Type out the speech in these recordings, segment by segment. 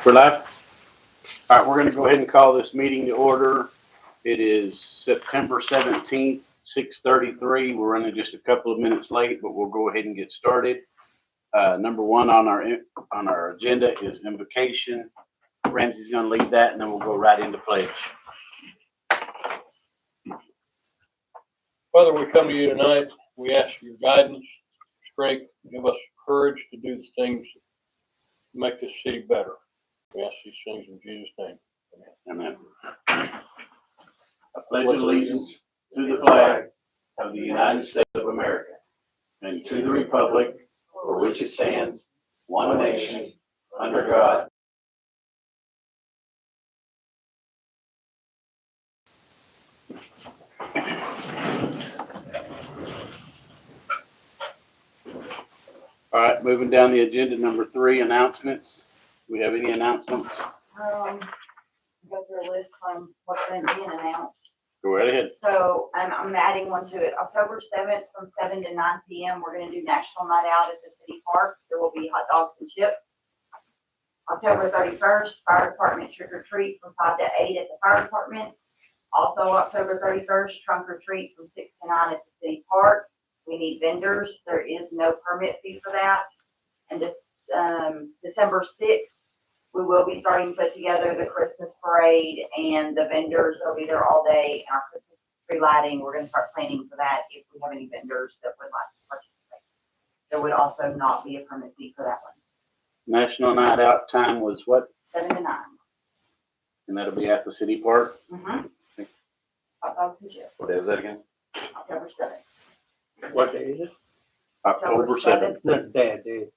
We're live. All right, we're going to go ahead and call this meeting to order. It is September 17th, 6:33. We're running just a couple of minutes late, but we'll go ahead and get started. Number one on our agenda is invocation. Ramsey's going to lead that, and then we'll go right into pledge. Father, we come to you tonight. We ask for your guidance, strength, give us courage to do the things that make this city better. We ask these things in Jesus' name. Amen. I pledge allegiance to the flag of the United States of America and to the republic for which it stands, one nation, under God. All right, moving down the agenda, number 3, announcements. Do we have any announcements? Go through a list from what's been being announced. Go right ahead. So I'm adding one to it. October 7th from 7 to 9 p.m. We're going to do National Night Out at the City Park. There will be hot dogs and chips. October 31st, Fire Department Trick or Treat from 5 to 8 at the Fire Department. Also October 31st, Trunk or Treat from 6 to 9 at the City Park. We need vendors. There is no permit fee for that. And this December 6th, we will be starting to put together the Christmas parade and the vendors. They'll be there all day. And our Christmas tree lighting, we're going to start planning for that if we have any vendors that would like to participate. There would also not be a permit fee for that one. National Night Out time was what? 7 to 9. And that'll be at the City Park? Mm-hmm. Hot dogs and chips. What day is that again? October 7th. What day is it? October 7th. Not bad day.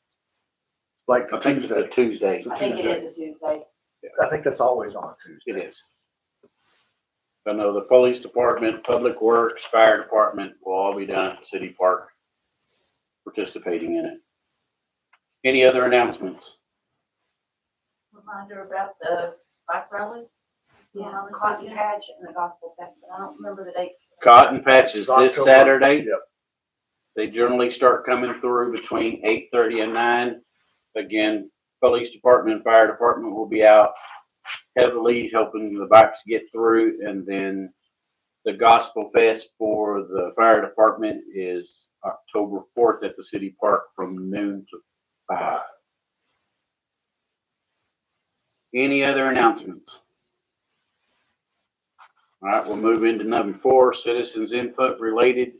Like I think it's a Tuesday. I think it is a Tuesday. I think that's always on a Tuesday. It is. I know the police department, public works, fire department will all be down at the city park participating in it. Any other announcements? Reminder about the bike rally. Yeah, the Cotton Patch and the Gospel Festival. I don't remember the date. Cotton Patch is this October. Saturday. Yep. They generally start coming through between 8:30 and 9. Again, police department and fire department will be out heavily helping the bikes get through. And then the Gospel Fest for the fire department is October 4th at the city park from noon to 5. Any other announcements? All right, we'll move into number 4, citizens input related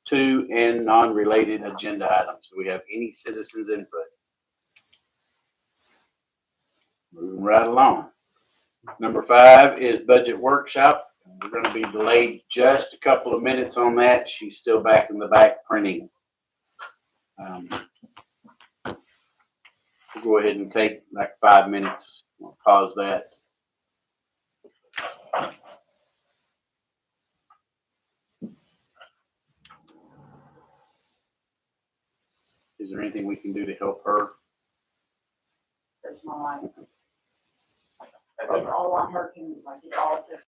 to and non-related agenda items. Do we have any citizens input? Moving right along. Number 5 is budget workshop. We're going to be delayed just a couple of minutes on that. She's still back in the back printing. We'll go ahead and take like 5 minutes. We'll pause that. Is there anything we can do to help her? There's my life. It's all on her, like it's all just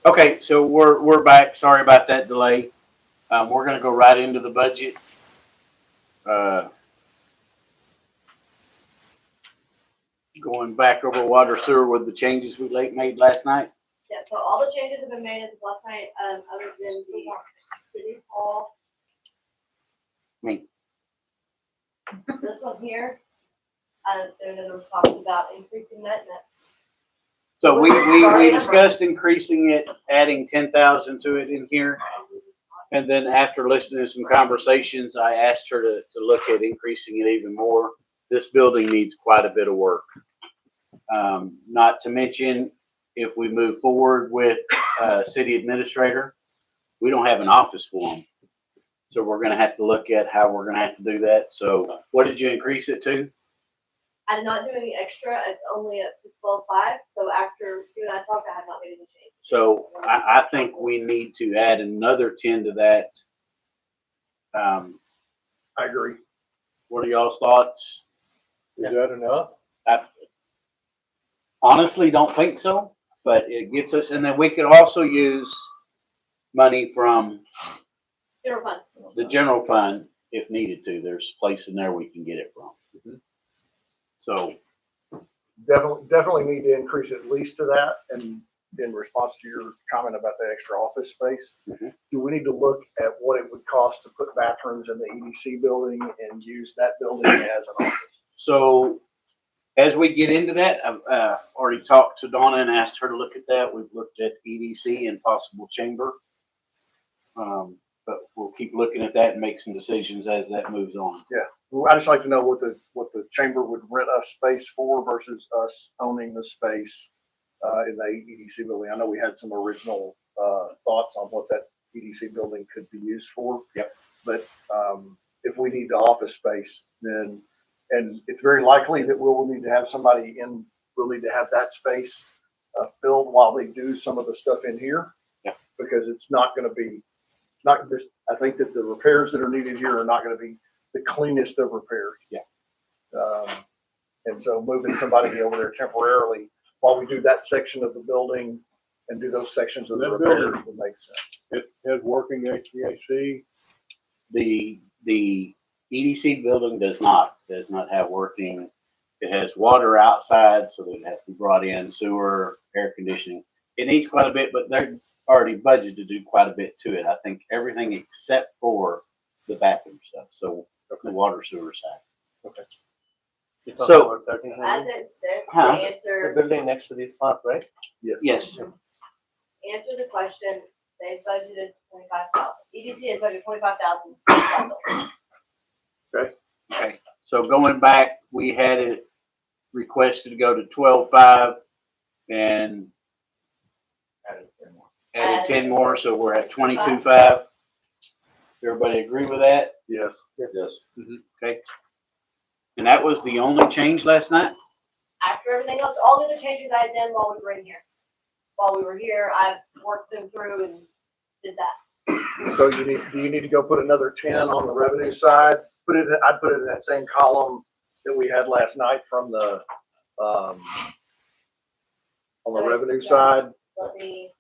Okay, so we're back. Sorry about that delay. We're gonna go right into the budget. Going back over water sewer with the changes we made last night. Yeah, so all the changes have been made as of last night, other than the city hall, Me. this one here. There was talks about increasing that, and that's So we discussed increasing it, adding 10,000 to it in here. And then after listening to some conversations, I asked her to look at increasing it even more. This building needs quite a bit of work. Not to mention, if we move forward with city administrator, we don't have an office for him. So we're gonna have to look at how we're gonna have to do that. So what did you increase it to? I did not do any extra, it's only up to 12.5, so after you and I talked, I have not made any change. So I think we need to add another 10 to that. I agree. What are y'all's thoughts? Is that enough? I honestly don't think so, but it gets us, and then we could also use money from General fund. the general fund if needed to. There's a place in there we can get it from. So, Definitely need to increase it at least to that. And in response to your comment about the extra office space, do we need to look at what it would cost to put bathrooms in the EDC building and use that building as an office? so as we get into that, I've already talked to Donna and asked her to look at that. We've looked at EDC and possible chamber. But we'll keep looking at that and make some decisions as that moves on. Yeah. Well, I just like to know what the chamber would rent us space for versus us owning the space in the EDC building. I know we had some original thoughts on what that EDC building could be used for. Yep. But if we need the office space, then, and it's very likely that we'll need to have somebody in, we'll need to have that space filled while they do some of the stuff in here. Yep. Because it's not going to be, it's not just, I think that the repairs that are needed here are not going to be the cleanest of repairs. Yeah. And so moving somebody over there temporarily while we do that section of the building and do those sections of the That repairs building- would make sense. It has working HVAC. The EDC building does not have working. It has water outside, so they have to be brought in, sewer, air conditioning. It needs quite a bit, but they're already budgeted to do quite a bit to it. I think everything except for the bathroom stuff. So the water sewer side. So- As it sits, to Huh? The answer building next to the park, right? Yes. answer the question, they budgeted 25,000. EDC has budgeted 25,000. Okay. So going back, we had it requested to go to 12.5 and added 10 more, so we're at 22.5. Everybody agree with that? Yes. Yes. Okay. And that was the only change last night? After everything else, all the other changes I had done while we were in here. While we were here, I worked them through and did that. So do you need to go put another 10 on the revenue side? I'd put it in that same column that we had last night from the, on the revenue side. Let me,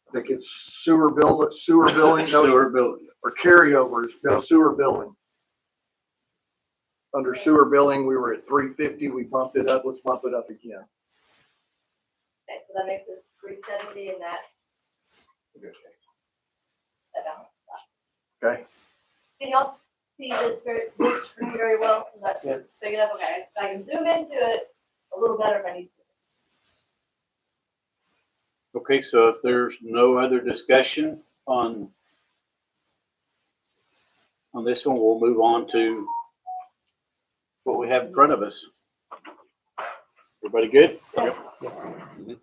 I think it's sewer billing, Sewer building. or carryovers, no, sewer billing. Under sewer billing, we were at 350, we bumped it up, let's bump it up again. okay, so that makes it 370 and that balance. Okay, Can y'all see this screen very well? Is that Yeah. big enough? Okay, I can zoom into it a little better if I need to. Okay, so if there's no other discussion on this one, we'll move on to what we have in front of us. Everybody good? Mhm.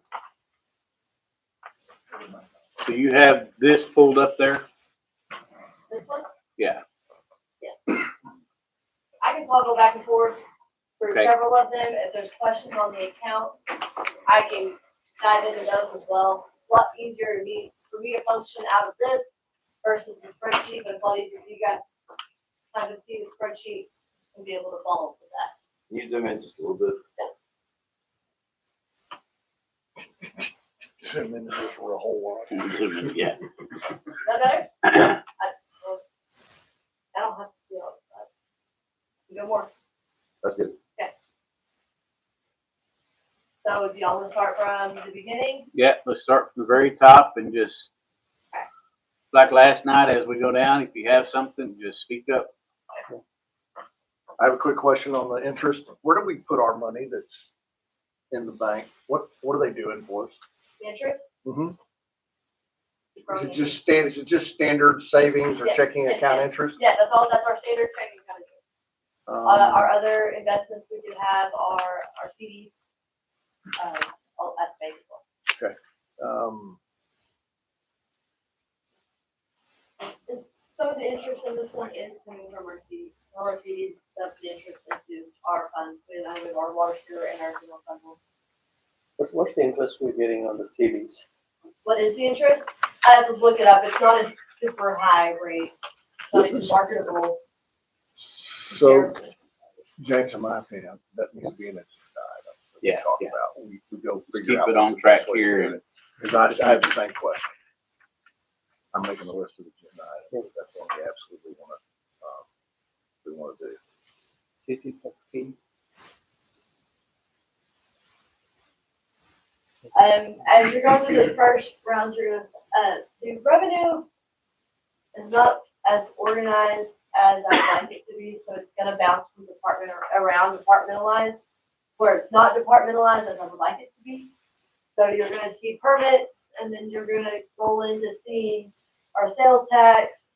So you have this pulled up there? This one? Yeah. Yes. I can toggle back and forth for Okay. several of them. If there's questions on the accounts, I can dive into those as well. A lot easier for me to function out of this versus the spreadsheet, but it's a lot easier for you guys to kind of see the spreadsheet and be able to follow with that. You zoom in just a little bit. zoom into this for a whole lot. Assuming, yeah. Is that better? I don't have to see all of that. Go more. That's good. So do y'all want to start from the beginning? Yeah, let's start from the very top and just, like last night, as we go down, if you have something, just speak up. I have a quick question on the interest. Where do we put our money that's in the bank? What are they doing for us? The interest? Mm-hmm. From Is it just standard savings or Yes, checking account yes. interest? Yeah, that's our standard checking account interest. Our other investments we do have are our CDs, all at the basic one. Some of the interest in this one is coming from our CDs. Our CDs dump the interest into our funds, we have our water, sewer, and our general fund. What's the interest we're getting on the CDs? What is the interest? I have to look it up. It's not a super high rate. It's not even marketable. So, James, in my opinion, that needs to be in its item. that we Yeah, talk yeah. about. We go Just figure keep out it what's on the track best way to here do and- it. Because I have the same question. I'm making a list of agenda items. That's one we absolutely want to do. CD 15. As you're going through the first round, the revenue is not as organized as I'd like it to be, so it's gonna bounce from department around departmentalized, where it's not departmentalized as I would like it to be. So you're gonna see permits, and then you're gonna roll into seeing our sales tax.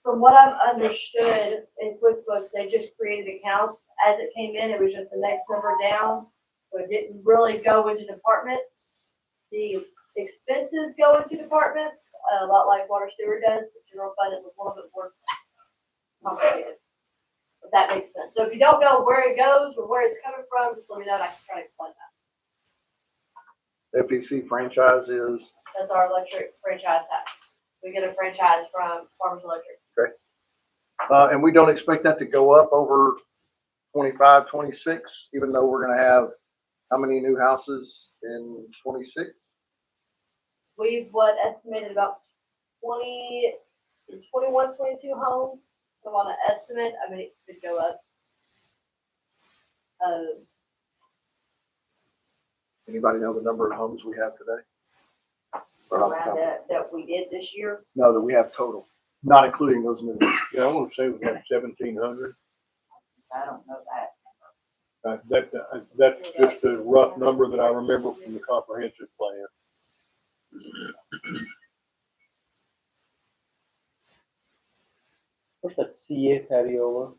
From what I've understood in QuickBooks, they just created accounts. As it came in, it was just the next number down. So it didn't really go into departments. The expenses go into departments, a lot like water sewer does, but general fund is a little bit more complicated. If that makes sense. So if you don't know where it goes or where it's coming from, just let me know and I can try to explain that. FEC franchise is, That's our electric franchise tax. We get a franchise from Farmers Electric. and we don't expect that to go up over 25, 26, even though we're gonna have how many new houses in 26? We've estimated about 20, 21, 22 homes. So on an estimate, I mean, it could go up. Anybody know the number of homes we have today? Or off the top Around of- that we did this year. No, that we have total, not including those new ones. Yeah, I want to say we have 1,700. I don't know that. That's just a rough number that I remember from the comprehensive plan. What's that CA carryover?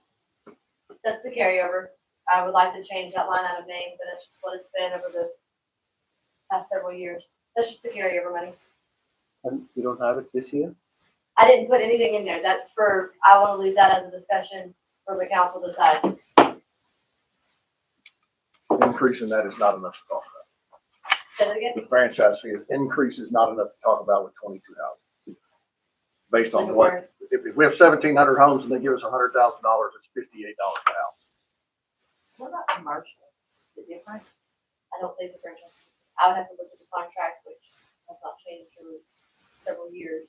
That's the carryover. I would like to change that line item name, but that's just what it's been over the past several years. That's just the carryover money. And you don't have it this year? I didn't put anything in there. That's for, I want to leave that as a discussion for the council to decide. Increasing that is not enough to talk about. Say that again? The franchise fee is increase is not enough to talk about with 22 houses. Based on Like what, where- if we have 1,700 homes and they give us $100,000, it's $58 a house. What about commercial? Is it different? I don't think the franchise. I would have to look at the contract, which has not changed for several years.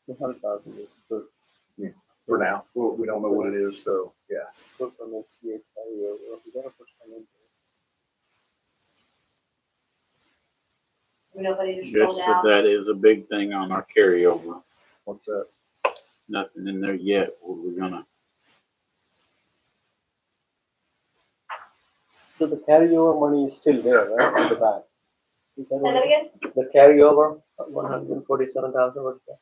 100,000 is good. For now, we don't know what it is, so, yeah. Put on the CA carryover. We gotta put some in We know if I need to scroll Just that down. that is a big thing on our carryover. What's that? Nothing in there yet. We're gonna, there. So the carryover money is still there, right, in the bank? Is that Say that what- again? The carryover, 147,000, what is that?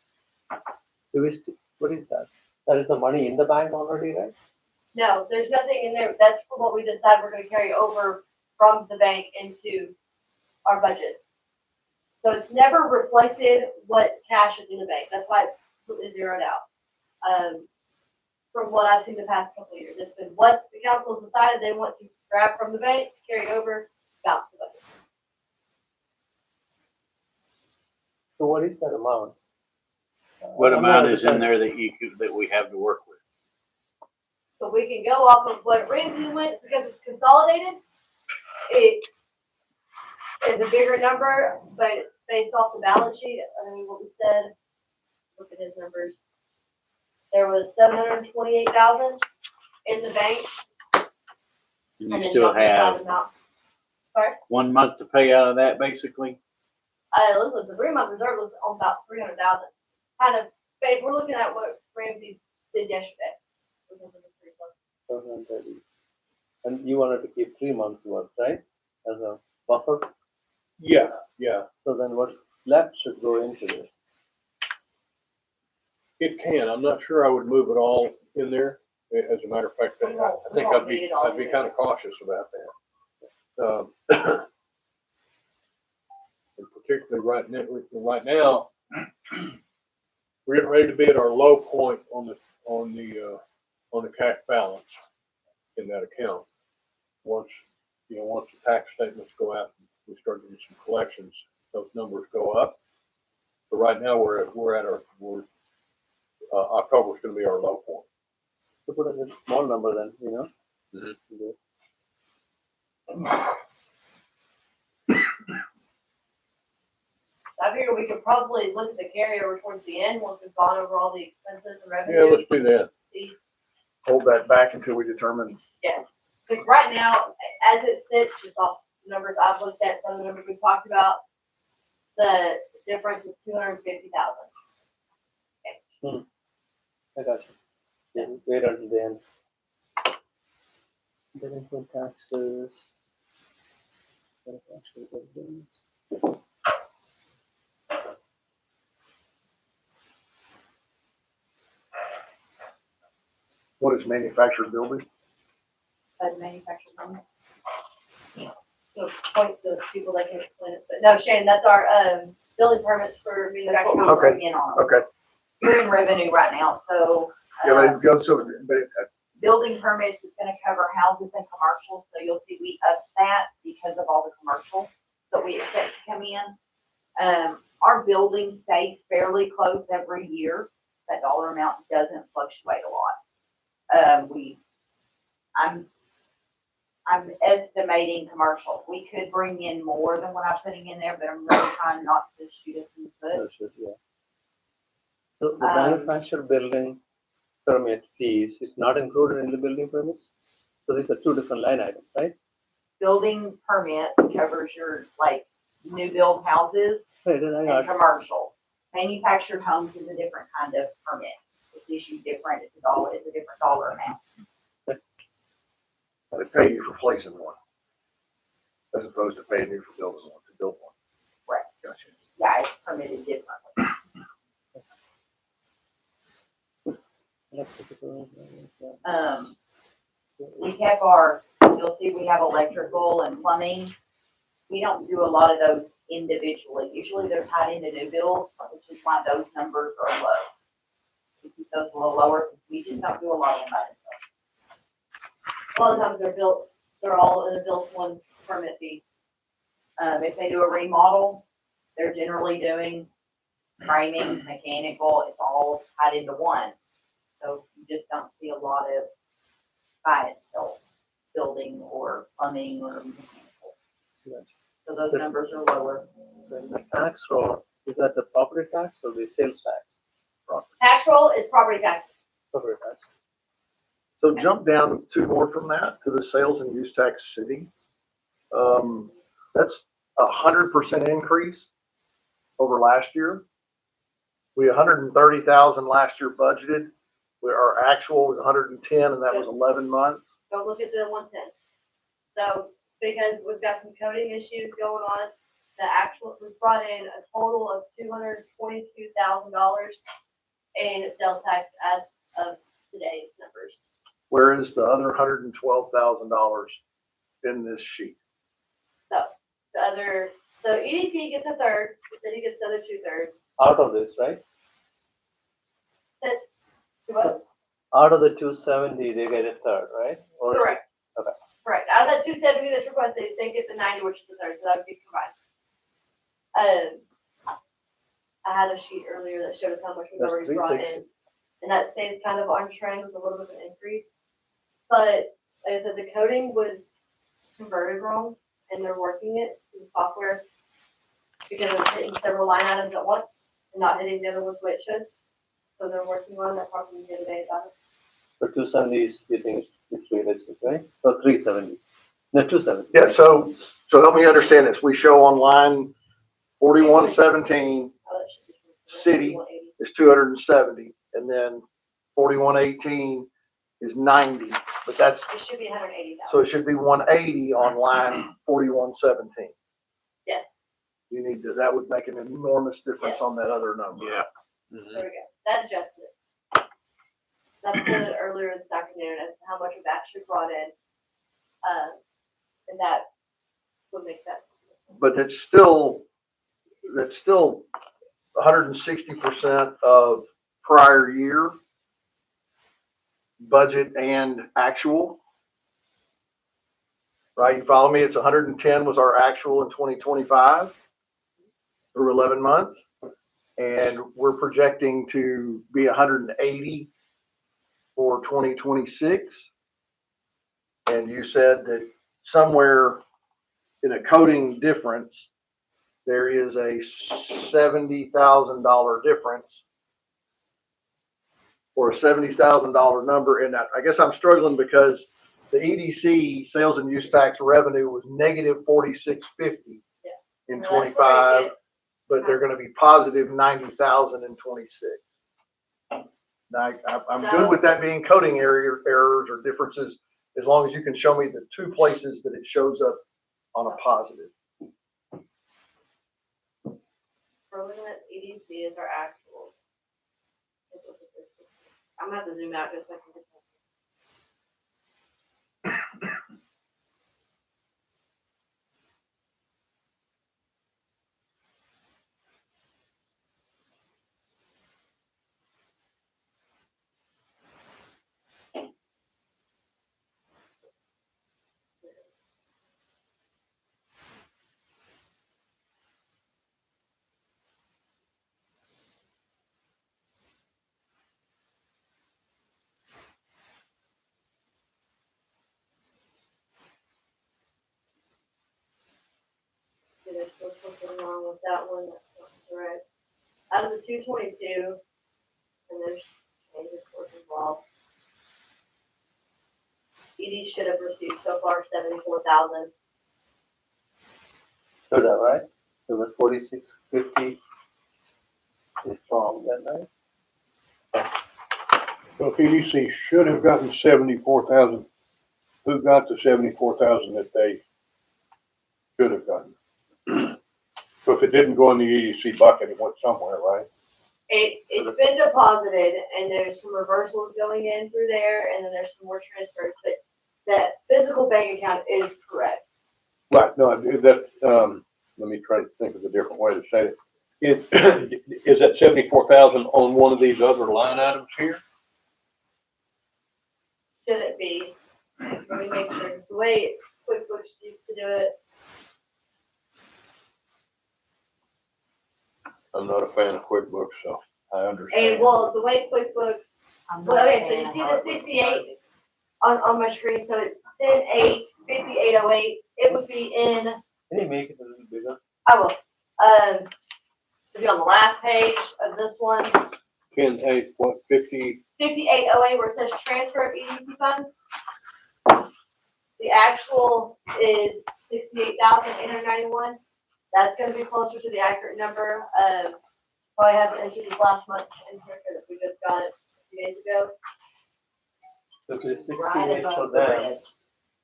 What is that? That is the money in the bank already, right? No, there's nothing in there. That's for what we decide we're gonna carry over from the bank into our budget. So it's never reflected what cash is in the bank. That's why it's completely zeroed out. From what I've seen the past couple of years, it's been what the council has decided they want to grab from the bank, carry it over, balance the budget. So what is that amount? what I'm amount not is in understanding. there that you could, that we have to work with? So we can go off of what Ramsey went because it's consolidated. is a bigger number, but based off the balance sheet, I mean, what we said, look at his numbers. There was 728,000 in the bank. And you and then still nothing out have of that. Sorry? 1 month to pay out of that, basically? It looks like the 3-month reserve was on about 300,000. Kind of, if we're looking at what Ramsey did yesterday. Which was pretty close. 730. And you wanted to keep 3 months worth, right? As a buffer. Yeah, So then what's left should go into this. it can. I'm not sure I would move it all in there. As a matter of fact, I think I'd be kind of cautious about that. And particularly right now, we're getting ready to be at our low point on the cash balance in that account. Once the tax statements go out, we start getting some collections, those numbers go up. But right now, October's gonna be our low point. So put a little small number then, Mhm. Yeah. I figure we could probably look at the carryover towards the end, once we've gone over all the expenses and Yeah, revenue. let's do that. See, Hold that back until we determine. yes, like right now, as it sits, just off the numbers I've looked at, some of the numbers we've talked about, the difference is 250,000. I got you. Yeah, wait until the end. Delinquent taxes. Manufacturing buildings. What is manufactured building? By the manufactured homes. So point to people that can explain it, but no, Shane, that's our, building permits for manufactured homes. Okay. Working on them. Okay. We're in revenue right now, so, Yeah, but it goes, so, but building permits is gonna cover houses and commercial, so you'll see we upped that because of all the commercial that we expect to come in. Our building stays fairly close every year. That dollar amount doesn't fluctuate a lot. I'm estimating commercial. We could bring in more than what I'm putting in there, but I'm really trying not to shoot us in the foot. That's it, yeah. So the manufactured building permit fees is not included in the building permits? So these are two different line items, right? Building permits covers your, like, new build houses Right, then I and got it. commercial. Manufactured homes is a different kind of permit. It's issued different, it's a different dollar amount. they pay you for placing one, as opposed to paying you for building one, to build one. Right. Gotcha. Yeah, it's permitted differently. We have you'll see we have electrical and plumbing. We don't do a lot of those individually. Usually they're tied into new builds, which is why those numbers are low. We keep those a little lower. We just don't do a lot of them by themselves. A lot of times they're all in a built one permit fee. If they do a remodel, they're generally doing framing, mechanical, it's all tied into one. So you just don't see a lot of by itself, building or plumbing or mechanical. Gotcha. So those numbers are lower. Then the tax roll, is that the property tax or the sales tax? Tax roll is property taxes. Property taxes. So jump down two more from that to the sales and use tax city. That's 100% increase over last year. We 130,000 last year budgeted. Our actual was 110, and that was 11 months. Go look at the 110. So, because we've got some coding issues going on, the actual, we brought in a total of $222,000 in sales tax as of today's numbers. Where is the other $112,000 in this sheet? So EDC gets a third, the city gets the other 2/3. Out of this, right? What? Out of the 270, they get a third, right? Or- Correct. Okay. Correct. Out of that 270 that's requested, they get the 90, which is a third, so that would be combined. I had a sheet earlier that showed us how much we've That's already brought in. 360. And that stays kind of on trend with a little bit of an increase. But like I said, the coding was converted wrong and they're working it to through software. Because it's hitting several line items at once and not hitting the other ones the way it should. So they're working on that probably the other day about it. But 270 is, you think is realistic, right? Or 370? No, 270. Yeah, so help me understand this. We show on line 4117 Oh, that should be City. 180. is 270, and then 4118 is 90, but that's, It should be 180,000. so it should be 180 on line 4117. Yes, You need to, that would make an enormous difference Yes. on that other number. Yeah. there we go. That adjusted it. That's did it earlier this afternoon as to how much of that should brought in. And that would make sense. But that's still 160% of prior year budget and actual. Right, you follow me? It's 110 was our actual in 2025 through 11 months. And we're projecting to be 180 for 2026. And you said that somewhere in a coding difference, there is a $70,000 difference or a $70,000 number in that. I guess I'm struggling because the EDC sales and use tax revenue was negative 4650 in And that's where it 25, gets- but they're going to be positive 90,000 in 26. Now, I'm good with that being coding errors or differences, as long as you can show me the two places that it shows up on a positive. Preliminary EDC is our actuals. I'm gonna have to zoom out just so I can get that. See, there's still something wrong with that one, that's not correct. Out of the 222, and there's changes course involved. ED should have received so far 74,000. So that, right? So the 4650 is wrong, then, right? So if EDC should have gotten 74,000, who got the 74,000 that they should have gotten? So if it didn't go in the EDC bucket, it went somewhere, right? It's been deposited, and there's some reversals going in through there, and then there's some more transfers, but that physical bank account is correct. Right, no, let me try to think of a different way to say it. Is that 74,000 on one of these other line items here? Should it be? Let me make sure, the way QuickBooks used to do it, I'm not a fan of QuickBooks, so I understand. and well, the way QuickBooks, well, okay, so you see the 68 on my screen, so it's 10-8, 5808, it would be in, Can you make it a little bigger? I will, it'd be on the last page of this one, 10-8, what, 50? 5808, where it says transfer of EDC funds. The actual is 68,891. That's gonna be closer to the accurate number. Probably have to enter this last month in here because we just got it a few days ago. So if it's Right 68 for above the them, red.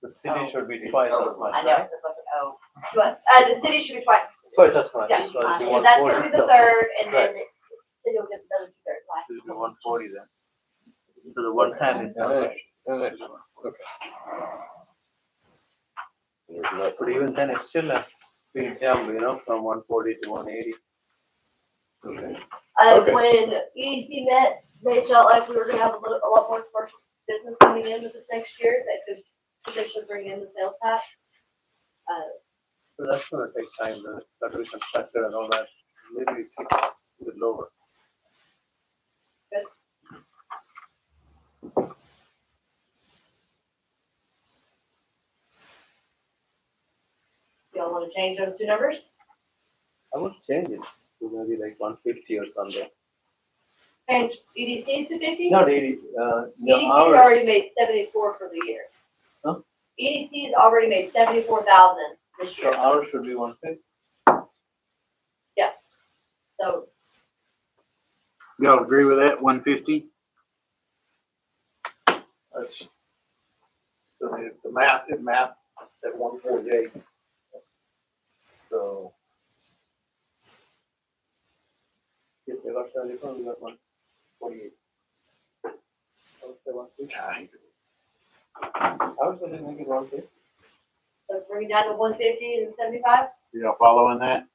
the city should be twice as much, I know, right? it's like an O. But, the city should be twice, Twice as much. yeah, So it'll be and that's gonna be the 140. third, and then Right. the city will get the other two-thirds. So it'll be 140 then. So the one hand is not much. Okay. There's nothing. But even then, it's still a big jump, from 140 to 180. Okay. When EDC met, they felt like we were gonna have a lot more commercial business coming in with this next year that could potentially bring in the sales tax. So that's gonna take time, the federal constructor and all that. Maybe keep it a bit lower. Be don't wanna change those two numbers? I would change it to maybe like 150 or something. Change EDCs to 50? Not 80, no, EDC's ours, already made 74 for the year. Huh? EDC's already made 74,000 this so year, ours should be 150. so Y'all agree with that, 150? That's, the math, it math at 148. So, If they got 74, we got 148. I would say 150. I would say make it 150. so bring it down to 150 and 75? Y'all following that?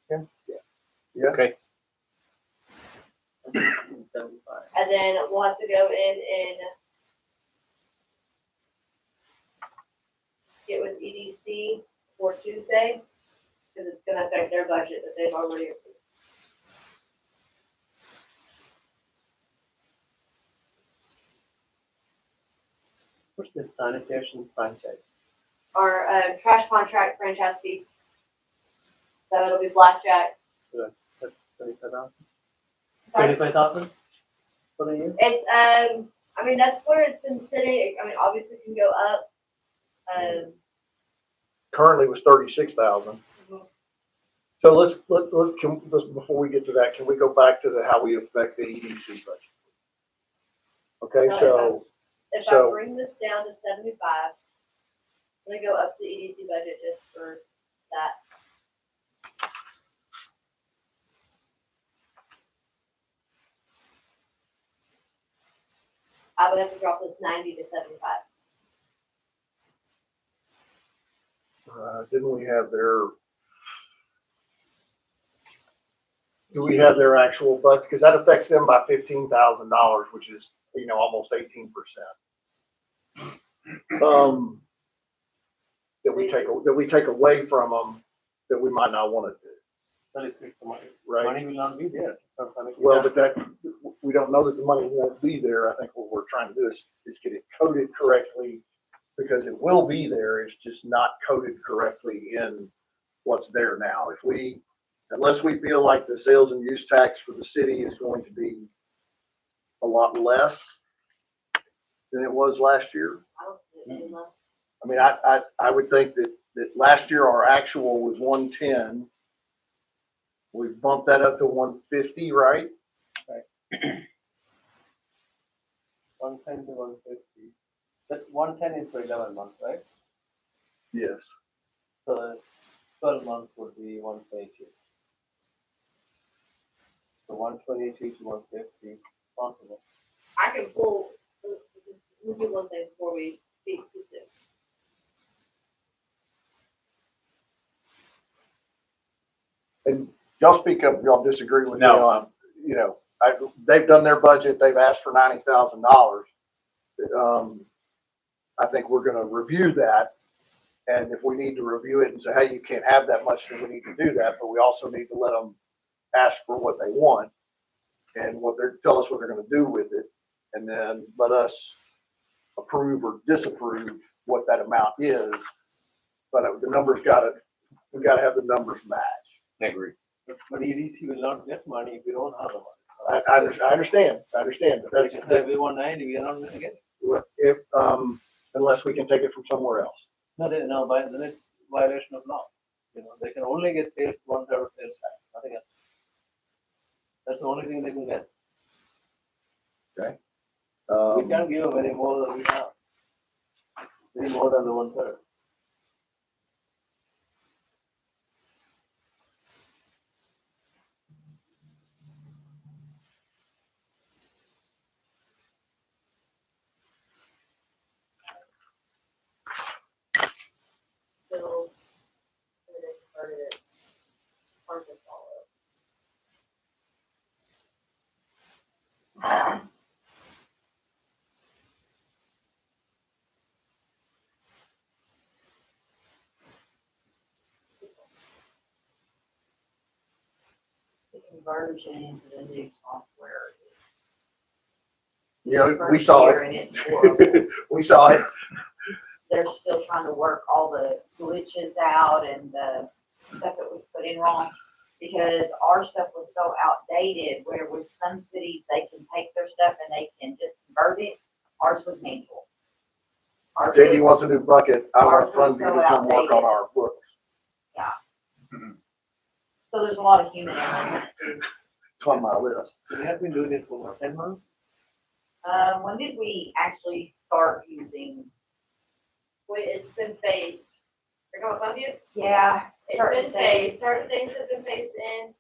yeah, Okay. 75. And then we'll have to go in and get with EDC for Tuesday, because it's gonna affect their budget that they've already approved. What's this sanitation franchise? Our trash contract franchise fee. So it'll be Blackjack. That's 25,000. Sorry. 25,000 for the year? It's, I mean, that's where it's been sitting. I mean, obviously it can go up. currently was 36,000. Mhm. So let's, before we get to that, can we go back to how we affect the EDC budget? Okay, so, If I So- bring this down to 75, I'm gonna go up to the EDC budget just for that. I would have to drop this 90 to 75. didn't we have do we have their actual budget? Because that affects them by $15,000, which is, almost 18%. That we take away from them that we might not want to do, Well, it's the money. right? Money will not be there. Well, but we don't know that the money won't be there. I think what we're trying to do is get it coded correctly, because it will be there. It's just not coded correctly in what's there now. Unless we feel like the sales and use tax for the city is going to be a lot less than it was last year. I don't see it any less. I mean, I would think that last year our actual was 110. We bumped that up to 150, right? 110 to 150. That 110 is for 11 months, right? Yes. So 12 months would be 122. So 122 to 150 possible. I can pull, we'll do one thing before we speak too soon. And y'all speak up if y'all disagree with me No. on, they've done their budget, they've asked for $90,000. I think we're gonna review that. And if we need to review it and say, hey, you can't have that much, then we need to do that, but we also need to let them ask for what they want and tell us what they're gonna do with it, and then let us approve or disapprove what that amount is. But we gotta have the numbers match. I agree. But EDC will not get money if we don't have the money. I understand, but They can say we want 90, we are not going to get it. if, unless we can take it from somewhere else. No, by the next violation of law. They can only get sales, 1/3 of sales tax, nothing else. That's the only thing they can get. We can't give them any more than we have. Any more than the 1/3. So, and then started it, hard to follow. The conversion to the new software. Yeah, we saw First year it. and it's horrible. We saw it. they're still trying to work all the glitches out and the stuff that was put in wrong. Because our stuff was so outdated, where with some cities, they can take their stuff and they can just convert it. Ours was manual. Ours JD was- wants a new bucket. I Ours want was Fun so to come work on outdated. our books. So there's a lot of human error. It's on my list. We have been doing it for what, 10 months? When did we actually start using? Wait, it's been phased. You're going to you? Yeah. It's certain been things. phased, certain things have been phased in.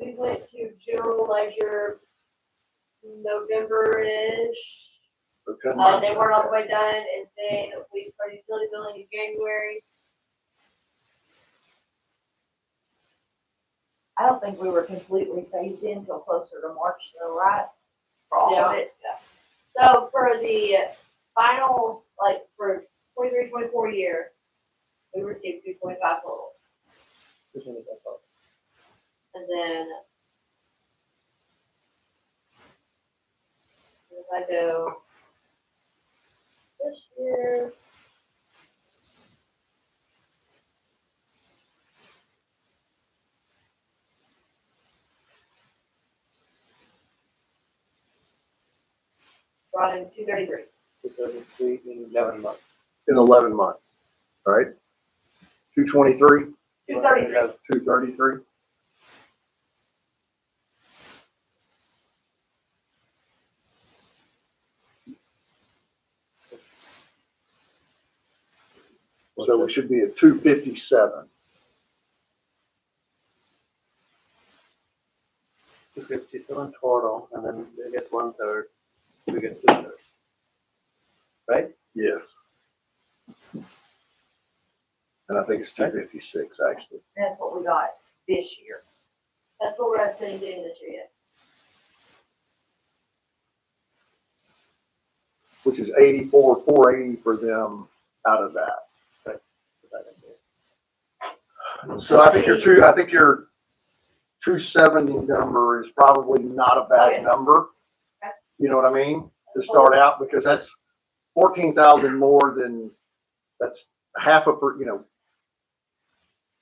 We went to general ledger November-ish. For 10 months. They weren't all the way done, and then we started utility billing in January. I don't think we were completely phased in until closer to March, though, right? For all of it. So for the final, like for 23-24 year, we received 2.5 total. And then if I go this year. Brought in 233. 233 in 11 months. In 11 months, right? 223, 233. 233. So we should be at 257. 257 total, and then they get 1/3, we get 2/3. Right? Yes. And I think it's 256, actually. That's what we got this year. That's what we're estimating getting this year, yes. Which is 84, 480 for them out of that. So I think your 270 number is probably not a bad Okay. number. Okay. You know what I mean? To start out, because that's 14,000 more than, that's half a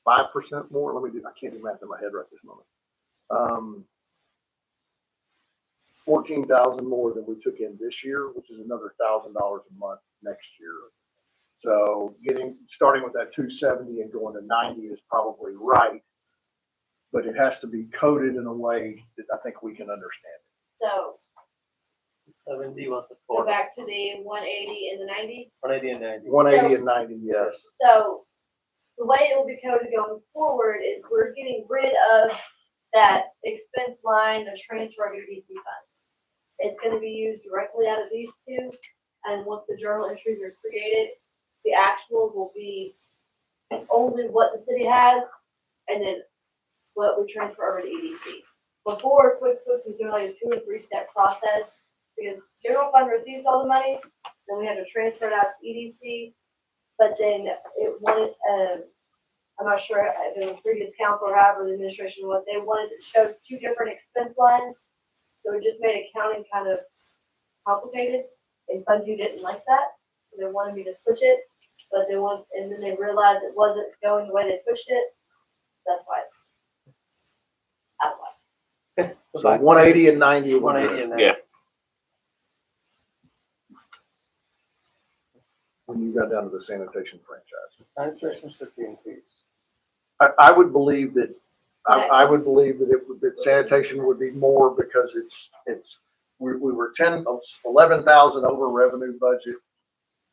5% more. Let me do, I can't do math in my head right this moment. 14,000 more than we took in this year, which is another $1,000 a month next year. So starting with that 270 and going to 90 is probably right, but it has to be coded in a way that I think we can understand it. So 70 was the go total, back to the 180 and the 90. 180 and 90. 180 and 90, yes. So the way it will be coded going forward is we're getting rid of that expense line to transfer of your DC funds. It's gonna be used directly out of these two, and once the journal entries are created, the actuals will be only what the city has, and then what we transfer over to EDC. Before QuickBooks was doing like a 2 or 3 step process, because general fund receives all the money, then we had to transfer it out to EDC, but then it wanted, I'm not sure if it was previous council or however the administration was, they wanted to show 2 different expense lines. So it just made accounting kind of complicated, and FundView didn't like that. So they wanted me to switch it, but and then they realized it wasn't going the way they switched it. That's why it's out of line. So So back- 180 and 90. 180 and 90. Yeah. When you got down to the sanitation franchise. Sanitation should be increased. I would believe that, I would believe that sanitation would be more because we were 11,000 over revenue budget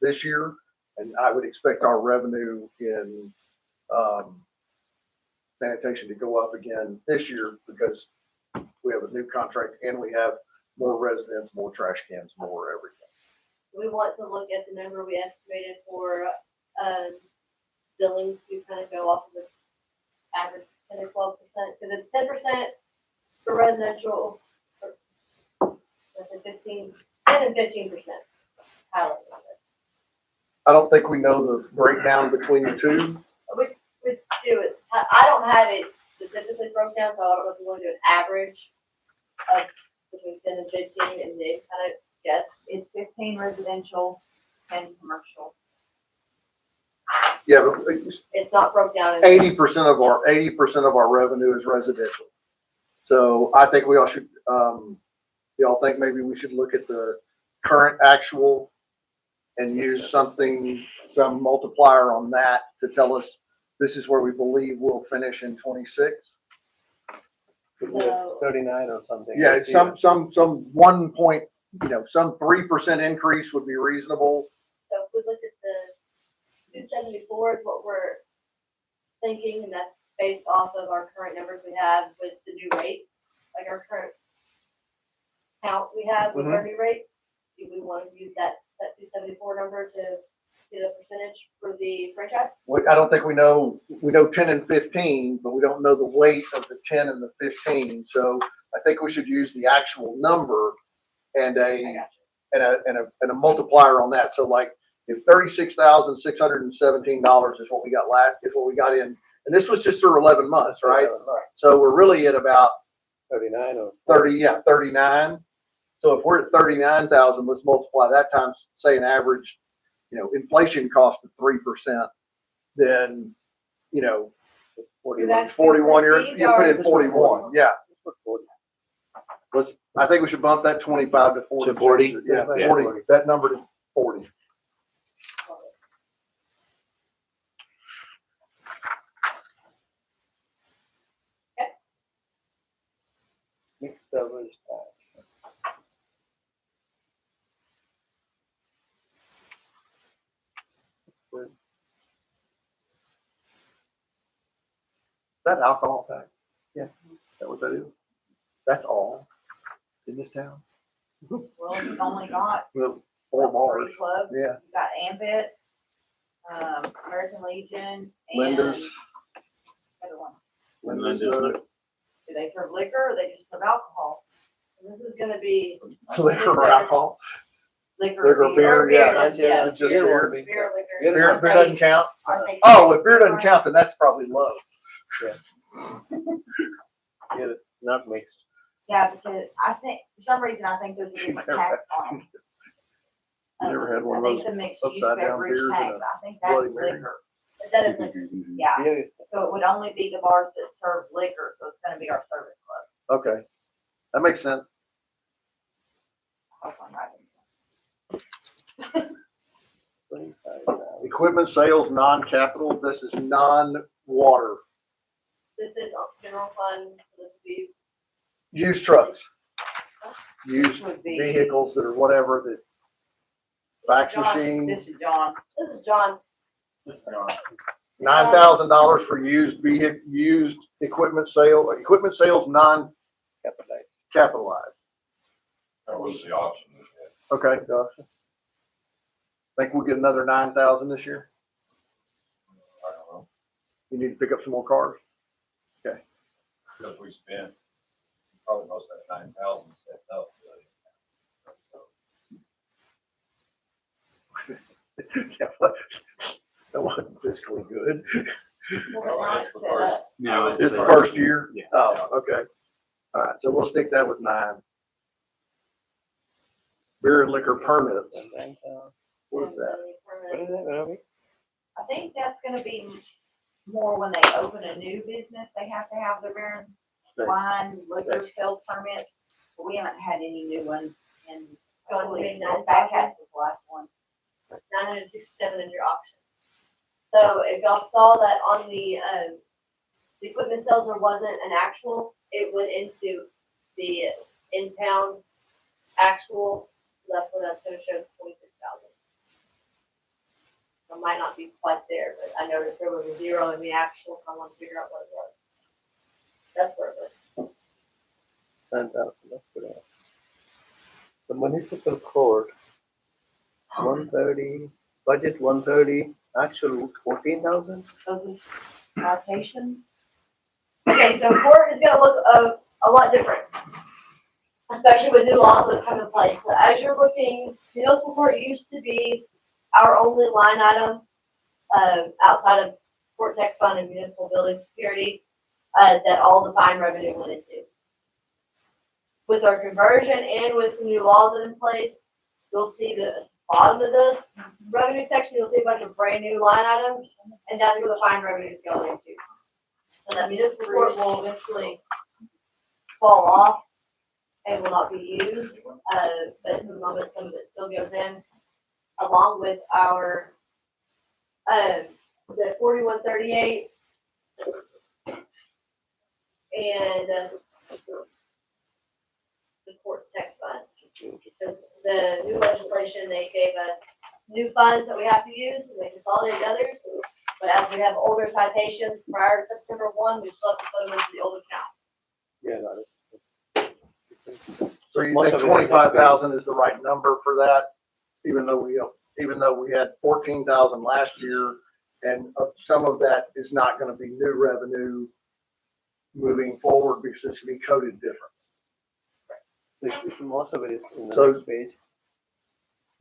this year. And I would expect our revenue in, sanitation to go up again this year because we have a new contract and we have more residents, more trash cans, more everything. We want to look at the number we estimated for, billing to kind of go off of the average 10 or 12%, because it's 10% for residential, that's a 10 and 15%. Highlight of it. I don't think we know the breakdown between the two. We do it, I don't have it specifically broken down, so I don't know if you want to do an average of between 10 and 15 and then kind of guess. It's 15 residential, 10 commercial. commercial. Yeah, but It's not broke down in. 80% of our revenue is residential. So I think we all should, y'all think maybe we should look at the current actual and use some multiplier on that to tell us this is where we believe we'll finish in 26. So- 39 or something. Yeah, this year. some 1 point, some 3% increase would be reasonable. So if we look at the 274 is what we're thinking, and that's based off of our current numbers we have with the new rates, like our current count we have with our new rates. Do we want to use that 274 number to get a percentage for the franchise? I don't think we know 10 and 15, but we don't know the weight of the 10 and the 15. So I think we should use the actual number and I got you. and a multiplier on that. So like if $36,617 is what we got in, and this was just through 11 months, right? So we're really at about 39 or 39. So if we're at 39,000, let's multiply that times, say, an average, inflation cost of 3%, then, 41. 41, you put in Or- 41, yeah. Put 40. I think we should bump that 25 to 40. To 40? Yeah, Yeah. 40, that number to 40. Mixed beverage tax. That's good. Is that alcohol tax? Yeah. Is that what that is? That's all in this town? Well, you've only got Well, 4 bars. 3 clubs. Yeah. You've got Ambits, American Legion, and Linda's. the other one. Linda's, Do they serve liquor or they just serve alcohol? And this is gonna be liquor or alcohol. Liquor, beer, yeah. that's- yeah. It's just Beer beer. won't be. beer, liquor. Beer doesn't count. Are they- Oh, if beer doesn't count, then that's probably low. Beer is not mixed. Yeah, because I think, for some reason, I think there's a different tax on them. You never had one of I think those the mixed use upside down beverage beers in tax, a I think that's Bloody Mary? liquor. But that is like, Yeah, Beer is, so it would only be the bars that serve liquor, so it's gonna be our service club. Okay, that makes sense. I hope I'm right. 25. Equipment sales, non-capital, this is non-water, this is general fund, so this would be, used trucks, used Would be- vehicles that are whatever, that fax John, machine, This is John. this is John. $9,000 for used equipment sales Capitalized. non-capitalized. That was the option. Okay, It's option. think we'll get another 9,000 this year. I don't know, You need to pick up some more cars. because we spent probably most of that 9,000 set up. That wasn't fiscally good. Well, Well, not it's the set first- up. No, It's the first year? Yeah. Oh, okay. All right, so we'll stick that with 9. Beer and liquor permits, And, what is that? what is that, Ravi? I think that's gonna be more when they open a new business, they have to have their beer and wine, liquor sales permits. But we haven't had any new ones in, Going to be Back Hatch was the last one. 967 in your auction. So if y'all saw that on the equipment sales, there wasn't an actual, it went into the in-town actual, so that's where that's gonna show 26,000. It might not be quite there, but I noticed there was a 0 in the actual, so I want to figure out what it was. That's where it was. 9,000, that's good. The municipal court, 130, budget 130, actual 14,000? Those are citations. Okay, so court is gonna look a lot different, especially with new laws that come in place. So as you're looking, municipal court used to be our only line item, outside of court tech fund and municipal building security, that all the fine revenue went into. With our conversion and with some new laws in place, you'll see the bottom of this revenue section, you'll see a bunch of brand new line items, and that's where the fine revenue is going into. And that municipal court will eventually fall off and will not be used, but at the moment, some of it still goes in, along with our, the 4138 and the court tech fund. Because the new legislation, they gave us new funds that we have to use, and they consolidated others. But as we have older citations prior to September 1, we still have to put them into the old account. Yeah, got it. So you Most think of it is not 25,000 is the right number for that? Even though we had 14,000 last year, and some of that is not gonna be new revenue moving forward because it's gonna be coded different. Most of it is in the So- next page.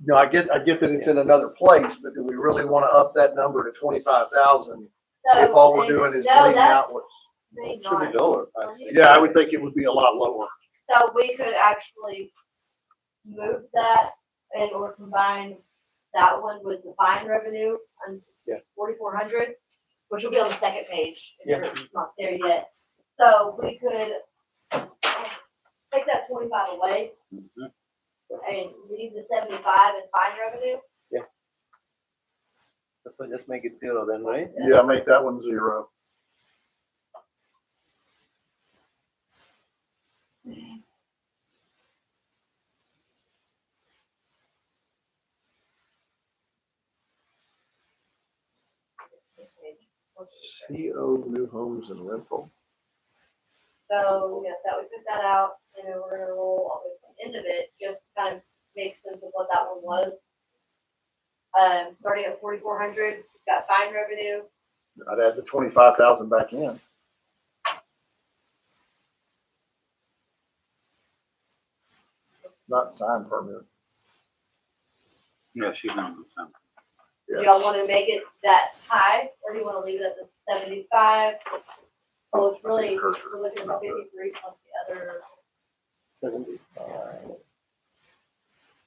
No, I get that it's in another place, but do we really wanna up that number to 25,000 if all we're doing is bleeding out what's? May It should be not. lower, actually. Yeah, I would think it would be a lot lower. So we could actually move that and or combine that one with the fine revenue on Yeah. 4,400, which will be on the second page. If Yeah. you're not there yet. So we could take that 25 away and leave the 75 in fine revenue. That's why just make it 0 then, right? Yeah, make that one 0. CO new homes and rental. So, yes, that would put that out, and then we're gonna roll all the way to the end of it, just to kind of make sense of what that one was. Starting at 4,400, we've got fine revenue, I'd add the 25,000 back in. Not sign permit. Yeah, she's on the same. do y'all wanna make it that high, or do you wanna leave it at the 75? Oh, it's really, we're looking at 53 plus the other, 75.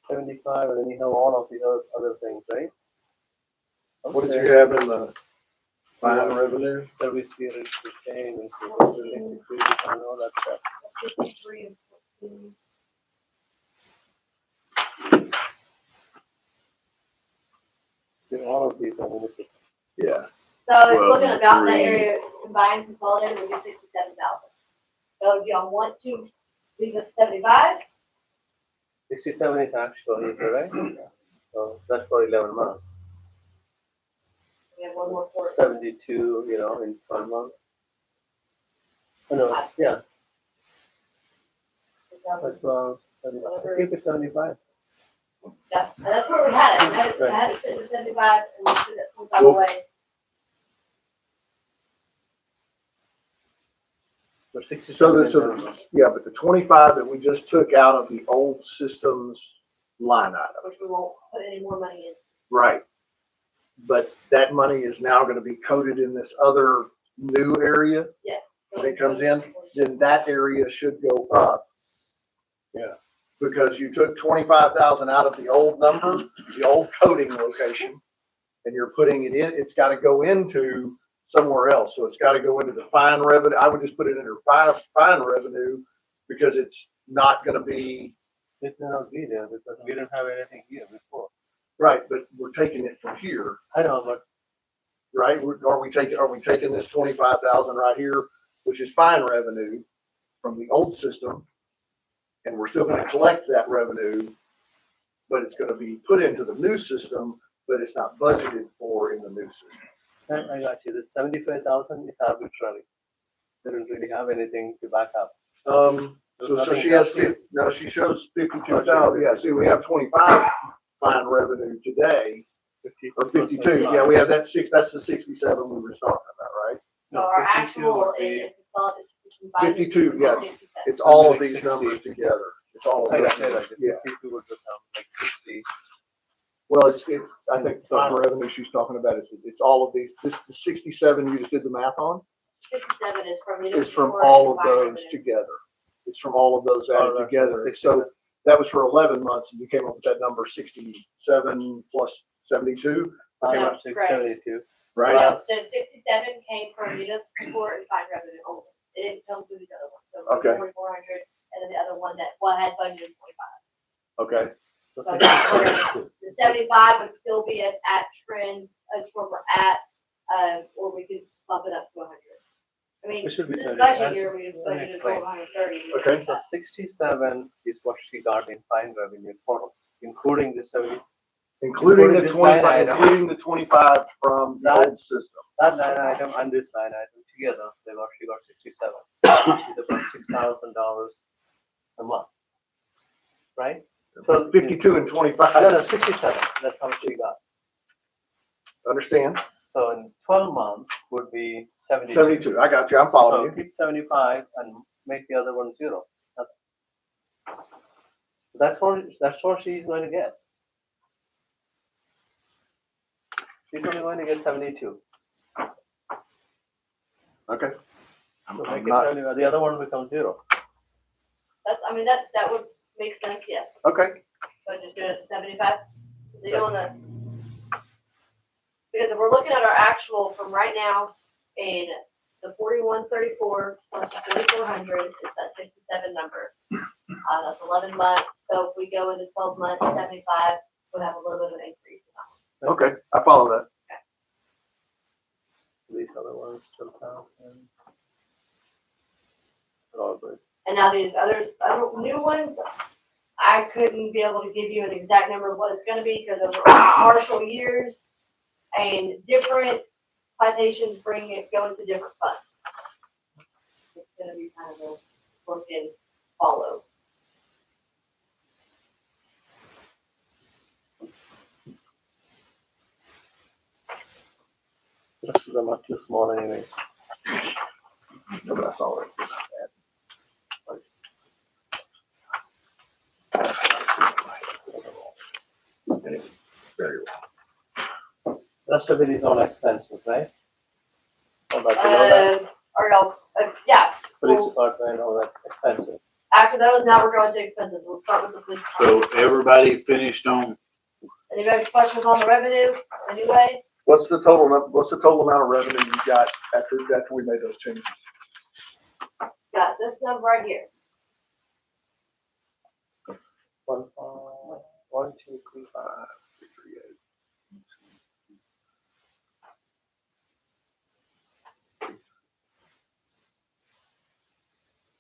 75, and then you have all of the other things, right? What did you have in the fine revenue? Service period, retain, and so building security, and all that stuff. 53 and 14. All of these are municipal. Yeah. So it's Well, looking about that three. area combined consolidated would be 67,000. So do y'all want to leave it 75? 67 is actually, right? So that's for 11 months. We have one more for 72, in 12 months. Oh, no, yeah, but, so keep it 75. Yeah, and that's where we had it. We had it sitting at 75 and we took it 25 Well- away. But 67 So is 11 months. but the 25 that we just took out of the old systems line item. Which we won't put any more money in. Right. But that money is now gonna be coded in this other new area. Yes. When it comes in, then that area should go up. Yeah. Because you took 25,000 out of the old number, the old coding location, and you're putting it in, it's gotta go into somewhere else. So it's gotta go into the fine revenue. I would just put it in fine revenue because it's not gonna be, It may not be there because we didn't have anything here before. right, but we're taking it from here, I know, but right? Are we taking this 25,000 right here, which is fine revenue from the old system? And we're still gonna collect that revenue, but it's gonna be put into the new system, but it's not budgeted for in the new system. I got you. This 75,000 is arbitrary. They don't really have anything to back up. So she has, no, she shows 52,000. Yeah, see, we have 25 fine revenue today, 50 or 52. Yeah, we have that's the 67 we were talking about, right? So our 52 actual would be- in consolidated. combined is 52, yeah. 67. It's all of Like these 60. numbers together. It's all of I those got numbers. it. Yeah. 52 would become like 60. Well, I think fine revenue she's talking about it's all of these, the 67 you just did the math on 67 is from. is from municipal all of court and those fine together. It's from all of those All added of that, together. 67. So that was for 11 months, and you came up with that number 67 plus 72, I No, have six correct. 72. right? No, Plus- so 67 came from municipal court and fine revenue only. It didn't come through the other one. So Okay. 4,400, and then the other one that one had budgeted 25. Okay, So So 67. the 75 would still be at trend, as where we're at, or we could bump it up to 100. I mean, It should be this 75. budget year, we Let me budgeted explain. 130. Okay. So 67 is what she got in fine revenue total, including the 70. including the Including this line 25, item. including the 25 from the That- old system. That line item and this line item together, she got 67. Which is about $6,000 a month. Right? So 52 and No, 25, 67, that's how much she got. understand? So in 12 months would be 72. 72, I got you, I'm following So you. keep 75 and make the other one 0. That's what she's going to get. She's only going to get 72. Okay. So I'm make it not, 75. The other one becomes 0. That's, I mean, that would make sense, yes. okay, So just do it at 75. So you don't wanna, because if we're looking at our actual from right now, and the 4134 plus the 4400 is that 67 number. That's 11 months. So if we go into 12 months, 75, we'll have a little bit of an increase. okay, I follow that. These other ones, 12,000. All good. And now these other new ones, I couldn't be able to give you an exact number of what it's gonna be, because those are partial years and different citations go into different funds. It's gonna be kind of a look and follow. The rest of them are too small anyways. No, but I saw it. Anyway, very well. Rest of it is all expenses, right? All that below that, Or no, yeah, police department, all that expenses. after those, now we're going to expenses. We'll start with the police. So department. everybody finished on, Anybody have questions on the revenue, anyway? What's the total amount of revenue you got after we made those changes? Got this number right here. 1, 2, 3, 5.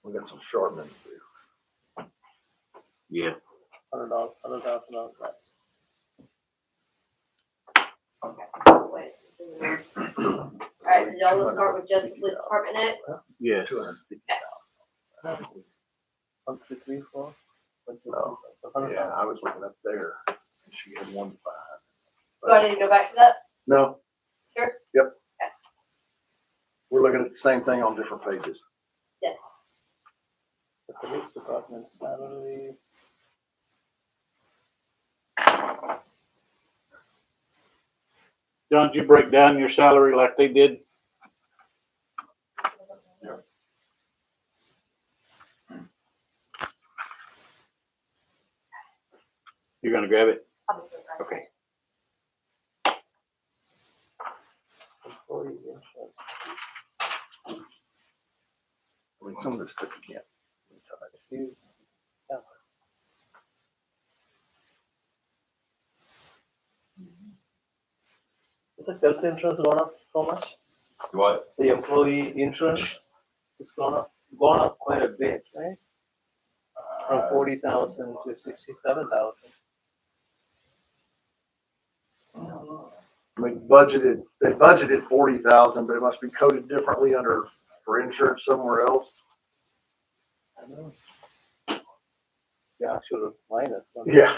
We got some sharp numbers there. yeah, $100,000 less. Wait. Alright, so y'all will start with just the police department next? yes. 250,000. 1, 2, 3, 4. 1, 2, 3, Oh, 4. So Yeah, I was looking up there, and she had 1 to 5. Do I need to go back to that? No, Sure? we're looking at the same thing on different pages. Yes. The police department salary. Don't you break down your salary like they did? You're gonna grab it? I'll be quick, right? Okay. Employee insurance. I mean, some of this stuff you can't. Yeah. Is the health insurance gone up so much? What? The employee insurance is gone up quite a bit, right? From 40,000 to 67,000. They budgeted 40,000, but it must be coded differently for insurance somewhere else. I know. The actual minus. one. Yeah.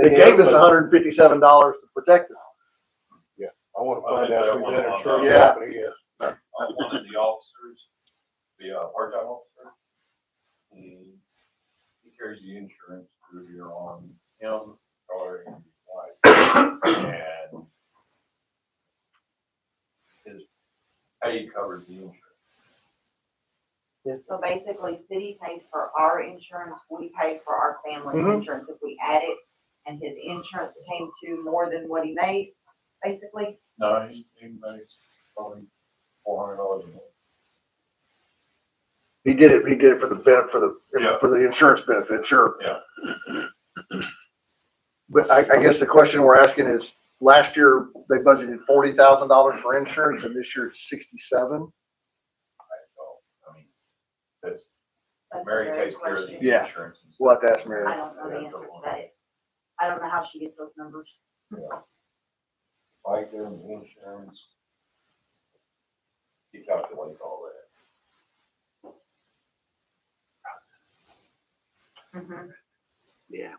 They gave us $157 to protect us. I wanna find out who that insurance Yeah. company is. One of the officers, the part-time officer, he carries the insurance through here on him or his wife. And his pay covers the insurance. So basically, city pays for our insurance, we pay for our family's Mhm. insurance if we add it, and his insurance came to more than what he made, basically. No, he makes probably $400 a month. He did it for the Yeah. for the insurance benefit, sure. Yeah. But I guess the question we're asking is, last year they budgeted $40,000 for insurance and this year it's 67. I mean, that's, That's a Mary very takes care of the question. Yeah. insurance. and We'll have to ask stuff. Mary. I don't know the answer to that. I don't know how she gets those numbers. Yeah. Like their insurance, he calculates all that. Mhm. Yeah.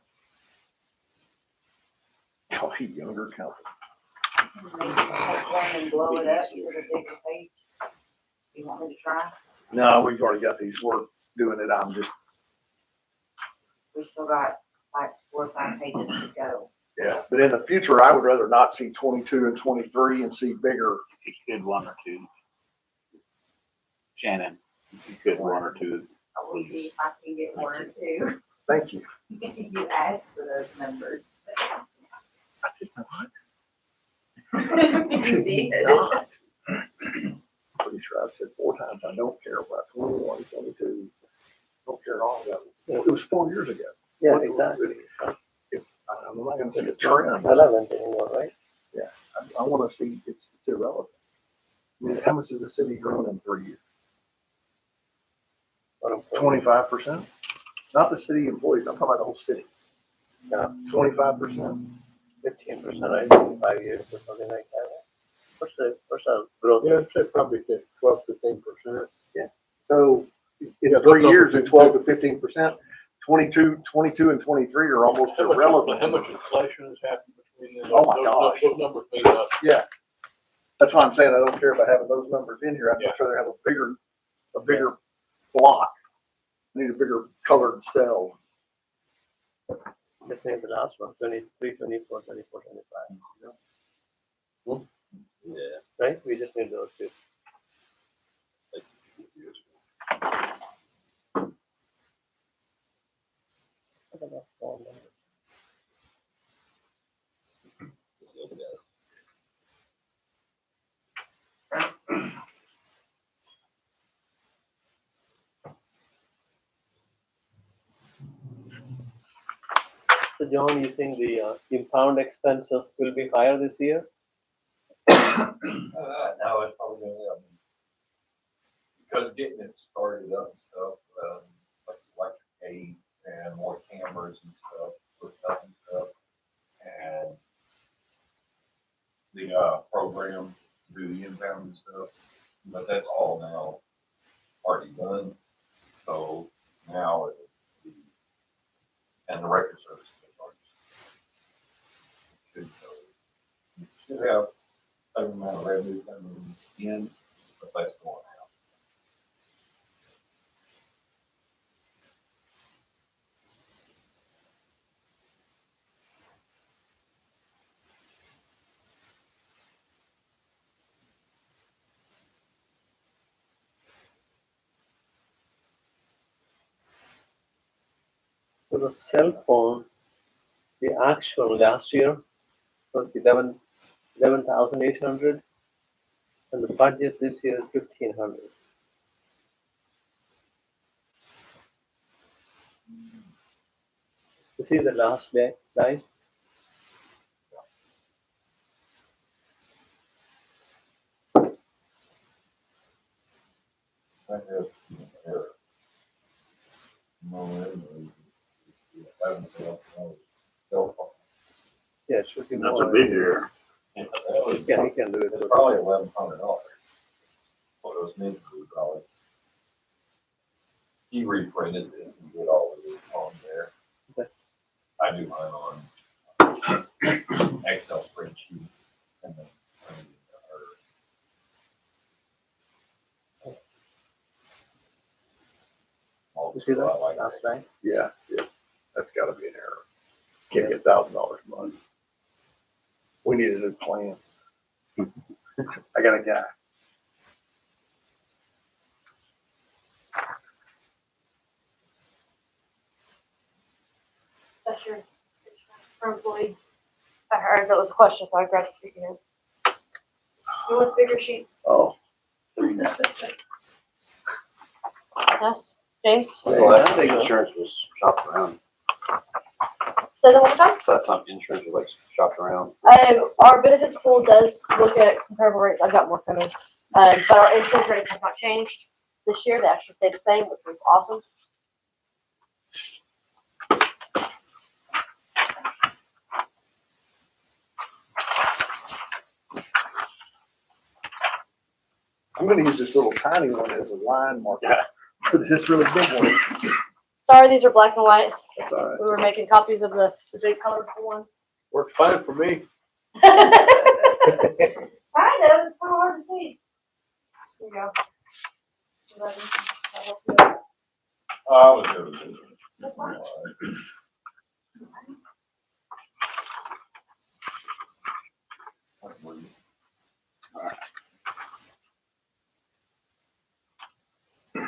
Oh, he younger company. Maybe take one and blow it up, use a bigger page. You want me to try? No, we've already got these work doing it. I'm just, We still got like 4 or 5 pages to go. yeah. But in the future, I would rather not see 22 and 23 and see bigger. If you could, one or two. Shannon, if you could, one or two. I will see if I can get 1 or 2. Thank you. You asked for those numbers. I did not. You did. Not. Pretty sure I've said 4 times, I don't care about 21, 22. Don't care at all about it. It was 4 years ago. Yeah, What- exactly. So I'm not gonna see a it's not trend. relevant anymore, right? I wanna see, it's irrelevant. I mean, how much has the city grown in 3 years? What I'm- 25%? Not the city employees, I'm talking about the whole city. Yeah. 25%? 15%, I think, 5 years or something like that. What's the growth? Yeah, I'd say probably 12, 15%. So in 3 years, at 12 to 15%, 22 and 23 are almost How much irrelevant. inflation has happened between them? Oh my gosh. Those numbers mean nothing. Yeah. That's why I'm saying I don't care about having those numbers in here. I'd Yeah. much rather have a bigger block. I need a bigger colored cell. Just name the last one, 23, 24, 24, 25. Yeah. Right? We just need those two. What are those small numbers? So John, you think the impound expenses will be higher this year? No, it's probably gonna, because getting it started up and stuff, like electric gate and more cameras and stuff, put up and stuff. And the, program, to do the inbound and stuff, but that's all now already done. So now it, and the record service is already. Should have a amount of revenue coming in, but that's going out. So the cell phone, the actual last year was 11,800, and the budget this year is 1,500. You see the last line? I have error. No revenue. $11,000. Yeah, it should be That's more. a big year. Yeah, that was- Yeah, he can do it. It's probably $1,100. What it was meant to be, probably. He reprinted this and did all of it on there. Okay. I do mine on Excel spreadsheet and then turn it into her. You see that Also, I like last line? Yeah. That's gotta be an error. Can't get $1,000 a month. We need a new plan. I got a guy. That's your for employee. I heard that was a question, so I grabbed the speaker here. You want bigger sheets? Oh. Yes, James? So last day insurance was shopped around, Say that one more time. so that's not insurance, was like shopped around. Our benefits pool does look at comparable rates. I've got more coming. But our insurance rates have not changed this year. They actually stayed the same, which was awesome. I'm gonna use this little tiny one as a line marker for this really big one. Sorry, these are black and white. That's all right. We were making copies of the big colorful ones. Worked fine for me. Kind of, it's so hard to see. Here you go. I was able to.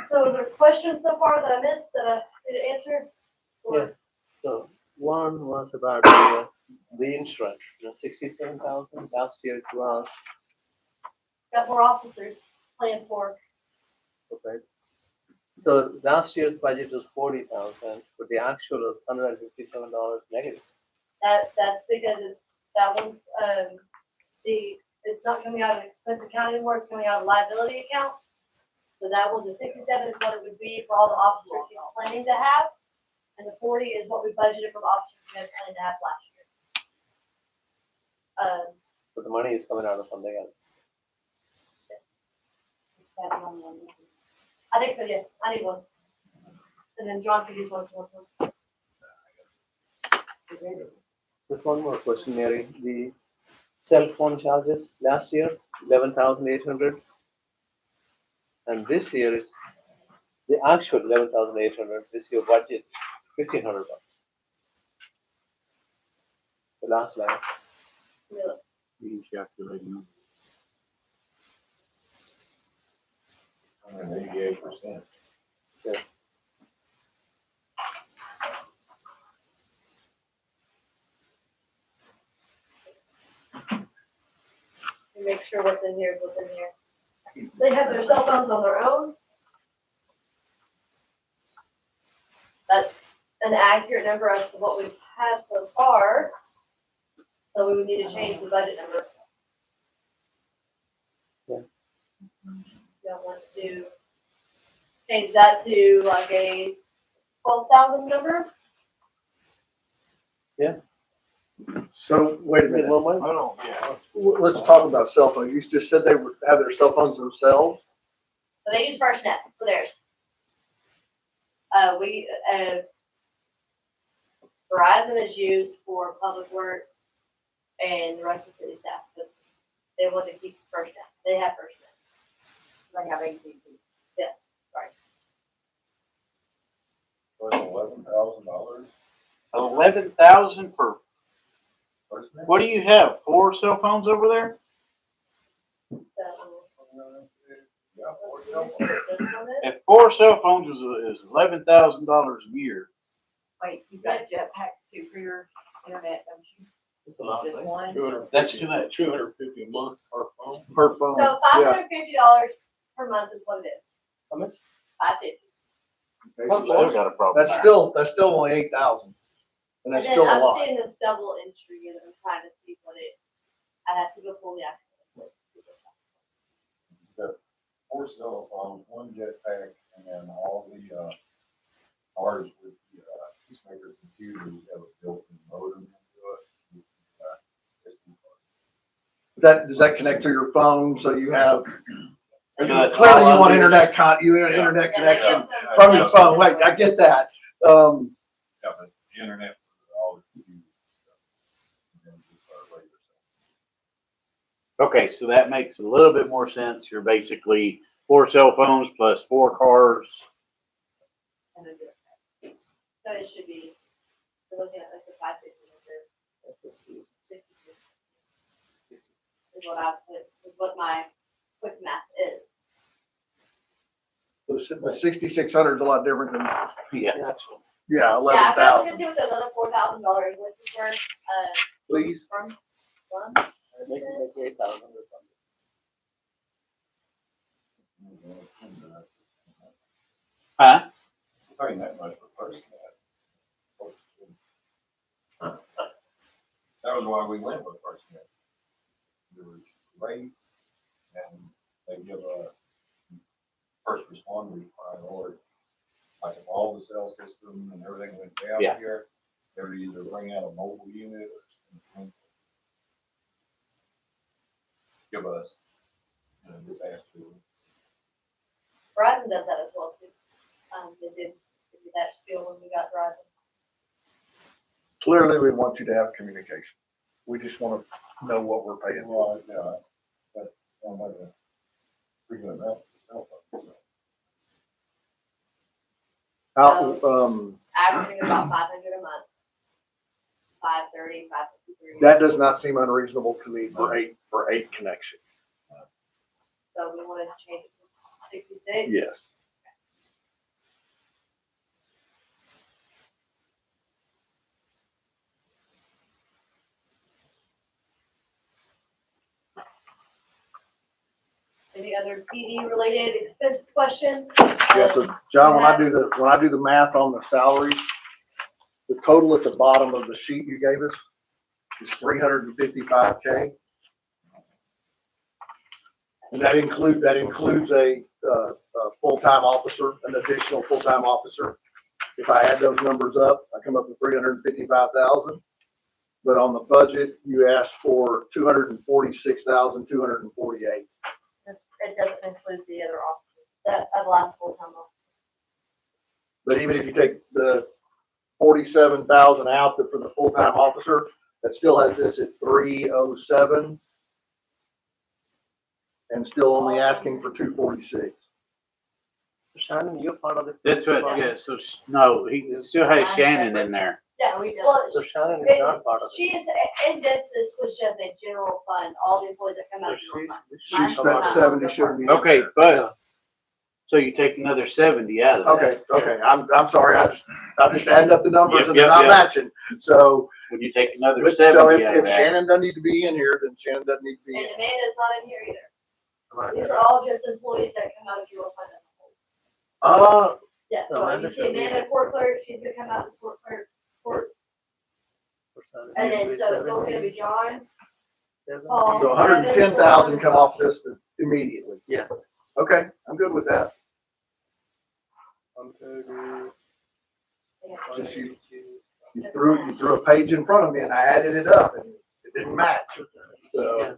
So are there questions so far that I missed that I didn't answer? Yeah. So one was about the insurance, 67,000. Last year it was, Got more officers planned for. okay. So last year's budget was 40,000, but the actual was $157 negative. That's because that one's, it's not coming out of expense account anymore, it's coming out of liability account. So that one, the 67 is what it would be for all the officers he's planning to have. And the 40 is what we budgeted for the officers we had planned to have last year. But the money is coming out of something else. I think so, yes, I need one. And then John could use one. Just one more question, Mary. The cell phone charges last year, 11,800. And this year is the actual 11,800. This year budget, $1,500. The last line. Calculating. 188%. And make sure what's in here is what's in here. They have their cell phones on their own. That's an accurate number as to what we've had so far. So we would need to change the budget number. Yeah. Don't want to change that to like a 12,000 number. So, wait a Wait, minute. one more? Oh, yeah. Let's talk about cell phones. You just said they would have their cell phones themselves. So they use FirstNet for theirs. Verizon is used for public works and the rest of the city staff, but they want to keep FirstNet. They have FirstNet. They have AT&T. Yes, right. For $11,000. 11,000 for, First name? what do you have? 4 cell phones over there? So Yeah, this one is. If 4 cell phones is $11,000 a year. Wait, you've got jetpacks too for your internet, don't you? It's a lot. Just one? That's too much. 250 a month per phone. Per phone. So Yeah. $550 per month is what it is. How much? $550. Okay, Still got a problem. That's still only 8,000. And that's And still then a lot. I'm seeing this double entry and I'm trying to see what I have to go pull the actual. The 4 cell phones, 1 jetpack, and then all the, ours with the, peacemaker computers have a built-in modem into it. with the, SD card. Does that connect to your phone, so you have, Good. clearly you want Yeah. internet connection from your phone, wait, I get that. Yeah, but the internet for all the computers and stuff. And then just our regular cell. Okay, so that makes a little bit more sense. You're basically 4 cell phones plus 4 cars. And a jetpack. So it should be, we're looking at like the 550 number. 56 is what I put, is what my quick math is. The 6,600 is a lot different than, Yeah. The actual. Yeah, Yeah, 11,000. I'm looking to see what those other $4,000 invoices were, Please. from. Make it like 8,000 or something. Huh? Paying that much for person. That was why we went with person. There was rate and they give a first responders priority. Like if all the cell system and everything went down Yeah. here, they would either bring out a mobile unit or give us, disaster. Verizon does that as well too. They did that spiel when we got Verizon. Clearly, we want you to have communication. We just want to know what we're paying for. Right, yeah, that sounds like a pretty good amount for cell phone. Averaging about 500 a month. 530, 553. That does not seem unreasonable to me for eight connection. So we wanted to change it to 66. Yes. Any other PD related expense questions? Yeah, so John, when I do the math on the salaries, the total at the bottom of the sheet you gave us is $355K. And that includes a full-time officer, an additional full-time officer. If I add those numbers up, I come up with 355,000. But on the budget, you asked for 246,248. It doesn't include the other officers, that last full-time officer. But even if you take the 47,000 out for the full-time officer, that still has this at 307. And still only asking for 246. Shannon, you're part of the. That's what, yeah, so, no, he still has Shannon in there. Yeah, well, So Shannon is not part of it. she is, and this was just a general fund, all the employees that come out of general fund. She's, that 70 shouldn't be. in Okay, there. but, so you take another 70 out of that. Okay, I'm sorry, I'm just adding up the numbers and they're Yep, not yep. matching, so. When you take another So 70 out of if that. Shannon doesn't need to be in here, then Shannon doesn't need to be And in. Amanda's not in here either. These are all just employees that come out of general fund. Yes, So so Amanda you see should be Amanda, court clerk, she's gonna come out of court clerk, and then, so it's only gonna be John, Paul. So 110,000 come off this immediately. Yeah. Okay, I'm good with that. 130. Just you threw a page in front of me and I added it up and it didn't match. So,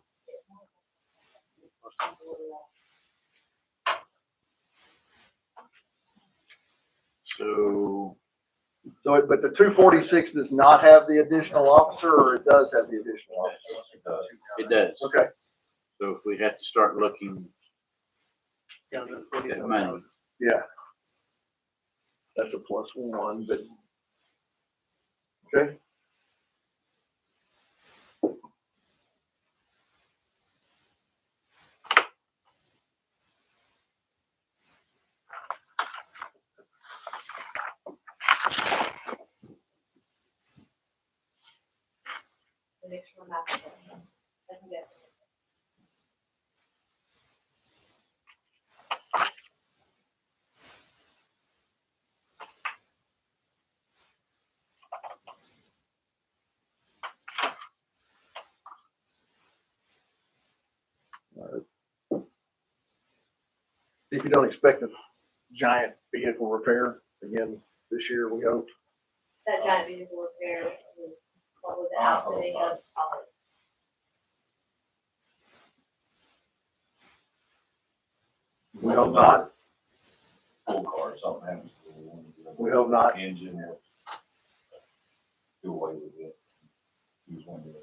but the 246 does not have the additional officer, or it does have the additional officer? It does. Okay. So if we had to start looking at money, Yeah. That's a +1, but. Okay. The next one after that. I can get. If you don't expect a giant vehicle repair again this year, we hope. That giant vehicle repair is what was the outfitting of college. We hope not. Full car, something happens to the one. We hope not. Engine or do away with it. Use one of the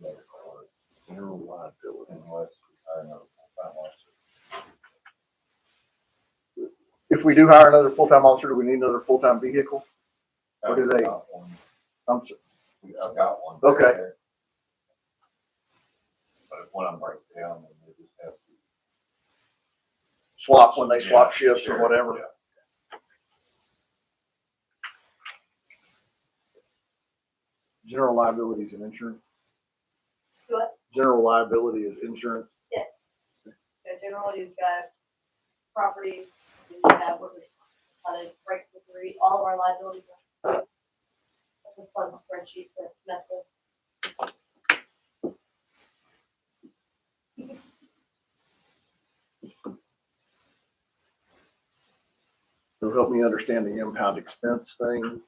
other cars. General liability. Unless we hire another full-time officer. If we do hire another full-time officer, do we need another full-time vehicle? Or do they- I've got one. I've got one. Okay. But if one of them breaks down, then they just have to. Swap when they swap Yeah, shifts or sure, whatever. yeah. General liability is an insurance. What? General liability is insurance. Yes. So generally, you've got property, you have, how they break the three, all of our liabilities. That's a fun spreadsheet to mess with. So help me understand the impound expense thing.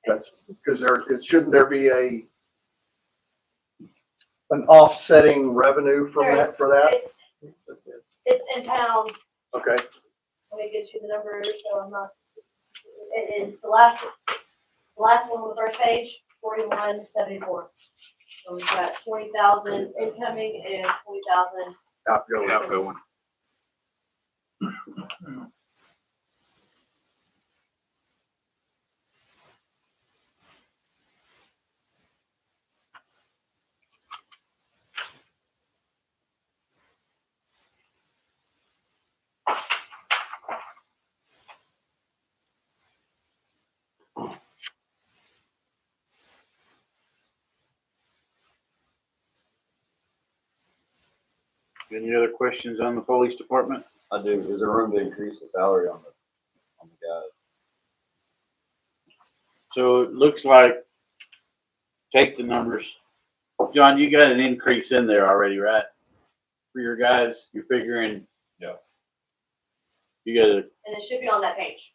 That's because shouldn't there be an offsetting revenue from There that, is. for that? It's in pounds. Okay, Let me get you the numbers, so I'm not, it is the last one on the first page, 4174. So we've got 20,000 incoming and 20,000. outgoing. Any other questions on the police department? I do. Is there room to increase the salary on the guys? So it looks like, take the numbers. John, you got an increase in there already, right? For your guys, you're figuring. Yeah. You got a, And it should be on that page.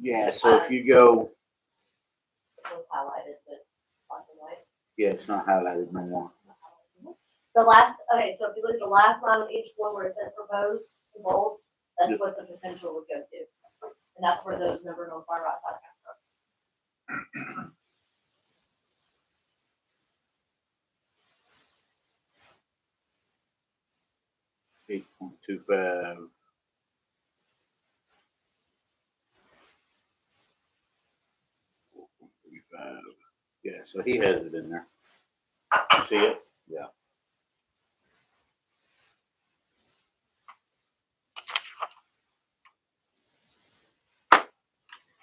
yeah, so if you go, It was highlighted, but black and white. yeah, it's not highlighted no more. The last, okay, so if you look at the last line of each one where it says proposed, in bold, that's what the potential would go to. And that's where those numbers on the far right side come from. 8.25. Yeah, so he has it in there. You see it? Yeah.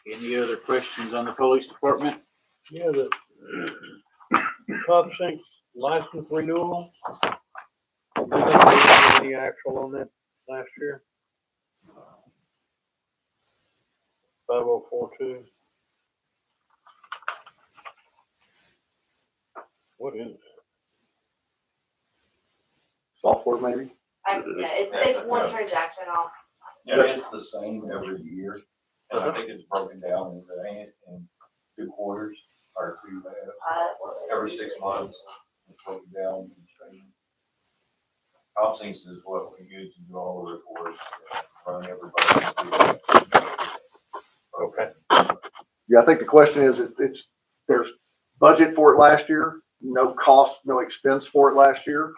Any other questions on the police department? Yeah, the pub sync license renewal. Any actual on that last year? 5042. What is it? Software maybe? Yeah, it's one transaction off. Yeah, it's the same every year, and I think it's broken down in 2 quarters, or 2, every 6 months. It's broken down. Copsinks is what we use to do all the reports, run everybody. Okay. Yeah, I think the question is, there's budget for it last year, no cost, no expense for it last year.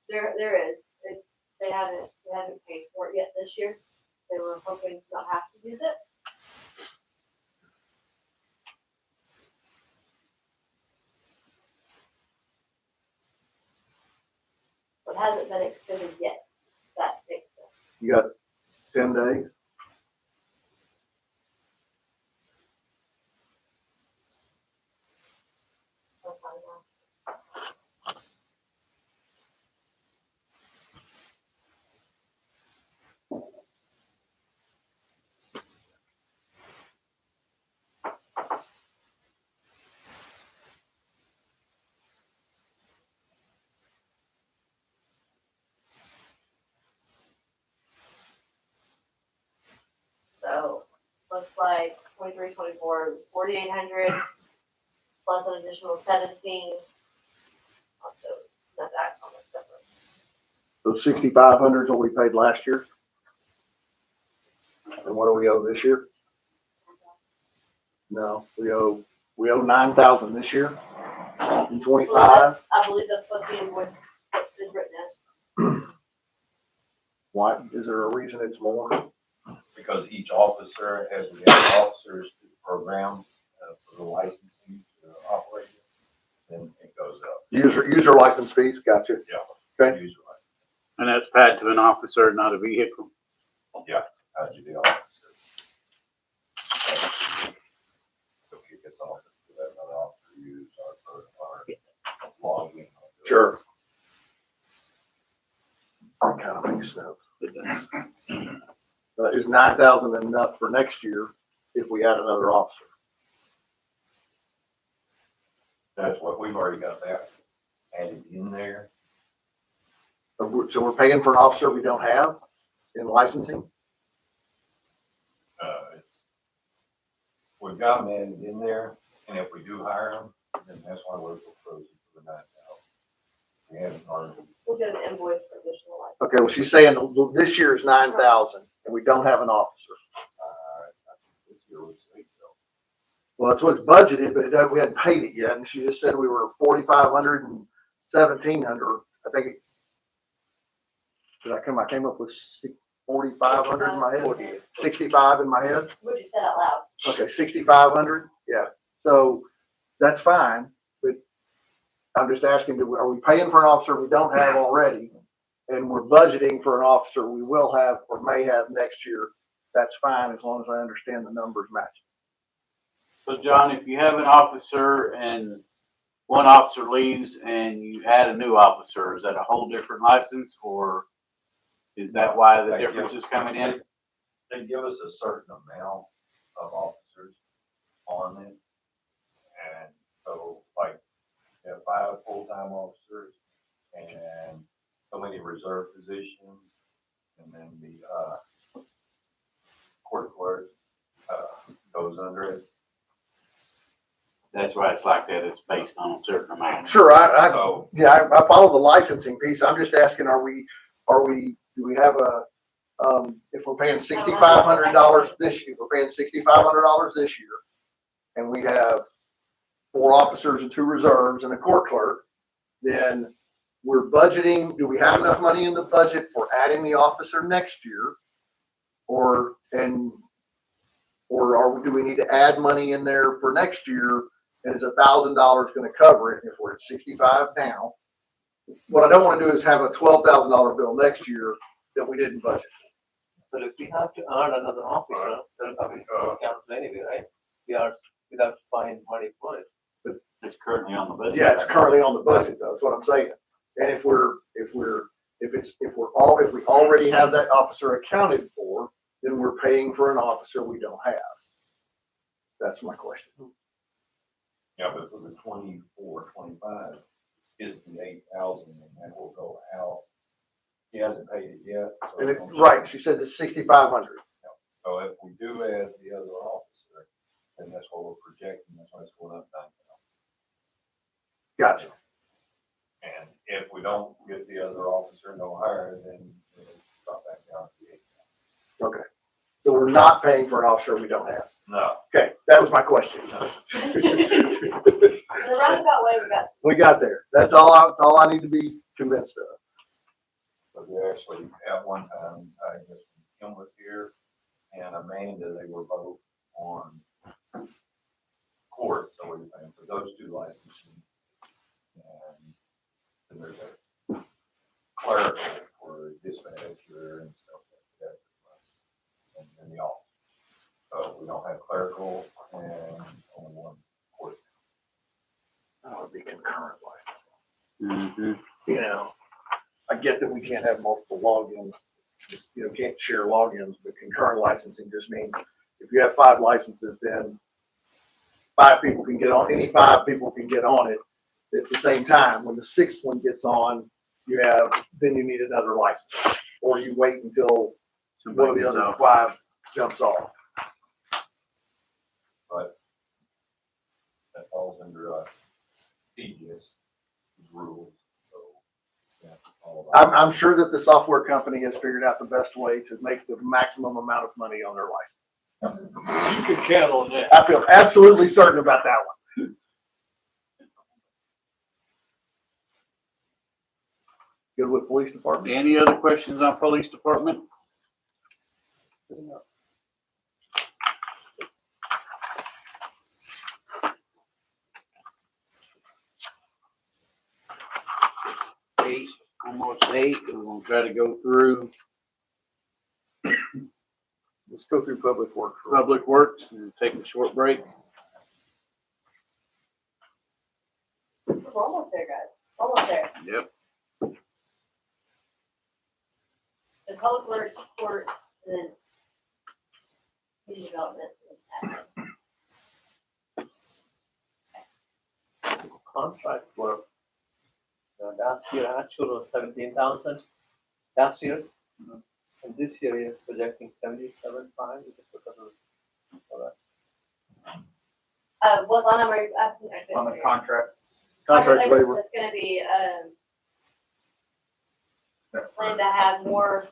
There is, they haven't paid for it yet this year. They were hoping to not have to use it. But it hasn't been extended yet. That makes sense. You got 10 days. That's fine now. So, looks like 23, 24 was 4,800 plus an additional 17. Also, not that on the separate. So 6,500 is what we paid last year. And what do we owe this year? No, we owe 9,000 this year. In 25. I believe that's what the invoice is written as. Why? Is there a reason it's more? Because each officer has the other officers to the program for the licensing to operate it, then it goes up. User license fees, gotcha. Yeah. Okay. User license. And that's tied to an officer, not a vehicle. Yeah, how'd you do officer? So kick us off to let another officer use our makes sense. Is 9,000 enough for next year if we add another officer? That's what, we've already got that added in there. So we're paying for an officer we don't have in licensing? We've got them added in there, and if we do hire them, then that's why we're proposing for the 9,000. We haven't already. We'll get an invoice for additional license. Okay, well, she's saying this year is 9,000 and we don't have an officer. This year was 8,000. Well, that's what's budgeted, but we hadn't paid it yet. And she just said we were 4,500 and 1,700. I think I came up with 4,500 in my head, 65 in my head. What you said out loud. Okay, 6,500, yeah. So that's fine, but I'm just asking, are we paying for an officer we don't have already? And we're budgeting for an officer we will have or may have next year. That's fine as long as I understand the numbers match. So John, if you have an officer and one officer leaves and you add a new officer, is that a whole different license, or is that why the difference is coming in? They give us a certain amount of officers on it. And so like, you have 5 full-time officers and so many reserve positions. And then the, court clerk, goes under it. That's why it's like that. It's based on a certain amount. Sure, So, I follow the licensing piece. I'm just asking, do we have if we're paying $6,500 this year, we're paying $6,500 this year, and we have 4 officers and 2 reserves and a court clerk, then we're budgeting, do we have enough money in the budget for adding the officer next year? Or do we need to add money in there for next year? And is $1,000 going to cover it if we're at 65 now? What I don't want to do is have a $12,000 bill next year that we didn't budget. But if we have to add another officer, then we can't cancel anyway, right? We are without find money for it. It's currently on the budget. Yeah, it's currently on the budget though, is what I'm saying. And if we already have that officer accounted for, then we're paying for an officer we don't have. That's my question. yeah, but for the 24, 25 is the 8,000 and that will go out. He hasn't paid it yet. So And right, she said it's 6,500. So if we do add the other officer, then that's what we're projecting. That's why it's going up 9,000. Gotcha. And if we don't get the other officer no higher, then it'll drop back down to the 8,000. Okay. So we're not paying for an officer we don't have. No. Okay, that was my question. In a roundabout way, we got. We got there. That's all I need to be convinced of. But we actually, at one time, I guess Kim was here and Amanda, they were both on court, so we were paying for those 2 licenses. And then there's a clerical for dispatcher and stuff like that. And the office. So we don't have clerical and only 1 court. That would be concurrent license. Mm-hmm. You know, I get that we can't have multiple logins, can't share logins, but concurrent licensing just means if you have 5 licenses, then 5 people can get on, any 5 people can get on it at the same time. When the 6th one gets on, then you need another license, or you wait until one of the other 5 jumps off. But that falls under TGS rules. So, yeah, all of that. I'm sure that the software company has figured out the best way to make the maximum amount of money on their license. You can count on that. I feel absolutely certain about that one. Good with police department? Any other questions on police department? Almost 8. We're gonna try to go through Let's go through public works. public works and take a short break. We're almost there, guys. Almost there. Yep. public works, court, and then community development. Contract work. Last year actual was 17,000, last year. And this year you're projecting 77.5. What line number are you asking? On the contract. Contract labor. That's gonna be, plan to have more,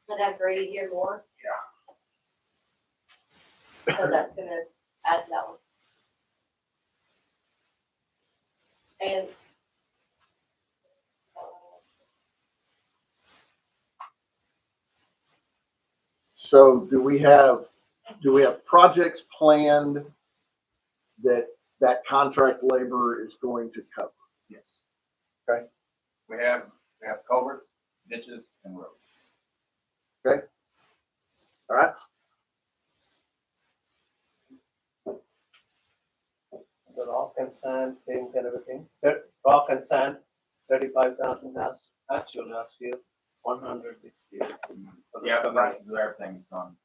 plan to have Grady here more. Yeah. So that's gonna add to that one. And. So do we have projects planned that contract labor is going to cover? Yes. Okay. We have culverts, ditches, and roads. All right. The rock and sand, same kind of a thing. Rock and sand, 35,000 actual last year, 100 this year. Yeah, the prices of everything is gone.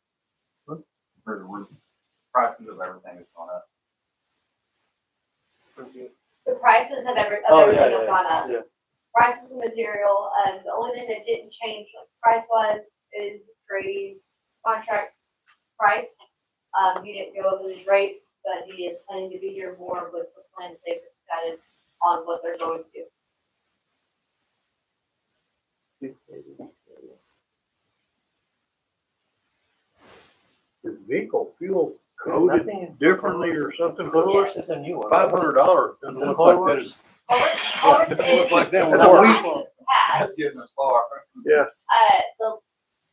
For the roof, prices of everything is gone up. The prices of Oh, everything yeah, have gone up. yeah. Prices of material, the only thing that didn't change, like price wise, is Grady's contract price. He didn't go over his rates, but he is planning to be here more with the plan that they've decided on what they're going to do. Is vehicle fuel coded Nothing. differently or something? Culver's is a new one. $500 doesn't And look like that. culverts, Culver's Doesn't look is like that. the That's a line that we've had. That's getting us far. Yeah. The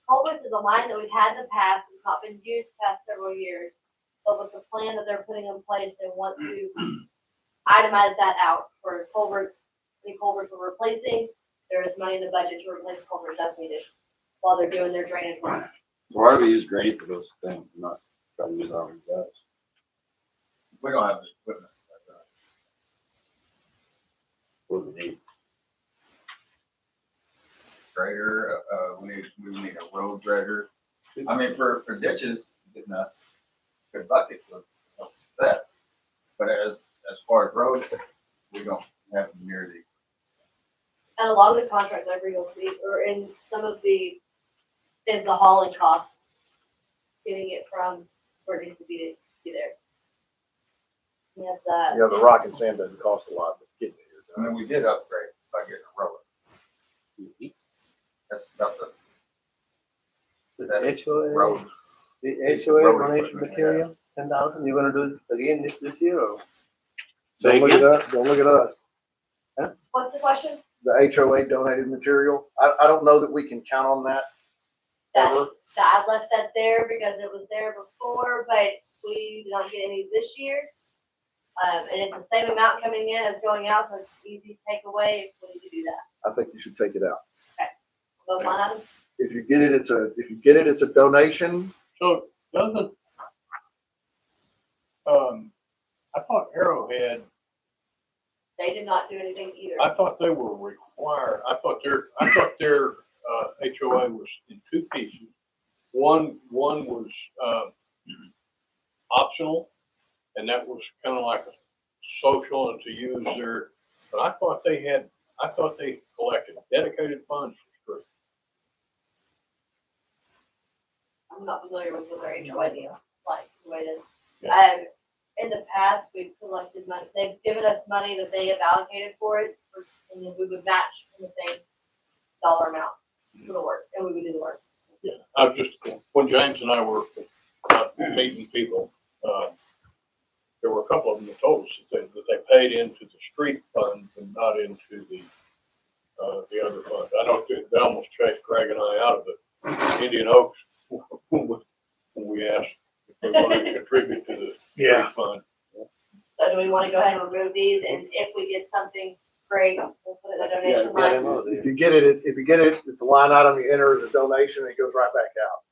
culverts is a line that we've had in the past, it's not been used past several years. But with the plan that they're putting in place, they want to itemize that out for culverts. The culverts we're replacing, there is money in the budget to replace culverts as needed while they're doing their drainage work. Why do we use Grady for those things, not try to use our own guys? We don't have the equipment. What do we need? Grader, we need a road grader. I mean, for ditches, getting a good bucket was that. But as far as roads, we don't have near the. And a lot of the contract labor you'll see, or in some of the, is the hauling cost. Getting it from where it needs to be there. Yes, Yeah, the rock and sand doesn't cost a lot, but getting it I here mean, we did upgrade by getting a roller. That's about the HOA, road. the It's HOA road donation equipment, material, 10,000. You're gonna do this again this year or? done. Don't look at us, don't look at us. what's the question? The HOA donated material, I don't know that we can count on that. Ever? I left that there because it was there before, but we did not get any this year. And it's the same amount coming in as going out, so it's easy to take away if we need to do that. I think you should take it out. Both line items. If you get it, it's a donation. So doesn't, I thought Arrowhead, They did not do anything either. I thought they were required, I thought their HOA was in two pieces. One was, optional, and that was kind of like a social and to use their, but I thought they collected dedicated funds for street. I'm not familiar with what their HOA is like, the way it is. Yeah. In the past, we've collected money, they've given us money that they have allocated for it, and then we would match in the same dollar amount for the work, and we would do the work. Yeah, I was just, when James and I were meeting people, there were a couple of them that told us that they paid into the street fund and not into the other fund. I know they almost chased Craig and I out of the Indian Oaks when we asked if they wanted to contribute to the street fund. So do we want to go ahead and remove these, and if we get something great, we'll put it in the donation line? If you get it, it's a line item, you enter as a donation, and it goes right back out.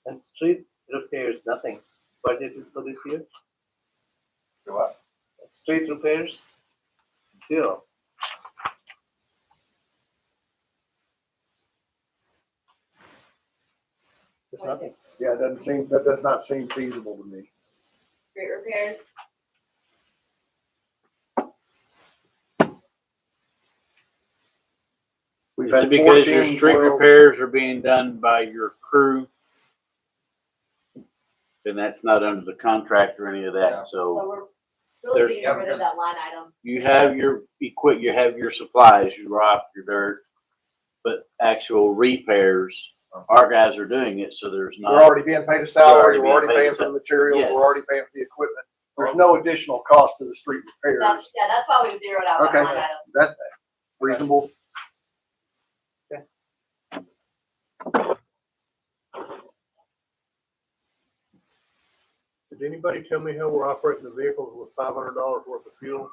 And street repairs, nothing budgeted for this year. Do what? Street repairs, 0. There's nothing. Yeah, that does not seem feasible to me. Street repairs. We've Is it had because your 14, street 12 repairs are being done by your crew? Then that's not under the contract or any of Yeah. that, So so we're really There's- getting rid of that line item. you have your you have your supplies, your rock, your dirt, but actual repairs, our guys are doing it, so there's We're not, already being paid a salary, We're we're already already being paid paying a for the sal- materials, yes. we're already paying for the equipment. There's no additional cost to the street repairs. That's why we zeroed out that Okay. line item. That's reasonable. Did anybody tell me how we're operating the vehicles with $500 worth of fuel?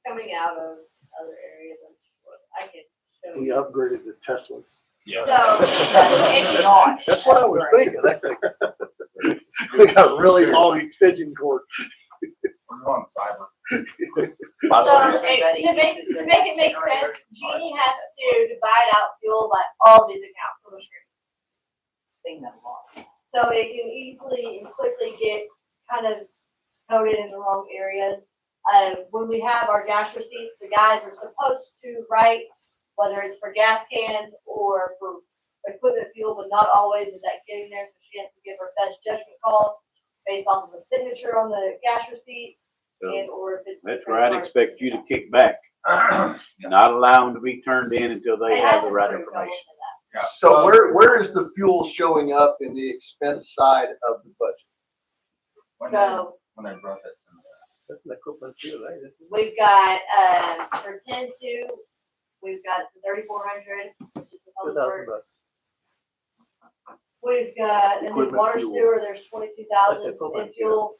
Coming out of other areas, I'm sure. I can show We you. upgraded the Teslas. So, It's not. That's what I was thinking. We got really long extension cord. We're going cyber. So, to make it make sense, Jeannie has to divide out fuel by all these accounts on the screen. Thing that long. So it can easily and quickly get kind of coded in the wrong areas. When we have our gas receipts, the guys are supposed to write, whether it's for gas cans or for equipment fuel, but not always is that getting there. So she has to give her best judgment call based off of the signature on the gas receipt and or if it's. that's where I'd expect you to kick back. Not allow them to be turned in until they have the right information. Yeah. So where is the fuel showing up in the expense side of the budget? When So they brought that to me. That's an equipment too, right? Isn't it? we've got, for 10-2, we've got the 3,400, which is the public 2,000 works. bucks. We've got, and then Equipment water fuel. sewer, there's 22,000 in equipment fuel.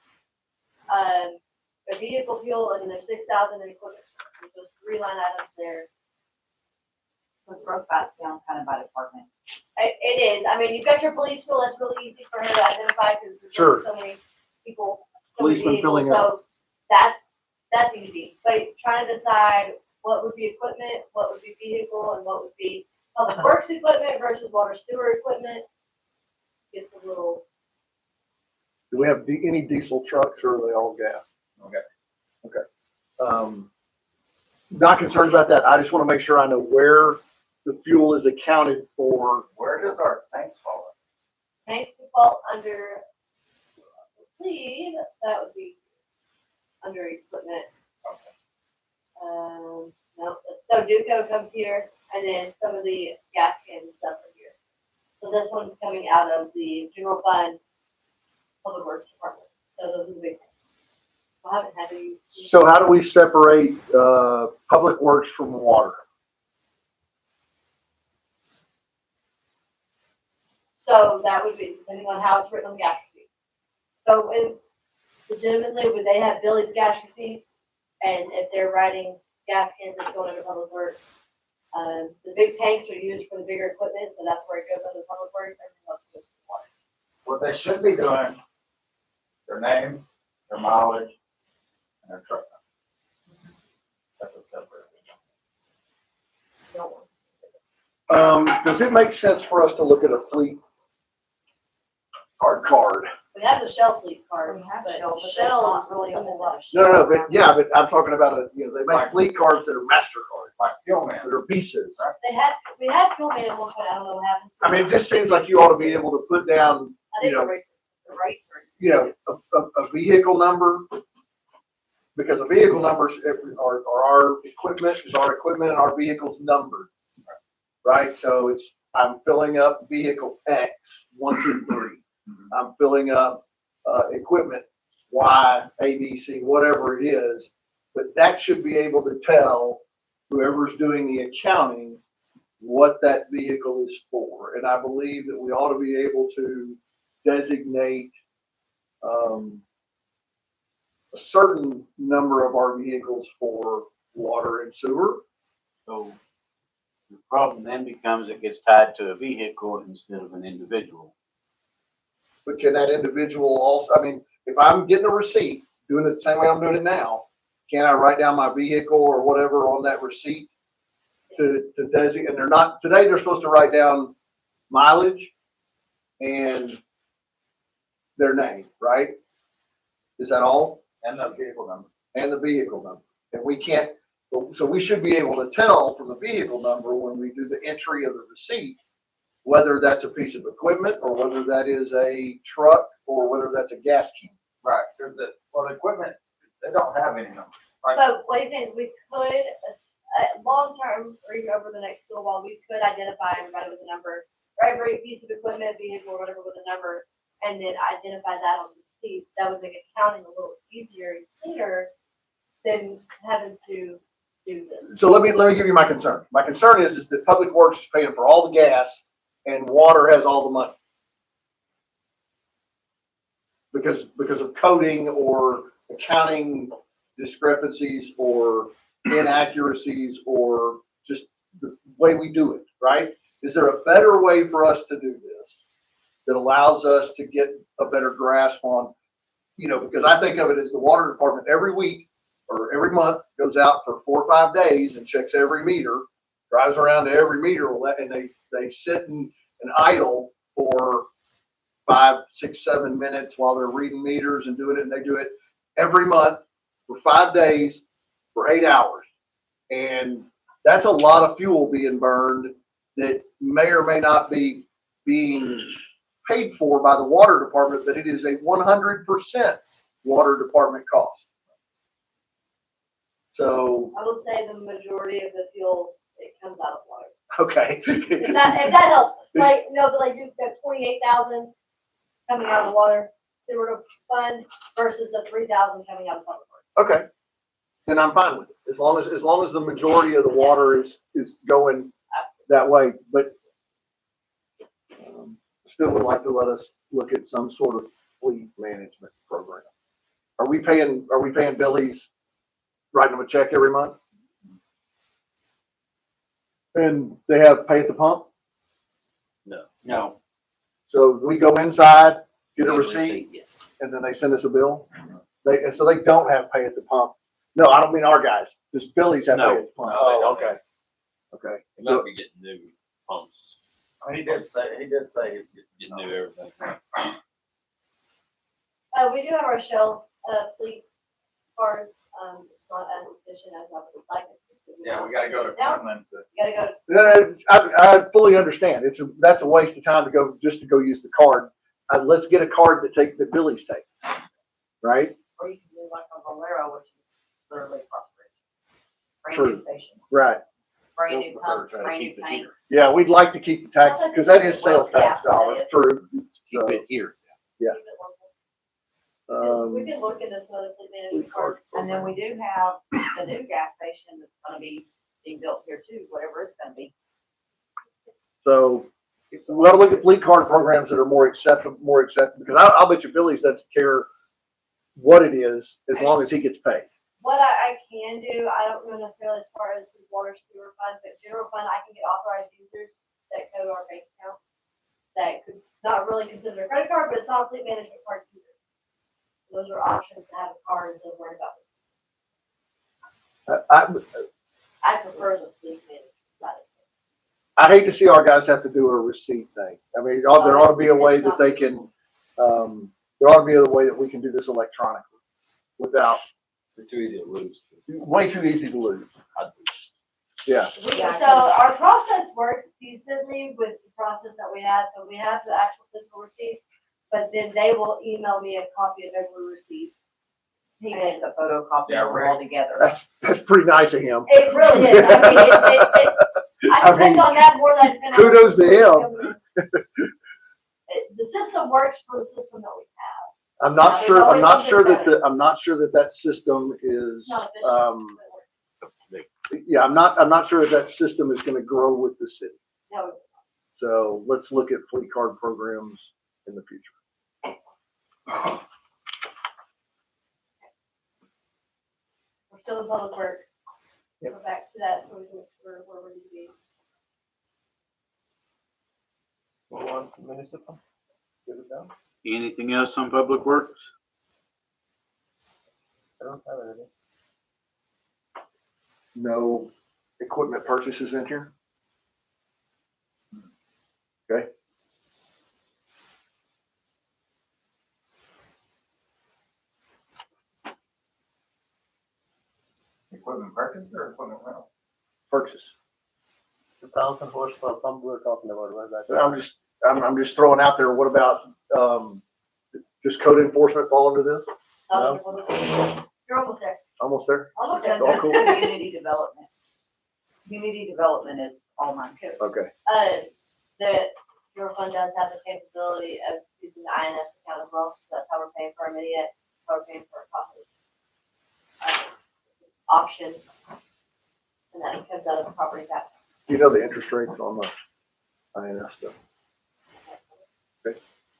A vehicle fuel, and then there's 6,000 in equipment. So those 3 line items there. It's broke back down kind of by department. It is, I mean, you've got your police fuel, that's really easy for her to identify, because there's Sure. so many people, so many Policemen vehicles, filling up. so that's easy. But trying to decide what would be equipment, what would be vehicle, and what would be public works equipment versus water sewer equipment gets a little. Do we have any diesel trucks or are they all gas? Okay. Not concerned about that. I just want to make sure I know where the fuel is accounted for. Where does our tanks fall? Tanks would fall under, I believe, that would be under equipment. No, so Duco comes here, and then some of the gas cans and stuff are here. So this one's coming out of the general fund, public works department, so those are the big things. I haven't had to use. So how do we separate, public works from water? So that would be depending on how it's written on the gas receipt. So legitimately, would they have Billy's gas receipts? And if they're writing gas cans, it's going under public works. The big tanks are used for the bigger equipment, so that's where it goes under public works, everything else goes to water. What they should be doing, their name, their mileage, and their truck number. That's what's separate. Don't want. Does it make sense for us to look at a fleet card? We have the Shell fleet card, We have but Shell, but there's Shell not is really a whole lot of. No, but yeah, but I'm talking about they make fleet cards that are MasterCard, Like steel man. that are pieces. we had fuel man at one point, I don't know what happened. to I mean, it. it just seems like you ought to be able to put down, I think you know, the rates are. a vehicle number. Because the vehicle numbers are our equipment, is our equipment and our vehicles numbered. Right, so I'm filling up vehicle X, 1, 2, 3. I'm filling up, equipment Y, A, B, C, whatever it is. But that should be able to tell whoever's doing the accounting what that vehicle is for. And I believe that we ought to be able to designate, a certain number of our vehicles for water and sewer. So the problem then becomes it gets tied to a vehicle instead of an individual. But can that individual also, I mean, if I'm getting a receipt, doing it the same way I'm doing it now, can I write down my vehicle or whatever on that receipt to designate? And they're not, today they're supposed to write down mileage and their name, right? Is that all? And the vehicle number. And the vehicle number. And we can't, so we should be able to tell from the vehicle number when we do the entry of the receipt, whether that's a piece of equipment or whether that is a truck or whether that's a gas can. Right, because the equipment, they don't have any numbers. Right? But what he's saying is we could, long term, or even over the next little while, we could identify everybody with a number, or every piece of equipment, vehicle, or whatever with a number, and then identify that on the receipt. That would make accounting a little easier and clearer than having to do this. So let me give you my concern. My concern is that Public Works is paying for all the gas and water has all the money. Because of coding or accounting discrepancies or inaccuracies or just the way we do it, right? Is there a better way for us to do this that allows us to get a better grasp on, because I think of it as the water department every week or every month goes out for 4 or 5 days and checks every meter, drives around to every meter, and they sit and idle for 5, 6, 7 minutes while they're reading meters and doing it, and they do it every month for 5 days for 8 hours. And that's a lot of fuel being burned that may or may not be being paid for by the water department, but it is a 100% water department cost. So, I will say the majority of the fuel, it comes out of water. okay. If that helps, like, but like that 28,000 coming out of the water sewer fund versus the 3,000 coming out of public works. Okay. Then I'm fine with it. As long as the majority of the water is going that way, but still would like to let us look at some sort of fleet management program. Are we paying Billy's, writing them a check every month? And they have pay at the pump? No. So we go inside, get a Get receipt, yes. and then they send us a bill? So they don't have pay at the pump? No, I don't mean our guys, just Billy's have pay No. at the pump. No, they Oh, don't. okay. Okay. You might be getting new pumps, I mean, he did say he's getting new everything. We do have our Shell fleet cards. It's not as efficient as I would like it. yeah, we gotta go to Now, Quinlan to. you gotta go. I fully understand. That's a waste of time to go use the card. Let's get a card that Billy's takes, right? Or you can do like a Valero, which is literally cross-bridge. True. Brand new station, Right. brand new pumps, Try to brand new keep it tanks. Yeah, we'd like to keep the tax because that is sales tax dollars. True. Keep it here. Yeah. Keep it local. We Um, can look into some other fleet management cards. And then we do have the new gas station that's gonna be being built here too, whatever it's gonna be. so we ought to look at fleet card programs that are more acceptable, because I'll bet you Billy's doesn't care what it is as long as he gets paid. What I can do, I don't know necessarily as far as the water sewer fund, but general fund, I can get authorized users that code our bank account. That could not really consider a credit card, but it's not a fleet management card either. Those are options to have a card instead of worrying about this. I prefer the fleet management side of things. I hate to see our guys have to do a receipt thing. I mean, there ought to be a way that they can, there ought to be a way that we can do this electronically without, They're too easy to lose. way too easy to lose. Yeah. So our process works decently with the process that we have. So we have the actual physical receipts, but then they will email me a copy of every receipt. He needs a photocopy Yeah, of it right. all together. That's pretty nice of him. It really is. I mean, I depend on that more than I depend on. Kudos to him. The system works for the system that we have. I'm not There's sure, always something better. I'm not sure that system is, It's not efficient, but it works. yeah, I'm not sure that system is gonna grow with the city. No, So let's look at fleet card programs in the future. we're still in public works. Go back to that, so we can, where we need to be. Move on to municipal. Give it down. Anything else on Public Works? I don't have anything. No equipment purchases in here? Okay. equipment purchase or equipment rental? Purchase. 2,000 horsepower pump we're talking about, right? I'm just throwing out there, what about, does code enforcement fall into this? No? You're almost there. Almost there? Almost there. All cool. Community development. Community development is all mine code. Okay. The your fund does have the capability of using the INS account as well, so that's how we're paying for immediate, how we're paying for a cost option. And that comes out of the property tax. Do you know the interest rates on the INS stuff?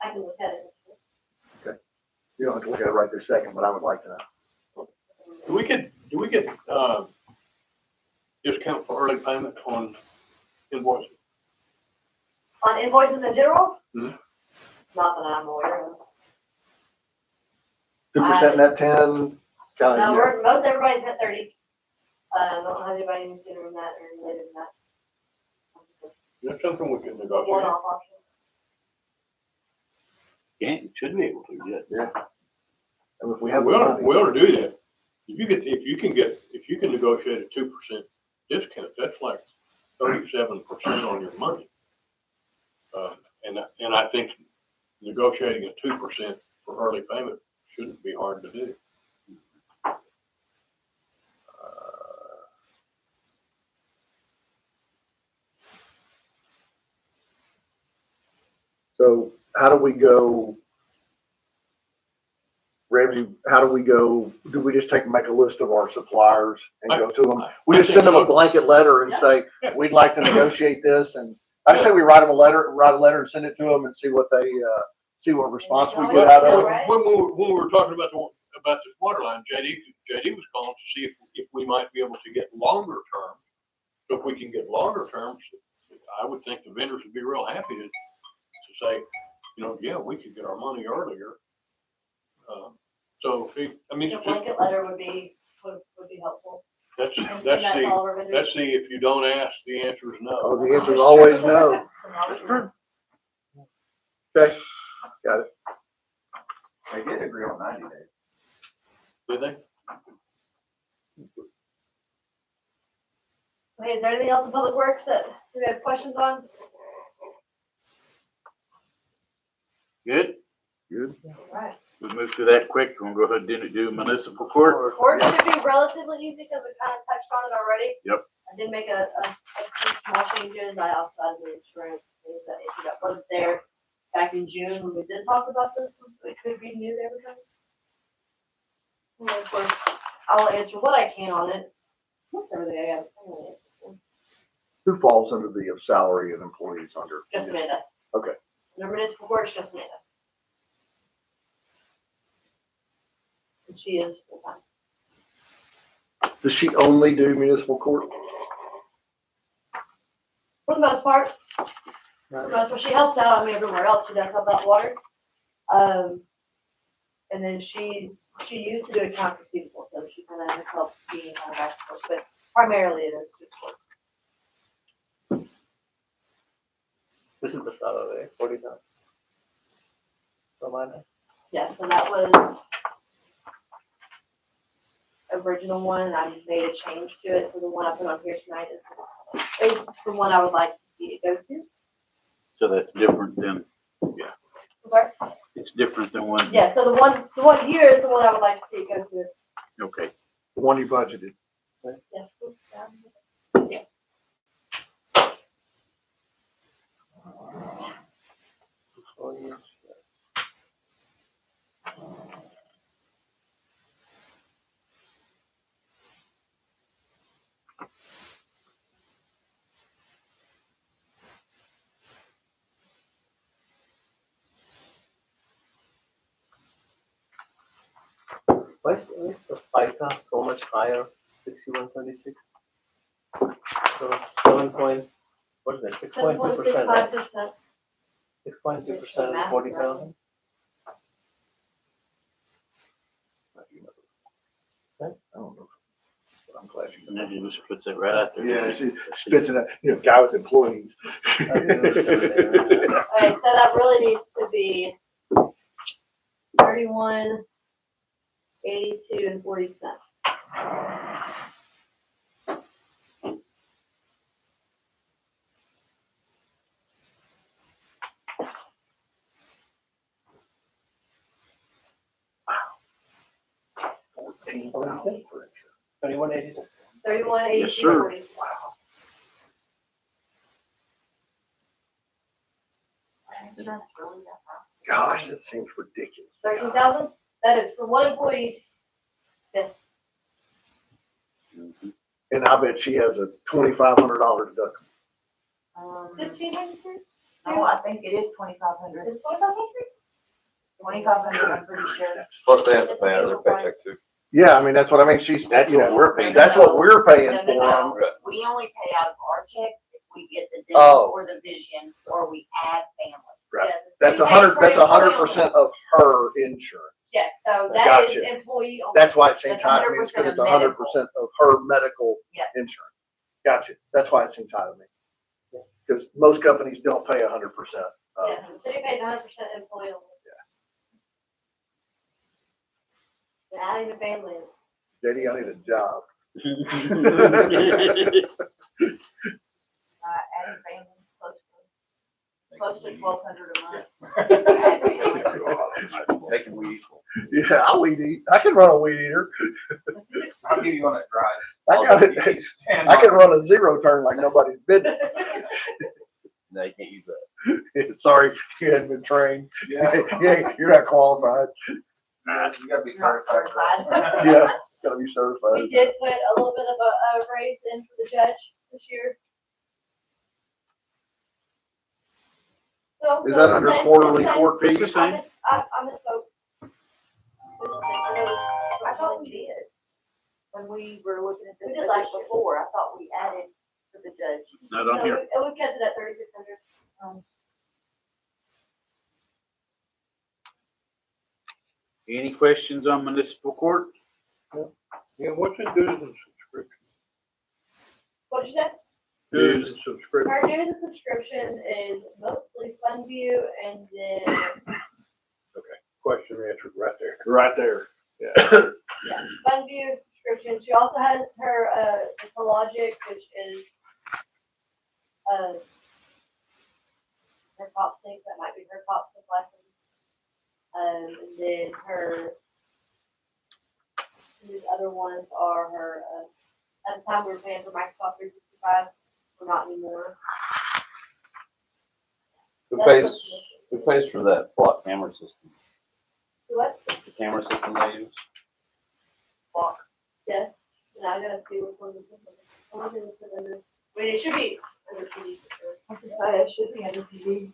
I can look at it. You don't have to look at it right this second, but I would like to know. Do we get, discount for early payment on invoices? On invoices in general? Mhm. Not that I'm aware of. 2% net 10, No, kind of, most everybody's at 30. I don't have anybody in sooner than that or later than that. That's something we can One negotiate. off option. Should be able to, yeah. and if we We have the ought, money. we ought to do that. If you can negotiate a 2% discount, that's like 37% on your money. And I think negotiating a 2% for early payment shouldn't be hard to do. So how do we go, Ramsey, how do we go, do we just make a list of our suppliers and go to them? We just send them a blanket letter and say, we'd like to negotiate this, and I say we write a letter and send it to them and see what they, see what response we get out of it. When we were talking about this water line, JD was calling to see if we might be able to get longer terms. So if we can get longer terms, I would think the vendors would be real happy to say, yeah, we could get our money earlier. So, I mean, A blanket letter would be helpful. that's And send that to all of our vendors. let's see, if you don't ask, the answer is no. Oh, the answer is always no. That's true. Okay, got it. They did agree on 90 days. Did they? Okay, is there anything else in Public Works that we have questions on? Good. Good. Alright. We move through that quick. We'll go ahead and do municipal court. Court should be relatively easy because we kind of touched on it already. Yep. I did make a few small changes. I also added the insurance things that issue that wasn't there back in June when we did talk about this, it could be new to everybody. And of course, I'll answer what I can on it. Most everything I got. Who falls under the salary and employees under? Just Amanda. Okay. Under municipal court, it's just Amanda. And she is full time. Does she only do municipal court? For the most part. For the most part, she helps out, everywhere else, she does help out water. And then she used to do accounts receivable, so she kind of helped being kind of back and forth, but primarily it is just court. This is the salary, 40,000. Romana? Yeah, so that was original one, and I just made a change to it, so the one I put on here tonight is the one I would like to see it go to. So that's different than, I'm sorry? it's different than one. Yeah, so the one here is the one I would like to see it go to. Okay. The one you budgeted. Yes. Yes. Why is the FICA so much higher, 6126? So 7 point, what is that, 6.2%? 7.65%. 6.2%, 40,000? I don't know. But I'm glad you And then he just puts it right out there. Yeah, she spits it out, guy with employees. Okay, so that really needs to be 31, 82, and 40 cents. 18,000 for insurance. 3182. 3182. Yes, sir. Wow. Insurance really that fast. Gosh, that seems ridiculous. 13,000? That is for one employee. Yes. And I bet she has a $2,500 deductible. 1,500? No, I think it is 2,500. Is 2,500? 2,500, I'm pretty sure. Plus they have to pay out of their paycheck too. Yeah, I mean, that's what I mean. She's, That's you what know, we're paying. that's what we're paying No, for no, them. no. We only pay out of our checks if we get the Oh. dental or the vision, or we add family. Right. Yeah, the That's city pays 100, for that's employee 100% of her insurance. Yes, so that is Gotcha. employee only. That's why it seems That's high to me, is 100% because it's of 100% of her medical Yes. insurance. Gotcha. That's why it seems high to me. Because most companies don't pay 100%. Yes, the city pays 100% employee only. And adding the family is. JD, I need a job. Adding family close to 1,200 a month. Add family. Making we equal. Yeah, I'll weed eat. I can run a weed eater. I'll give you one that drives. I got it. Stand I on can it. run a zero turn like nobody's business. No, you can't use that. Sorry, you hadn't been trained. Yeah. Yeah, you're not qualified. You gotta be You're not certified. certified. Yeah, gotta be certified. We did put a little bit of a raise in for the judge this year. So, Is that so under same- quarterly same- court It's the fees? same. I misspoke. I thought we did. When we were looking at We this did budget last year. before, I thought we added to the judge. Not No, on here. we kept it at 3,600. Any questions on municipal court? Yeah, what's the dues and subscription? What did you say? Dues and subscription. Our dues and subscription is mostly FundView and then Question answered right there. Right there. Yeah. FundView subscription. She also has her Logic, which is her pop sync. That might be her pop sync lessons. And then these other ones are her. At the time we were paying for Microsoft 365. We're not anymore. Who pays for that block camera system? What? The camera system they use? Block. Yes. Now I gotta see which one this is. I mean, it should be under PD for sure. It should be under PD.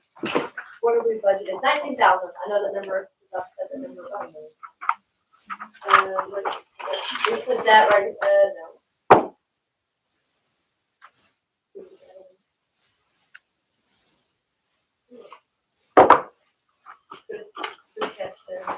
What are we budgeted? It's 19,000. I know the number. I've said the number. We put that right. No. Good catch there.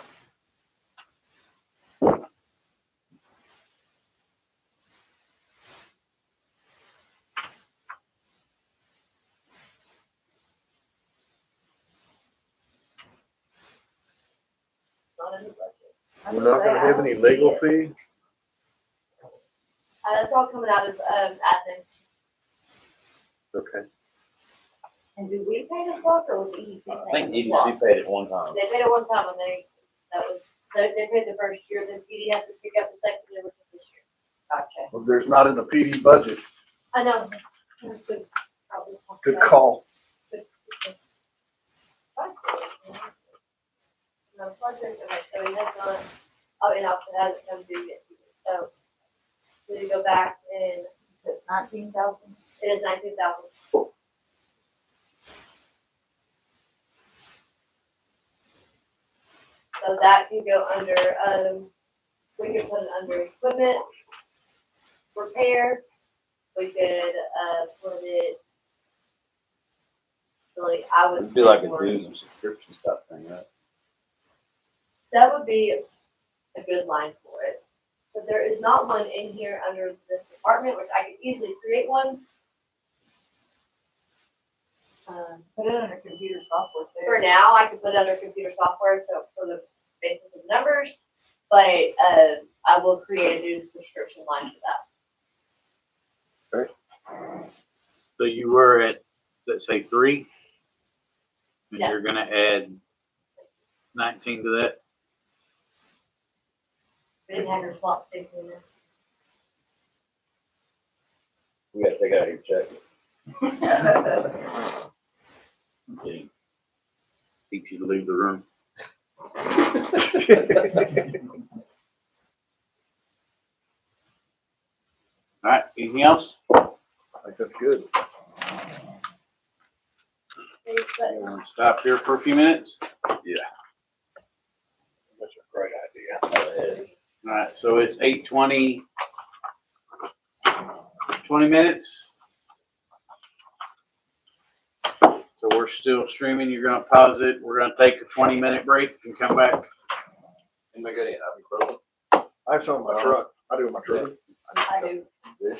Not in the budget. We're not gonna have any legal fees? That's all coming out of admin. Okay. And do we pay the clock or was EDC paying? I think the clock? EDC paid it one time. They paid it one time and they paid the first year, then PD has to pick up the second year, which is this year. Gotcha. Well, there's not in the PD budget. I know. That's good. Probably. Good call. No, project, okay, so he has not, and also hasn't come due yet, so. We need to go back and It's 19,000. it is 19,000. So that can go under, we can put it under equipment, repair, we could, put it. Really, I would. It'd be like say a more- dues and subscription stuff thing, right? That would be a good line for it. But there is not one in here under this department, which I could easily create one. Put it under computer software too. For now, I could put it under computer software, so for the basis of numbers, but, I will create a new subscription line for that. So you were at, let's say, 3? And Yeah. you're gonna add 19 to that? We didn't have your flop sticks in there. We gotta take out your check. Okay. Teach you to leave the room. All right, anything else? I think that's good. Thanks, but You want to stop here for a few minutes? That's a great idea. All right, so it's 8:20. 20 minutes. So we're still streaming. You're gonna pause it. We're gonna take a 20-minute break and come back. Anybody got any ibuprofen? I have some in my truck. I do in my truck. I do. Yeah.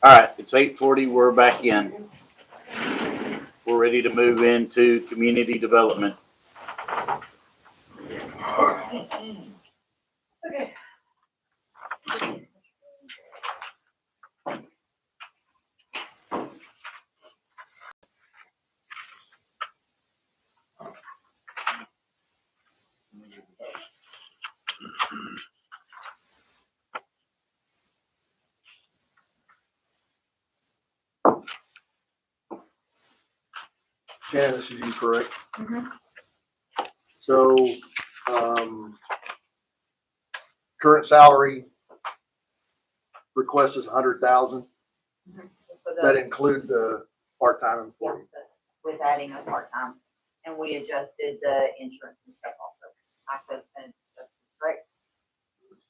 All right, it's 8:40, we're back in. We're ready to move into community development. Okay. Shannon, this is you, correct? Mhm. So, current salary request is 100,000. For Does that the, include the part-time yeah, employee? with adding a part-time, and we adjusted the insurance and stuff also. Access and stuff, correct?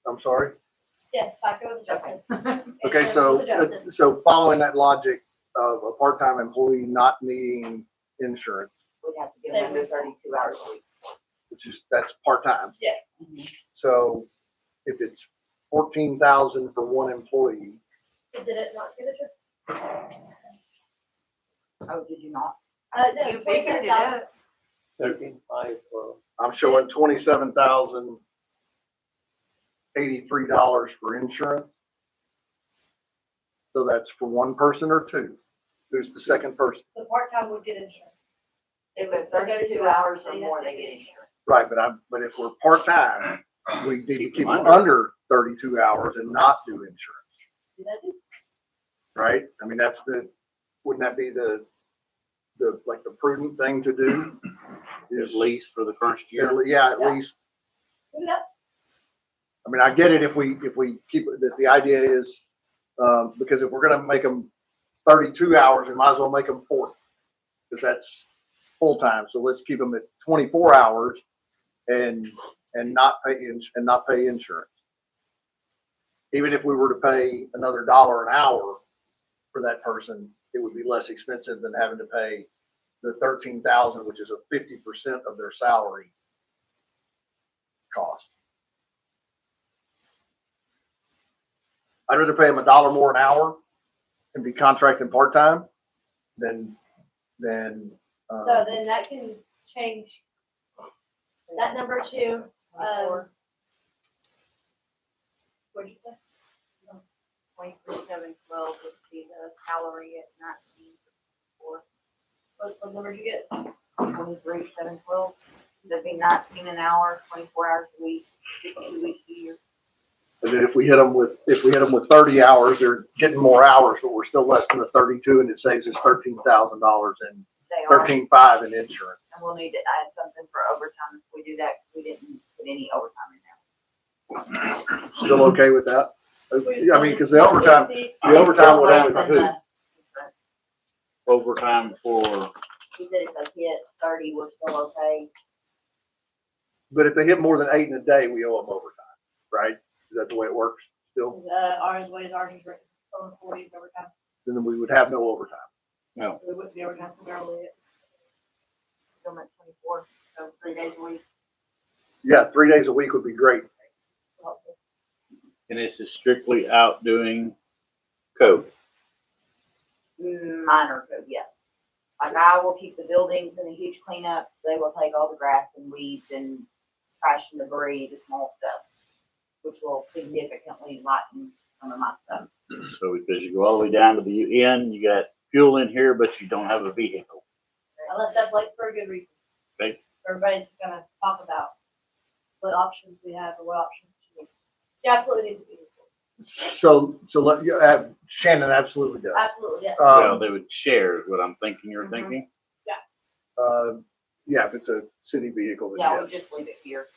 I'm sorry? Yes, FICA was adjusted. Okay, Insurance so, was adjusted. so following that logic of a part-time employee not needing insurance, We'd have to give them under 32 hours a week. which is, that's part-time. Yes. So if it's 14,000 for one employee, Did it not get adjusted? Oh, did you not? No, You figured it 27,000. out. 13.5 for I'm showing $27,083 for insurance. So that's for one person or two? Who's the second person? The part-time would get insurance. If it's 32 hours or more, they get insurance. Right, but if we're part-time, we need to keep them under 32 hours and not do insurance, Do that too? right? I mean, wouldn't that be the prudent thing to do? At least for the first year. Yeah, at Yeah. least, Do that. I mean, I get it if we keep it, that the idea is, because if we're gonna make them 32 hours, we might as well make them 40. Because that's full-time, so let's keep them at 24 hours and not pay insurance. Even if we were to pay another $1 an hour for that person, it would be less expensive than having to pay the 13,000, which is a 50% of their salary cost. I'd rather pay them $1 more an hour and be contracting part-time than. So then that can change that number to, what'd you say? 23,712 would be the salary at 19. What number did you get? 23,712. That'd be 19 an hour, 24 hours a week, 52 weeks a year. And then if we hit them with 30 hours, they're getting more hours, but we're still less than the 32, and it saves us $13,000 and They are, 13,500 in insurance. and we'll need to add something for overtime if we do that, 'cause we didn't put any overtime in there. Still okay with that? We I mean, because the overtime would Less only than who? the- Overtime for, He said if they hit 30, we're still okay. But if they hit more than 8 in a day, we owe them overtime, right? Is that the way it works still? Ours, way ours is written, over 40 overtime. Then we would have no overtime. no, So we wouldn't be overtime for barely it. Still at 24, so 3 days a week. Yeah, 3 days a week would be great. and this is strictly out doing code. Minor code, yes. Like I will keep the buildings in a huge cleanup. They will take all the grass and weeds and trash and debris, the small stuff, which will significantly lighten some of my stuff. So because you go all the way down to the end, you got fuel in here, but you don't have a vehicle. I left that blank for a good reason. Okay. Everybody's gonna talk about what options we have or what options to use. You absolutely need to be. So Shannon absolutely does. Absolutely, yes. Well, they would share is what I'm thinking you're Mhm. thinking. Yeah, if it's a city vehicle, then Yeah, we yes. just leave it here.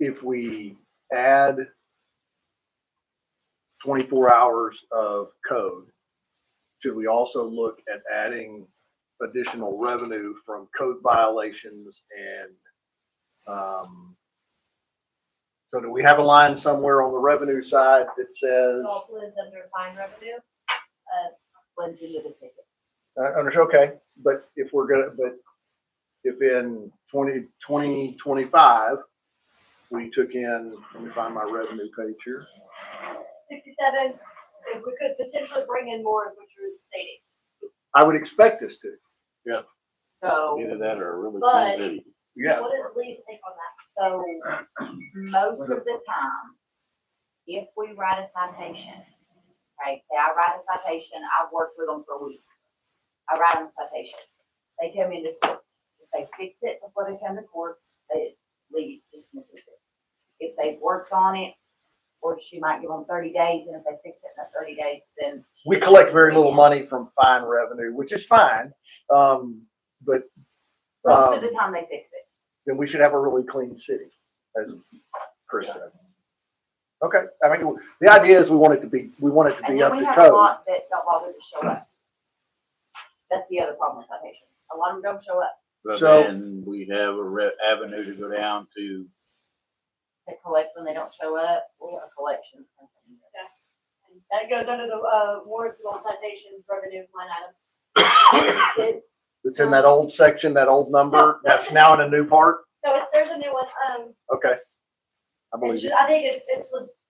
If we add 24 hours of code, should we also look at adding additional revenue from code violations and, so do we have a line somewhere on the revenue side that says, It all blends under fine revenue. Blends into the ticket. okay, but if in 2025, we took in, let me find my revenue page here. 67, if we could potentially bring in more, which you're stating. I would expect us to. So Either that or a really But- clean city. Yeah. What is Lee's take on that? So most of the time, if we write a citation, right, say I write a citation, I've worked with them for weeks. I write them a citation. They come into court. If they fix it before they come to court, they leave, dismisses it. If they've worked on it, or she might give them 30 days, and if they fix it in the 30 days, then. We collect very little money from fine revenue, which is fine. But Most of the time they fix it. then we should have a really clean city, as Chris said. Okay, I mean, the idea is we want it to be And up then to we have a code. lot that don't bother to show up. That's the other problem with citations. A lot of them don't show up. But So- then we have a avenue to go down to, They collect when they don't show up. We have a collection company. And that goes under the, warrants and all citations revenue line item. It's in that old section, that old number, that's now in a new part. So if there's a new one, Okay. I it believe should, you. I think it's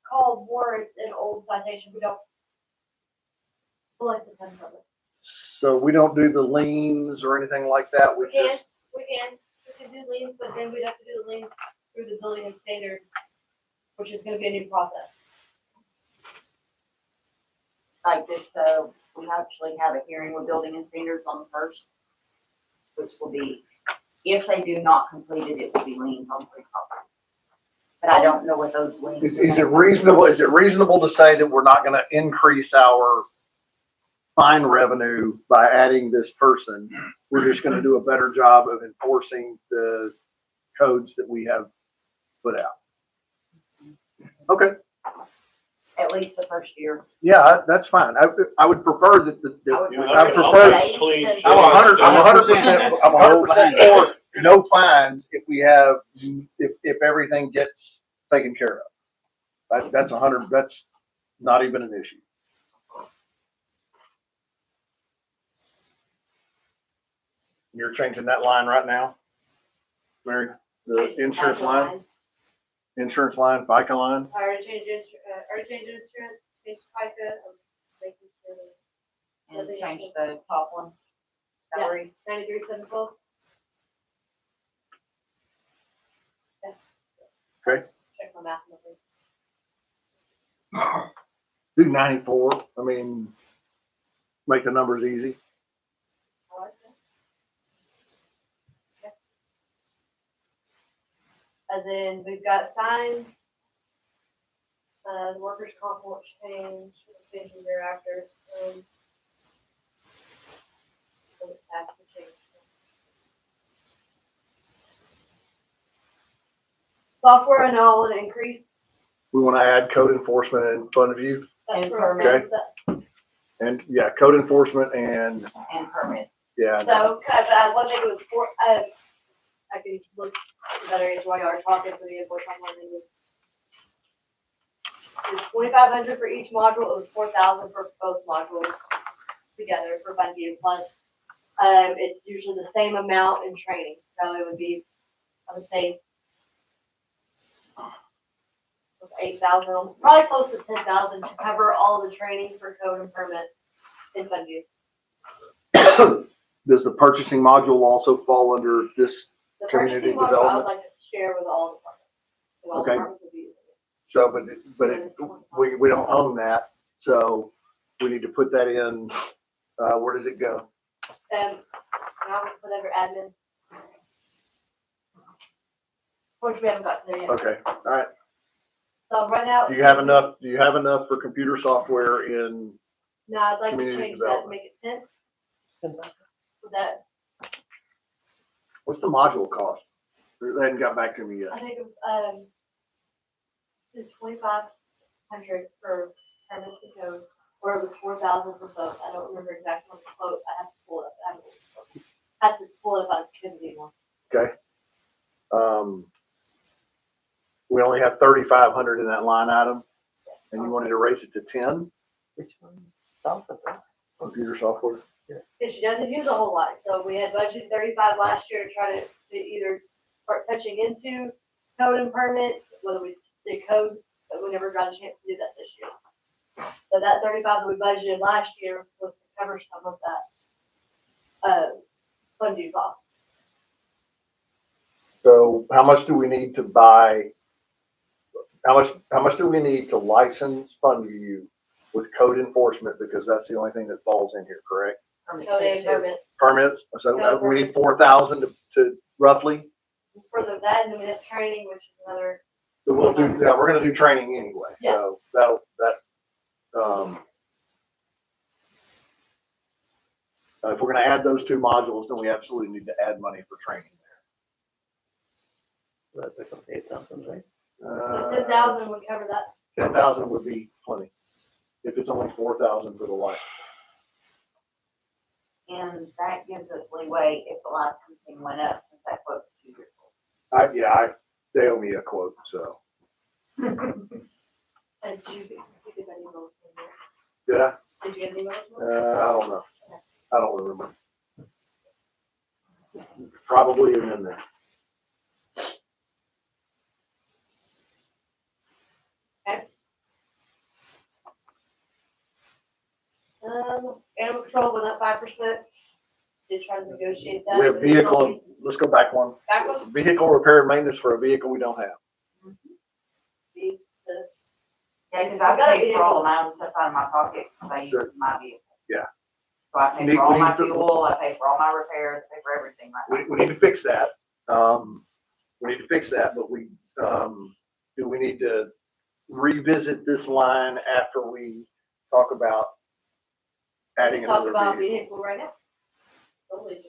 called warrants and old citation, we don't. Collect the pen from it. So we don't do the liens or anything like that. We We can, just, we can do liens, but then we'd have to do the liens through the building and standards, which is gonna be a new process. Like this, we actually have a hearing with building and standards on the 1st, which will be, if they do not complete it, it will be liens on 3 properties. But I don't know what those liens. is it reasonable to say that we're not gonna increase our fine revenue by adding this person? We're just gonna do a better job of enforcing the codes that we have put out. Okay, At least the first year. yeah, that's fine. I would prefer that I would I prefer prefer, days clean. than- I'm 100% for no fines if we have, if everything gets taken care of. That's not even an issue. You're changing that line right now, Mary? The insurance line, FICA line? I already changed insurance, changed FICA, I'm making sure that And change the top one. Salary. 93,712. Yeah. Okay. Check my math. Nothing. Do 94. I mean, make the numbers easy. I like that. Yeah. And then we've got signs. The workers' comp won't change, changing thereafter. So it has to change. Software, I know, will increase. We want to add code enforcement in front of you. That's And for permits. And yeah, code enforcement and And permits. yeah. So, but I one thing it was for, I can look better as while you are talking for the invoice on one thing was. It's 2,500 for each module, it was 4,000 for both modules together for Fund View plus. It's usually the same amount in training, so it would be, I would say. 8,000, probably close to 10,000 to cover all the training for code and permits in Fund View. Does the purchasing module also fall under this? The Community purchasing module I development. would like to share with all departments. So all Okay. departments will be using it. So, we don't own that, so we need to put that in, where does it go? And I would put under admin. Which we haven't got to there yet. Okay, all right. So right now. Do you have enough for computer software in, No, I'd like to community change that, development? make it 10. With that, what's the module cost? They hadn't got back to me I yet. think it was, it's 2,500 for permits and code, or it was 4,000 for both. I don't remember exactly what the quote, I have to pull it up. I have to pull it up on Kennedy one. Okay. We only have 3,500 in that line item, and you wanted to raise it to 10, Which one? Thousand, right? computer software? And she doesn't use a whole lot, so we had budgeted 35 last year to try to either start touching into code and permits, whether we did code, but we never got a chance to do that this year. So that 35 that we budgeted last year was to cover some of that, fund due cost. So how much do we need to buy? How much do we need to license Fundview with code enforcement? Because that's the only thing that falls in here, correct? Code and permits. Permits, so we need 4,000 to roughly, For that, and then we have training, which is another, we'll do, yeah, we're gonna do training anyway, so if we're gonna add those two modules, then we absolutely need to add money for training That becomes 8,000, right? there. 10,000 would cover that. 10,000 would be plenty, if it's only 4,000 for the license. And that gives us leeway if the licensing went up, since that quote's 2 years old. They owe me a quote, so. And did you get any votes in there? Did I? Did you get any votes? I don't know. I don't remember. Probably in there. Animal control went up 5%. Did try to negotiate that. We have vehicle, let's go back one. Back one? Vehicle repair and maintenance for a vehicle we don't have. Yeah, because I pay for all of my own stuff out of my pocket, because I use my vehicle. Yeah. So I pay Need- for all we my need to- fuel, I pay for all my repairs, I pay for everything right now. We need to fix that. We need to fix that, but do we need to revisit this line after we talk about adding Talk another about vehicle? vehicle right now. Totally just.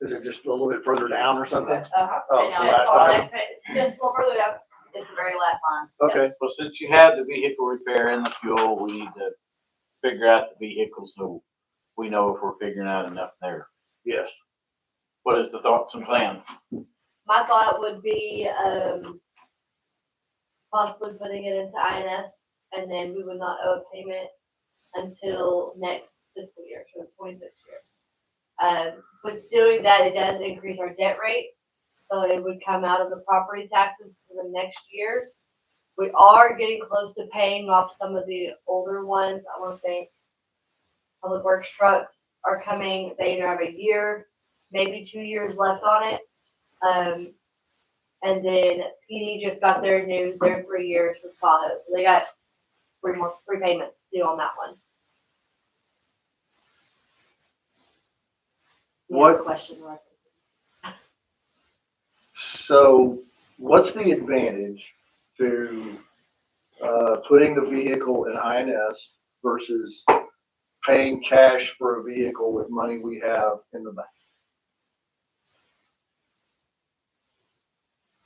Is it just a little bit further down or something? Uh-huh. Oh, And so now last it's all item. next page. Just a little further down, it's the very last line. Okay, Well, since you have the vehicle repair and the fuel, we need to figure out the vehicle so we know if we're figuring out enough there. yes. What is the thoughts and plans? My thought would be, possibly putting it into INS, and then we would not owe a payment until next fiscal year, so the 26th year. With doing that, it does increase our debt rate, so it would come out of the property taxes for the next year. We are getting close to paying off some of the older ones. I want to think Public Works trucks are coming, they either have a year, maybe 2 years left on it. And then PD just got their 3 years with Tahoe, so they got three payments due on that one. You have a What- question, Roger? So what's the advantage to putting the vehicle in INS versus paying cash for a vehicle with money we have in the bank?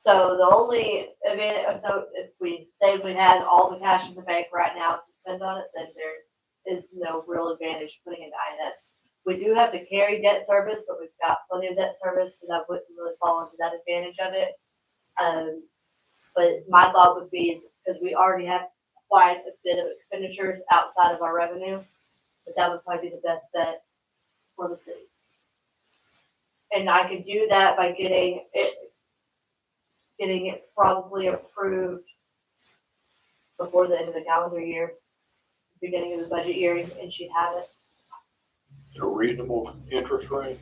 So the only event, so if we say we had all the cash in the bank right now to spend on it, then there is no real advantage putting it in INS. We do have to carry debt service, but we've got plenty of debt service, so that wouldn't really fall into that advantage of it. But my thought would be, because we already have quite a bit of expenditures outside of our revenue, that would probably be the best bet for the city. And I could do that by getting it probably approved before the end of the calendar year, beginning of the budget year, and she'd have it. A reasonable interest rate?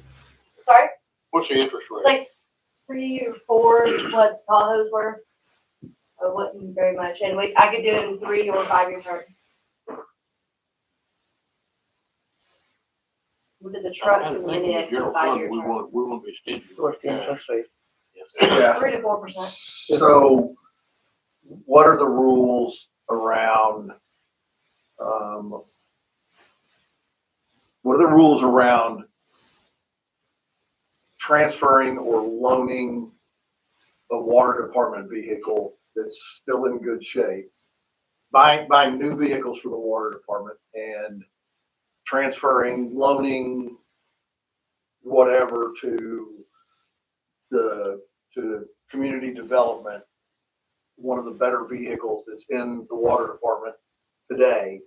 Sorry? What's the interest rate? Like 3 or 4 is what Tahoe's were. It wasn't very much, and I could do it in 3 or 5 year terms. We did the trucks and the mini in 5 year We terms. want to be stingy. So what's the interest rate? Yes. Yeah. 3 to 4%. So what are the rules around, transferring or loaning a water department vehicle that's still in good shape? Buying new vehicles for the water department and transferring, loaning, whatever to community development, one of the better vehicles that's in the water department today,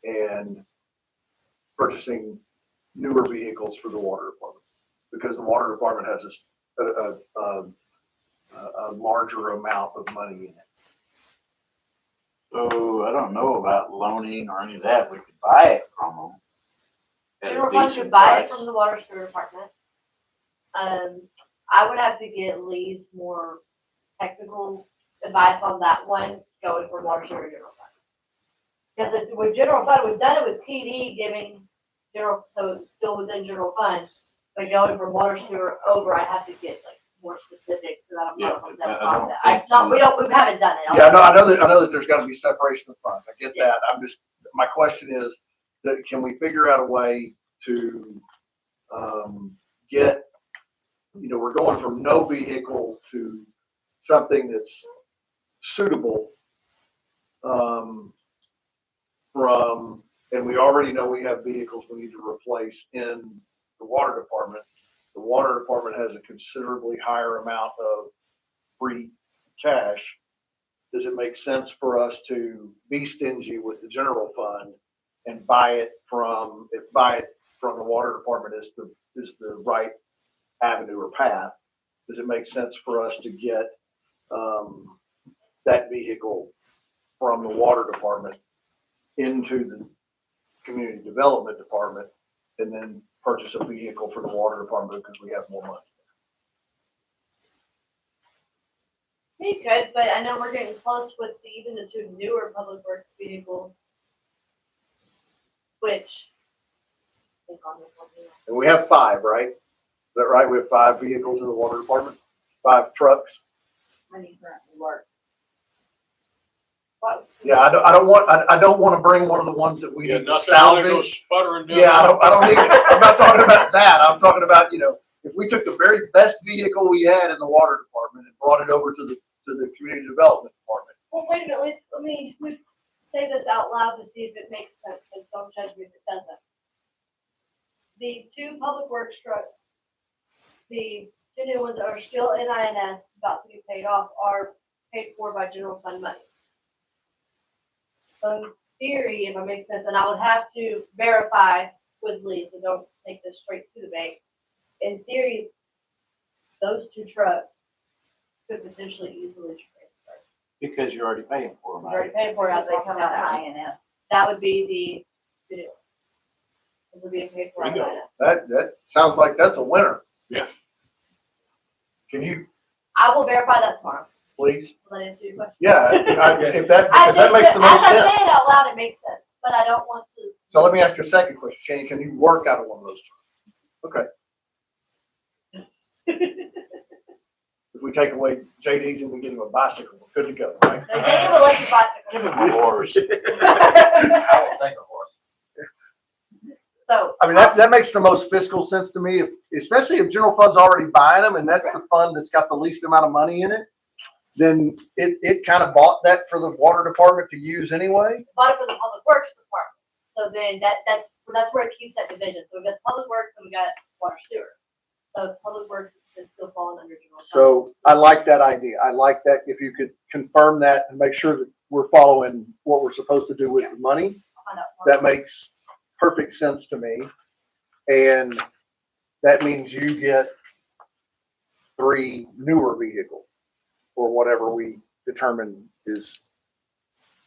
and purchasing newer vehicles for the water department. Because the water department has a larger amount of money in it. So I don't know about loaning or any of that. We could buy it from them. At a General fund decent could buy it price. from the water sewer department. I would have to get Lee's more technical advice on that one, going from water sewer to general fund. Because with general fund, we've done it with PD giving general, so it's still within general fund. But going from water sewer over, I have to get like more specifics, so that I'm not on that process. It's not, we haven't done it. Yeah, I know that there's gotta be separation of funds. I get that. My question is that can we figure out a way to, get, we're going from no vehicle to something that's suitable, and we already know we have vehicles we need to replace in the water department. The water department has a considerably higher amount of free cash. Does it make sense for us to be stingy with the general fund and buy it from the water department is the right avenue or path? Does it make sense for us to get that vehicle from the water department into the community development department and then purchase a vehicle for the water department because we have more money? You could, but I know we're getting close with even the two newer public works vehicles, which. I think on this one here. And we have 5, right? Is that right? We have 5 vehicles in the water department, 5 trucks. Money currently work. What- Yeah, I don't want to bring one of the ones that we Yeah, need to not that one that goes salvage. sputtering down. Yeah, I don't need, I'm not talking about that. I'm talking about, if we took the very best vehicle we had in the water department and brought it over to the community development department. Well, wait a minute, let me say this out loud to see if it makes sense, and don't judge me if it doesn't. The 2 public works trucks, the 2 new ones that are still in INS, about to be paid off, are paid for by general fund money. So in theory, if it makes sense, and I would have to verify with Lee, so don't take this straight to the bank. In theory, those 2 trucks could potentially easily transfer. Because you're already paying for them. We're already paying for it as They they come come out of out. INS. That would be the deal. This would be paid for out of Bingo. INS. That sounds like that's a winner. Yeah. Can you I will verify that tomorrow. please? Will that answer your question? Yeah, if that, I because that think makes the most As I sense. say it out loud, it makes sense, but I don't want to. So let me ask you a second question, Shane. Can you work out of one of those trucks? Okay. If we take away JD's and we get him a bicycle, we're good to go, right? Now, Danny will let you Give bicycle. them a horse. I will take a horse. So, I mean, that makes the most fiscal sense to me, especially if general fund's already buying them and that's the fund that's got the least amount of money in it. Then it kind of bought that for the water department to use anyway. bought it for the public works department. So then that's where it keeps that division. So we've got public works and we got water sewer. So public works is still falling under general fund. So I like that idea. I like that if you could confirm that and make sure that we're following what we're supposed to do with the money. I'll find out That tomorrow. makes perfect sense to me. And that means you get 3 newer vehicles or whatever we determine is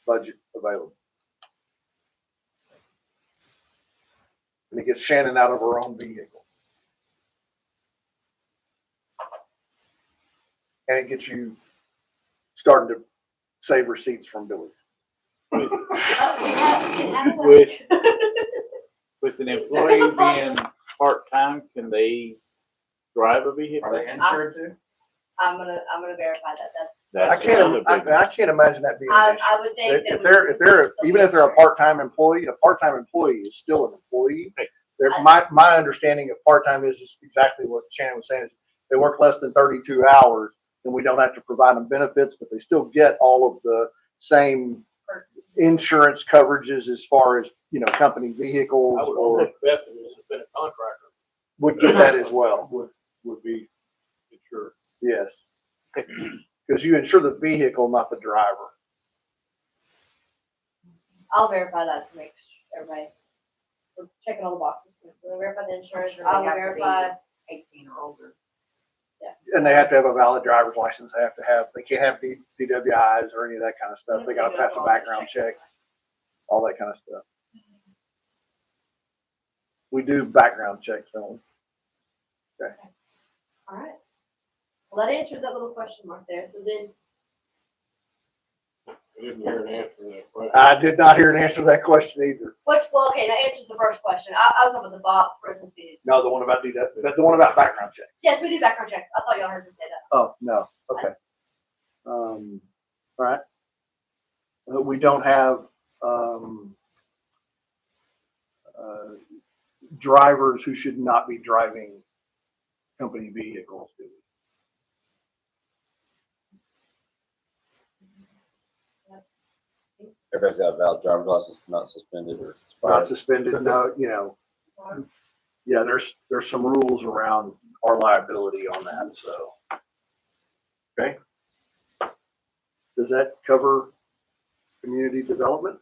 budget available. And it gets Shannon out of her own vehicle. And it gets you starting to save receipts from Billy's. With, with an employee being part-time, can they drive a vehicle? Are they insured too? I'm gonna verify that. That's I another big one. can't imagine that being an issue. I would think that. If they're even if they're a part-time employee is still an employee. My understanding of part-time is exactly what Shannon was saying, is they work less than 32 hours and we don't have to provide them benefits, but they still get all of the same insurance coverages as far as, company vehicles, I would or bet that has been a contractor would get that as well. would be insured. Yes. Because you insure the vehicle, not the driver. I'll verify that to make sure everybody, we're checking all the boxes. We'll verify the insurance. Sure, I they will have to be verify. 18 or older. And they have to have a valid driver's license. They can't have DWIs or any of that kind of stuff. They gotta pass a background check, all that kind of stuff. We do background checks, don't we? All right. Well, that answers that little question mark there. So then, I didn't hear an answer to that question. I did not hear an answer to that question either. well, okay, that answers the first question. I was talking about the box versus the. No, the one about but the one about background checks. Yes, we do background checks. I thought y'all heard me say that. Oh, no, okay. All right. We don't have, drivers who should not be driving company vehicles, do we? Everybody's got a valid driver's license, not suspended or Not expired. suspended, no, yeah, there's some rules around our liability on that, so. Okay. Does that cover community development?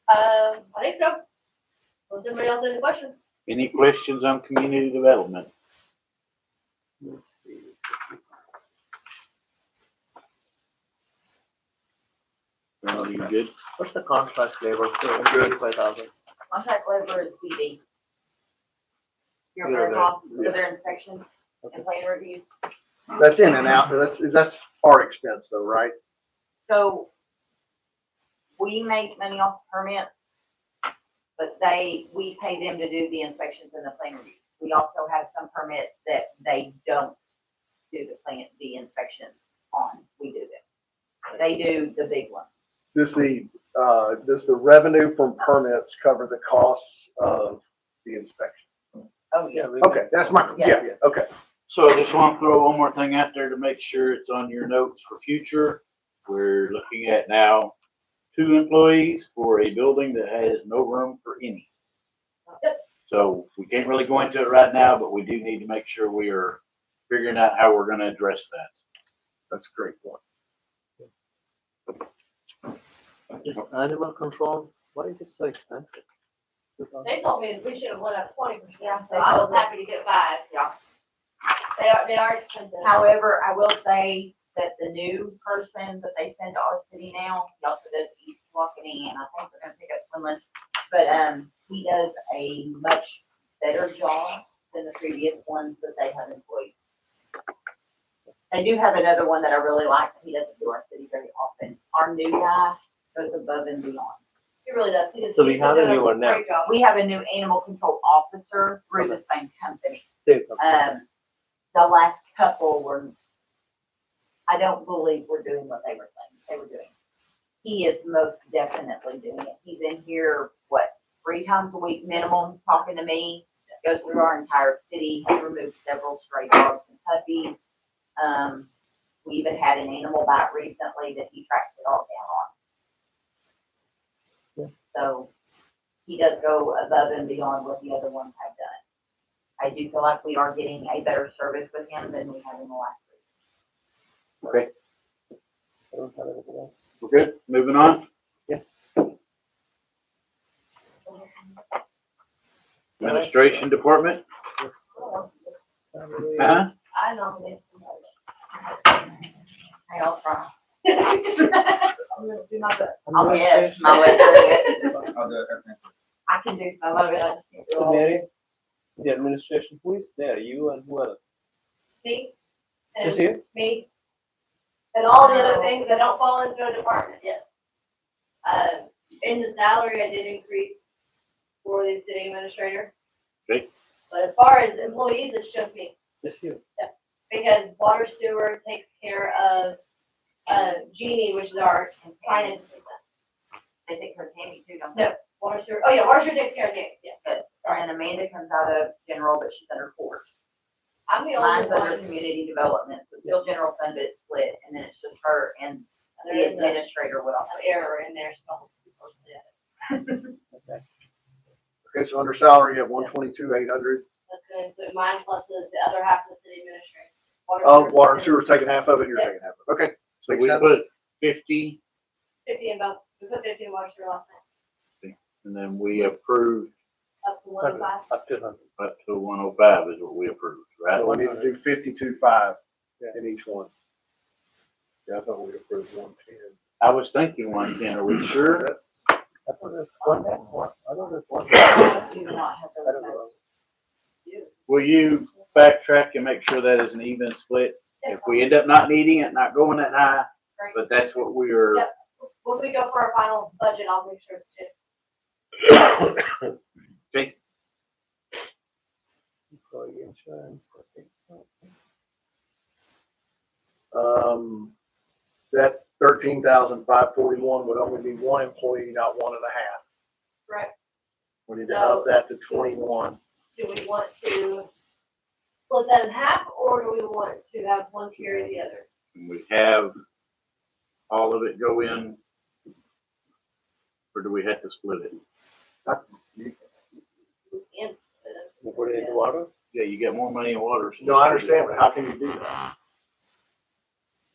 I think so. Does anybody else have any questions? Any questions on community development? Let's see. You good? What's the contract labor? Good. 35,000. Contract labor is BD. Your Yeah, warehouse, yeah. for their inspections Okay. and plan reviews. That's in and out, but that's our expense though, right? So we make money off permits, but we pay them to do the inspections and the plan review. We also have some permits that they don't do the inspection on. We do them. They do the big ones. Does the revenue from permits cover the costs of the inspection? Oh, yeah. Okay, that's yeah, okay. So I just want to throw one more thing out there to make sure it's on your notes for future. We're looking at now 2 employees for a building that has no room for any. So we can't really go into it right now, but we do need to make sure we are figuring out how we're going to address that. That's a great point. This animal control, why is it so expensive? They told me we should have went up 20%, Yeah, so I was happy to get 5. Yeah. They are expensive. However, I will say that the new person that they send to our city now, he also does East Tawakoni, and I think they're gonna pick up Quinlan. But, he does a much better job than the previous ones that they have employed. They do have another one that I really like, but he doesn't do our city very often. Our new guy goes above and beyond. He really does. He does. So we he's have a doing new one now. Great job. We have a new animal control officer through the same company. Same. The last couple were, I don't believe we're doing what they were saying they were doing. He is most definitely doing it. He's in here, 3 times a week minimum, talking to me, goes through our entire city, he removed several stray dogs and puppies. We even had an animal bite recently that he tracked it all down on. So he does go above and beyond what the other ones have done. I do feel like we are getting a better service with him than we have in the last week. Okay, I don't have anything else. we're good. Moving on. Yeah. Administration Department. Yes. Salary. Uh-huh. I nominate Hey, I'll try. somebody. I'm gonna do my best. I'll guess my way through it. I'll do everything. I can do some of it, I just can't do So all of it. Mary, the administration, who is there? You and who else? Me. Just And you? me. And all the other things that don't fall into a department, yes. In the salary, I did increase for the city administrator. Okay. But as far as employees, it's just me. Just you. Because water steward takes care of, Jeannie, which is our finance assistant. They take her Tammy too, don't they? No, water steward, oh yeah, water steward takes care of Jeannie, yes. Yes, and Amanda comes out of general, but she's under court. I'm the only Mine's under one, community development, so still general fund, but it's split, and then it's just her and there the is an administrator would also. error in there, so I'll split it. Okay, so under salary, you have 122,800. That's gonna include mine plus the other half of the city administrator. Oh, water and sewer's taking half of it, you're Yeah. taking half of it. Okay. So Makes we sense. put 50, 50 and about, we put 50 in water sewer last night. and then we approved up to 105. Up to 100. Up to 105 is what we approved, right? So we need to do 52.5 Yeah. in each one. Yeah, I thought we approved 110. I was thinking 110, are we sure? I thought there's one. I thought there's one. I do not have I those don't know. notes. Will you backtrack and make sure that is an even split? If we end up not needing it, not going that high, Great. but that's what we are, Yep. When we go for our final budget, I'll make sure it's just. okay? Employee insurance, I think. That 13,541 would only be one employee, not 1.5. Correct. We need to up that to 21. Do we want to split that in half, or do we want to have one carry the other? And we have all of it go in, or do we have to split it? We can split it. You put it into water? Yeah, you get more money in water. so No, I understand, but how can you do that?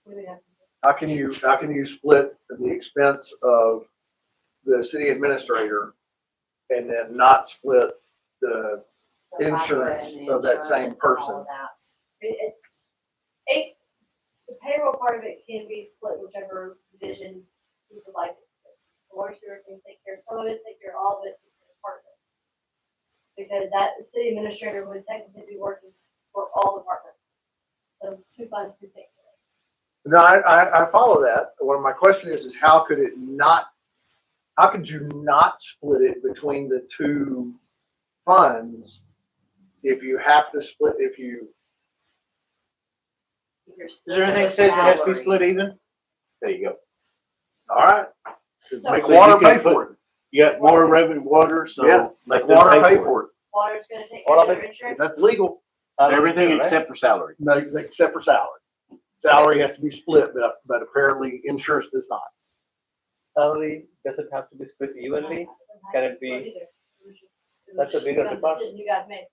We would have to- How can you split the expense of the city administrator and then not split the The insurance and of that same insurance and person? all of that. The payroll part of it can be split whichever division you would like. The water sewer can take care of some of it, take care of all of it, take care of part of it. Because that city administrator would technically be working for all departments. So two funds can take care No, I follow that. What my question is how could you not split it between the two funds if you have to split, If you're Is there anything that says it has to be split even? There you go. all right, So- make So water you can pay for it. You got more revenue water, so. Yeah, let make them water pay for it. Water's gonna take Well, care I of their mean, insurance. That's legal, Everything except for salary. no, except for salary. Salary has to be split, but apparently insurance does not. Salary, does it have to be split evenly? Can it be- That's a bigger department. Decision you guys made.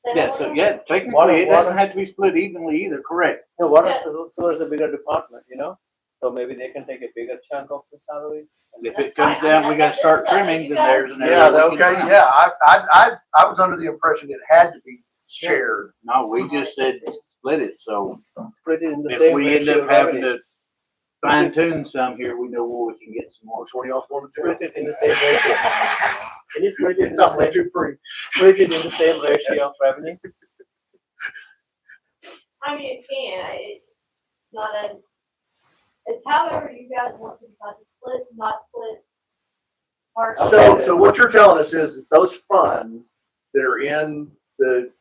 Say that Yeah, one so more yeah, Water- technically it doesn't water- have to be split evenly either, correct? No, water Yeah. sewer is a bigger department, you know? So maybe they can take a bigger chunk of the salary. If That's it comes fine. I mean, down, we gotta this start is a- trimming, you then guys- there's an Yeah, area we can okay, trim. yeah, I was under the impression it had to be shared. No, we just said split it, so Split it in the if same we end ratio up of having revenue. to fine tune some here, we know where we can get some more. Which one of y'all wanted to Split it in the same ratio. Can you split it in It's the not same, too pretty. split it in the same ratio of revenue? I mean, it can, it's not as, it's however you guys want to decide to split, not split. Part. So what you're telling us is that those funds that are in the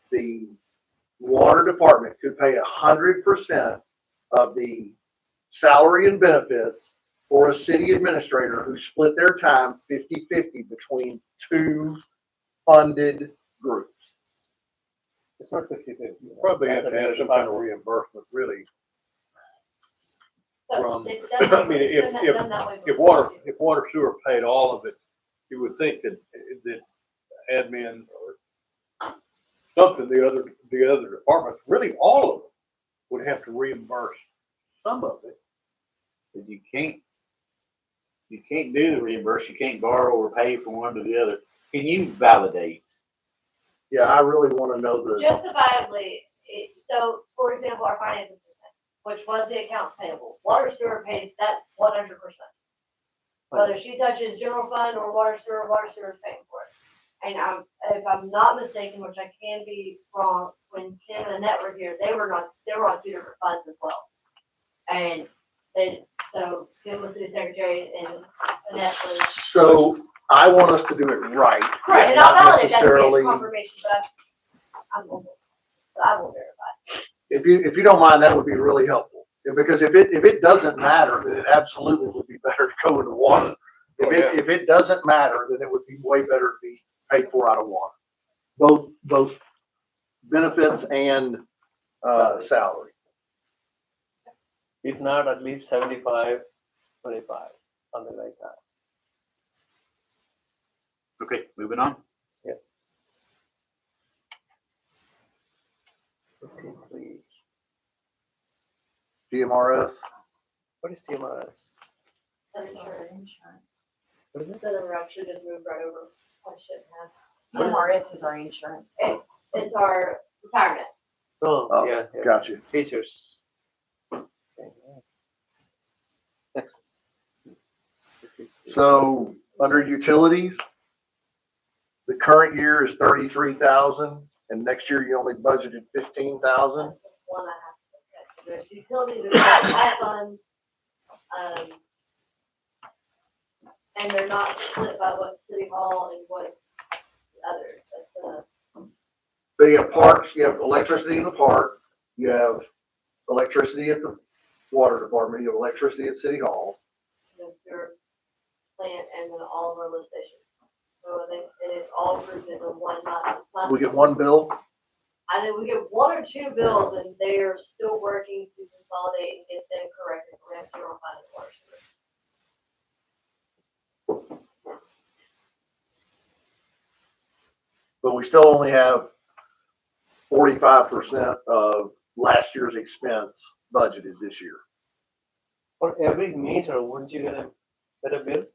water department could pay 100% of the salary and benefits for a city administrator who split their time 50-50 between two funded groups. It's not 50/50. Probably have That's a to have bigger some kind of department. reimbursement, really. So from- it doesn't- I mean, if- it's if- done that way If before. water sewer paid all of it, you would think that admin or something, the other departments, really all of them, would have to reimburse some of it. But you can't do the reimburse, you can't borrow or pay from one to the other. Can you validate? Yeah, I really want to know the, Justifiably, so for example, our finance assistant, which was the accounts payable, water sewer pays that 100%. Whether she touches general fund or water sewer is paying for it. And if I'm not mistaken, which I can be wrong, when Kim and Annette were here, they were on two different funds as well. And so Kim was city secretary and Annette was. so I want us to do it right. Correct, and I'll not validate that to necessarily- get confirmation, but I will verify. If you don't mind, that would be really helpful. Because if it doesn't matter, then it absolutely would be better to go into water. If it doesn't matter, then it would be way better to be paid for out of water. Both benefits and salary. If not, at least 75/25, something like that. Okay, moving on. 53. DMRS, What is TMRS? That's insurance. What is it? So then we're actually just moved right over. I shouldn't have. MRS is our insurance. It's our retirement. Oh, Oh, yeah, yeah. Gotcha. Teachers. Okay, Texas. So under utilities, the current year is 33,000 and next year you only budgeted 15,000. That's the one I have to look at. There's utilities, there's ad funds, and they're not split by what city hall and what's the others. That's So you have parks, you have electricity in the park, you have electricity at the water department, you have electricity at city hall. the sewer plant and then all of our lift stations. So I think it is all grouped into one, not. We get one bill. I think we get one or two bills and they're still working to consolidate and get them corrected. We have to refine the water sewer. But we still only have 45% of last year's expense budgeted this year. For every meter, wouldn't you get a better bill?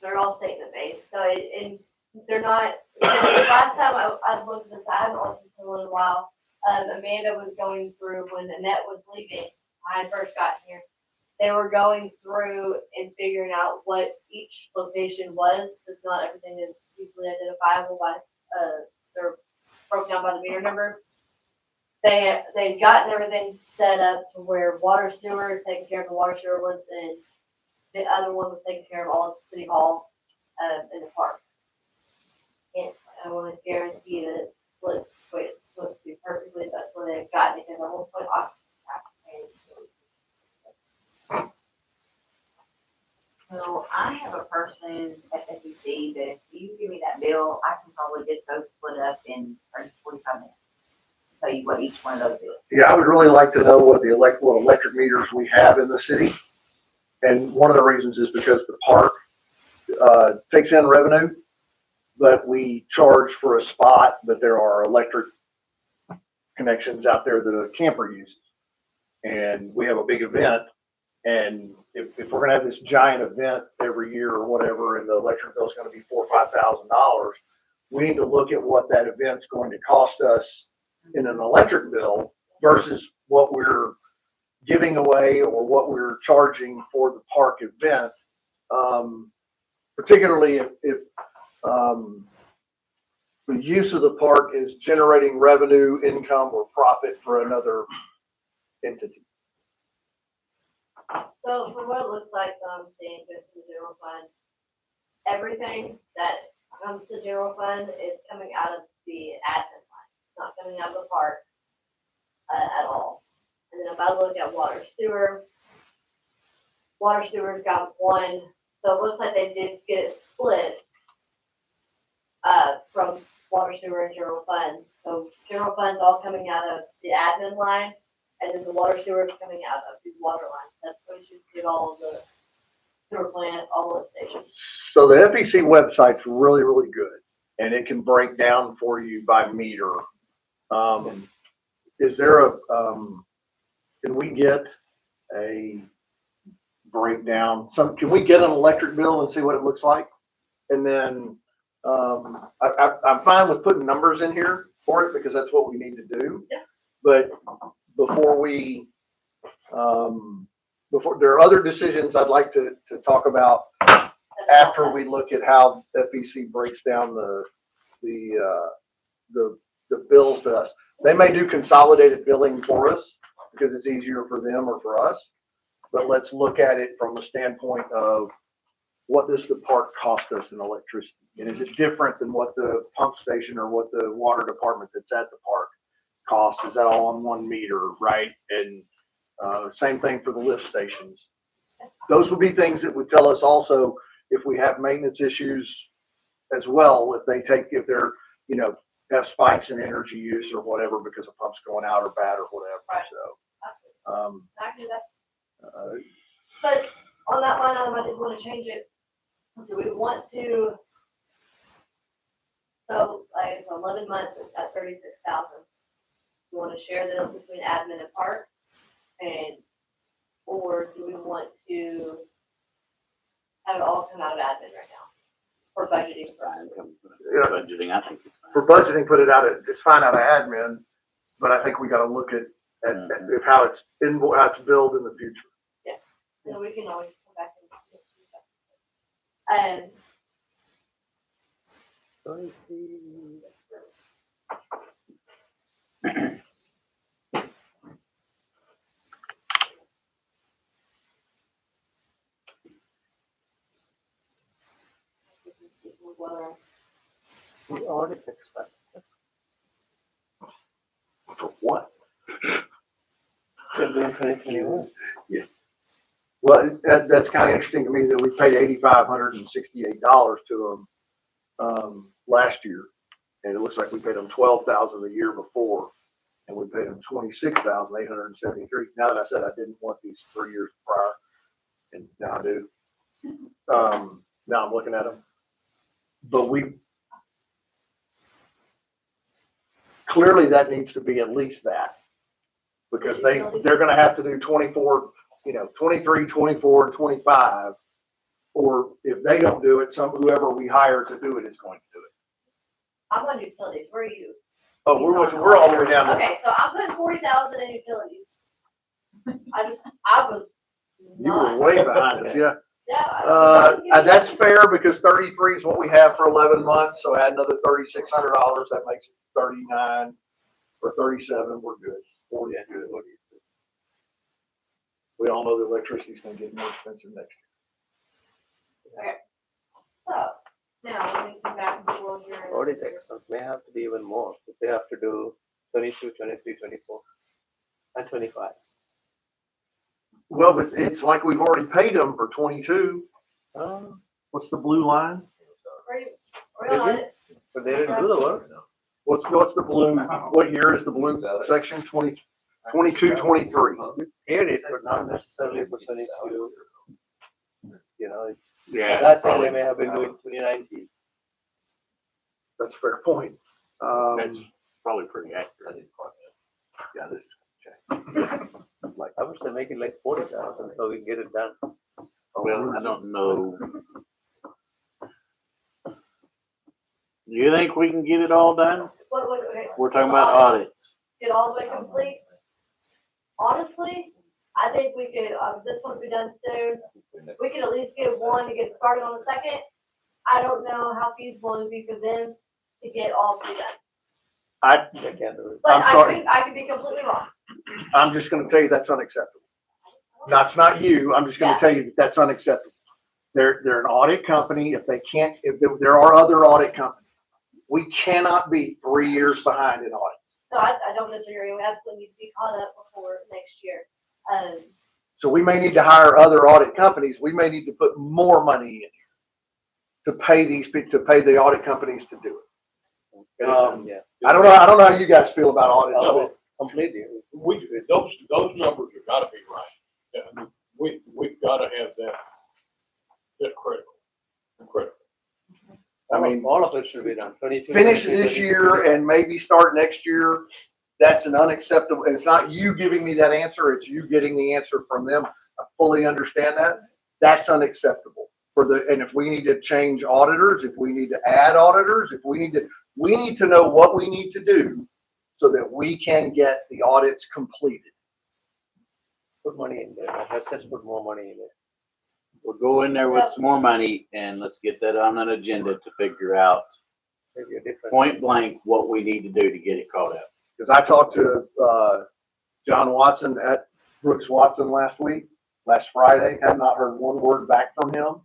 They're all statement based, so and they're not, last time I looked at this, I haven't looked at this in a while. Amanda was going through when Annette was leaving, I had first gotten here. They were going through and figuring out what each location was, because not everything is easily identifiable by, they're broken down by the meter number. They've gotten everything set up to where water sewer is taking care of the water sewer ones, and the other one was taking care of all of City Hall, in the park. And I want to guarantee that it's split the way it's supposed to be perfectly, that's where they've gotten it, because I won't put off. So I have a person at FEC that if you give me that bill, I can probably get those split up in 30, 45 minutes. Tell you what each one of those is. Yeah, I would really like to know what what electric meters we have in the city. And one of the reasons is because the park takes in revenue, but we charge for a spot, but there are electric connections out there that a camper uses. And we have a big event, and if we're gonna have this giant event every year or whatever, and the electric bill is gonna be $4,000 or $5,000, we need to look at what that event's going to cost us in an electric bill versus what we're giving away or what we're charging for the park event. Particularly if the use of the park is generating revenue, income, or profit for another entity. So from what it looks like, I'm seeing just the general fund, everything that comes to general fund is coming out of the admin line, it's not coming out of the park, at all. And then if I look at water sewer's got one, so it looks like they did get it split, from water sewer and general fund. So general fund's all coming out of the admin line, and then the water sewer is coming out of the water lines. That's where you get all of the sewer plant, all the stations. So the FEC website's really, really good, and it can break down for you by meter. Is there can we get a breakdown? Can we get an electric bill and see what it looks like? And then I'm fine with putting numbers in here for it because that's what we need to do. Yeah. But before there are other decisions I'd like to talk about after we look at how FEC breaks down the bills to us. They may do consolidated billing for us because it's easier for them or for us. But let's look at it from the standpoint of what does the park cost us in electricity? And is it different than what the pump station or what the water department that's at the park costs? Is that all on one meter, right? And same thing for the lift stations. Those would be things that would tell us also if we have maintenance issues as well, if they're, have spikes in energy use or whatever because a pump's going out or bad or whatever. Right. So, I can do that. But on that line item, I did want to change it. Do we want to? So like it's 11 months, it's at 36,000. We want to share this between admin and park, or do we want to have it all come out of admin right now? for budgeting Fine, purposes. Yeah. budgeting, I think it's fine. For budgeting, put it out, it's fine out of admin, but I think we gotta look at how it's how it's billed in the future. And we can always come back and. The audit expense, that's For what? still in 2021. Well, that's kind of interesting to me that we paid $8,568 to them, last year. And it looks like we paid them $12,000 the year before, and we paid them $26,873. Now that I said I didn't want these 3 years prior, and now I do. Now I'm looking at them. But clearly that needs to be at least that. Because they're gonna have to do 24, 23, 24, and 25. Or if they don't do it, whoever we hire to do it is going to do it. I'm on utilities, where are you? Oh, we're all the way down there. Okay, so I'm putting 40,000 in utilities. I was You were not, way behind us, yeah. yeah. That's fair because 33 is what we have for 11 months, so add another $3,600, that makes it 39 or 37, we're good. 40 is good. We all know the electricity's gonna get more expensive next year. So, now, let me come back and close your. Audit expense may have to be even more, if they have to do 22, 23, 24, and 25. Well, but it's like we've already paid them for 22. What's the blue line? We're on it. But they didn't do the work. What's the blue, what year is the blue section? 22, 23. Paid it, but not necessarily for 22. Yeah. That time they may have been doing 2019. That's a fair point. That's probably pretty accurate. Yeah, this is gonna change. Like, I would say make it like 40,000 so we can get it done. Well, I don't know. Do you think we can get it all done? Okay. We're talking about audits. Get all the way complete. Honestly, I think we could, this one will be done soon. We could at least get one to get started on the second. I don't know how feasible it would be for them to get all three done. They can't do it. But I'm sorry. I could be completely wrong. I'm just gonna tell you that's unacceptable. That's not you, I'm just gonna tell you that that's unacceptable. They're an audit company, if there are other audit companies, we cannot be 3 years behind in audit. So I don't disagree. We absolutely need to be caught up before next year. So we may need to hire other audit companies, we may need to put more money in here to pay the audit companies to do it. Yeah. I don't know how you guys feel about audits. Oh, completely. Those numbers have gotta be right. Yeah, we've gotta have that. That's critical. I mean, all of it should be done. 22, finish 23, this year and maybe start next year. That's an unacceptable, it's not you giving me that answer, it's you getting the answer from them. I fully understand that. That's unacceptable and if we need to change auditors, if we need to add auditors, we need to know what we need to do so that we can get the audits completed. Put money in there. Let's just put more money in it. We'll go in there with some more money and let's get that on an agenda to figure out Maybe a different. point blank what we need to do to get it caught up. Because I talked to John Watson at Brooks Watson last Friday, have not heard one word back from him.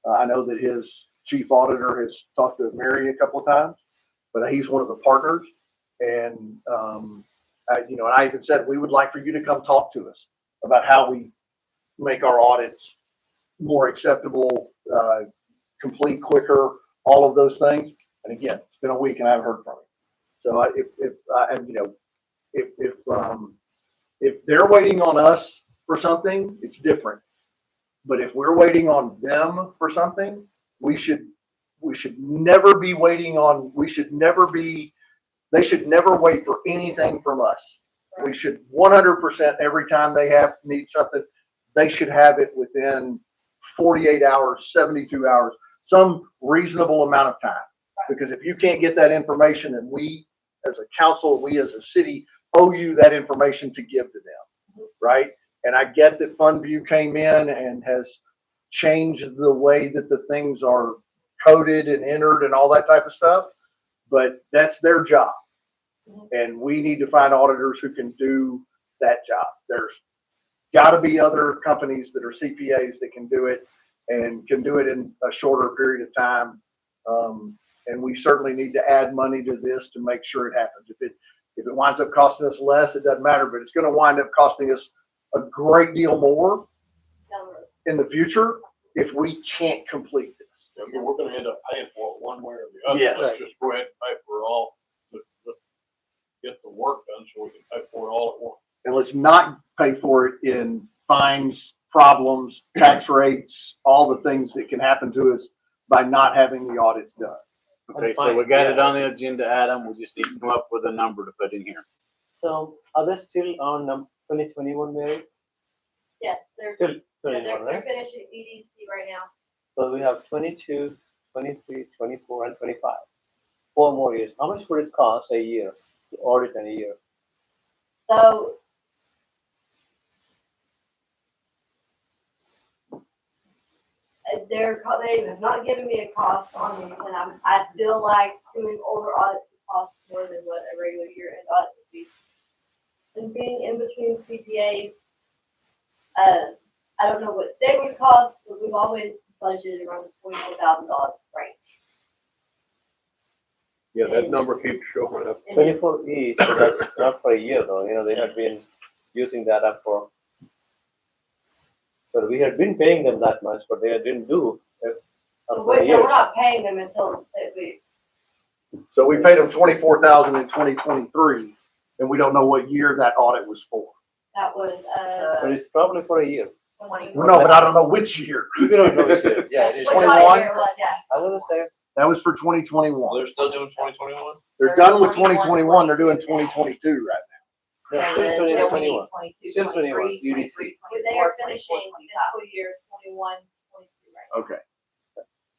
I know that his chief auditor has talked to Mary a couple of times, but he's one of the partners. And, I even said, we would like for you to come talk to us about how we make our audits more acceptable, complete quicker, all of those things. And again, it's been a week and I haven't heard from him. So if they're waiting on us for something, it's different. But if we're waiting on them for something, they should never wait for anything from us. We should 100% every time they need something, they should have it within 48 hours, 72 hours. some reasonable amount of time. Because if you can't get that information, and we as a council, we as a city owe you that information to give to them, right? And I get that FundView came in and has changed the way that the things are coded and entered and all that type of stuff, but that's their job. And we need to find auditors who can do that job. There's got to be other companies that are CPAs that can do it and can do it in a shorter period of time. And we certainly need to add money to this to make sure it happens. If it winds up costing us less, it doesn't matter, but it's going to wind up costing us a great deal more in the future if we can't complete this. I mean, we're gonna end up paying for it one way or the other. Yes. Let's just go ahead and pay for it all, let's get the work done so we can pay for it all at once. And let's not pay for it in fines, problems, tax rates, all the things that can happen to us by not having the audits done. Okay, so we got it on the agenda item. We just need to come up with a number to put in here. So are they still on 2021, Mary? Yes, they're, Still they're 21, right? finishing EDC right now. So we have 22, 23, 24, and 25. 4 more years. How much would it cost a year to audit in a year? So they have not given me a cost on it, and I feel like doing older audits would cost more than what a regular year-end audit would be. And being in between CPAs, I don't know what they would cost, but we've always budgeted around the $24,000 range. Yeah, that number keeps showing up. And 24 each, so that's not for a year though. You know, they had been using that up for. But we had been paying them that much, but they didn't do it. we're not paying them until we. So we paid them $24,000 in 2023, and we don't know what year that audit was for. That was, But it's probably for a year. No, but I don't know which year. We don't know which year. Yeah, it is. 21? I want to say That was for 2021. They're still doing 2021? They're done with 2021. They're doing 2022 right no, still 2021. Still 21, UDC. They are finishing fiscal year 21, 22 right now. Okay.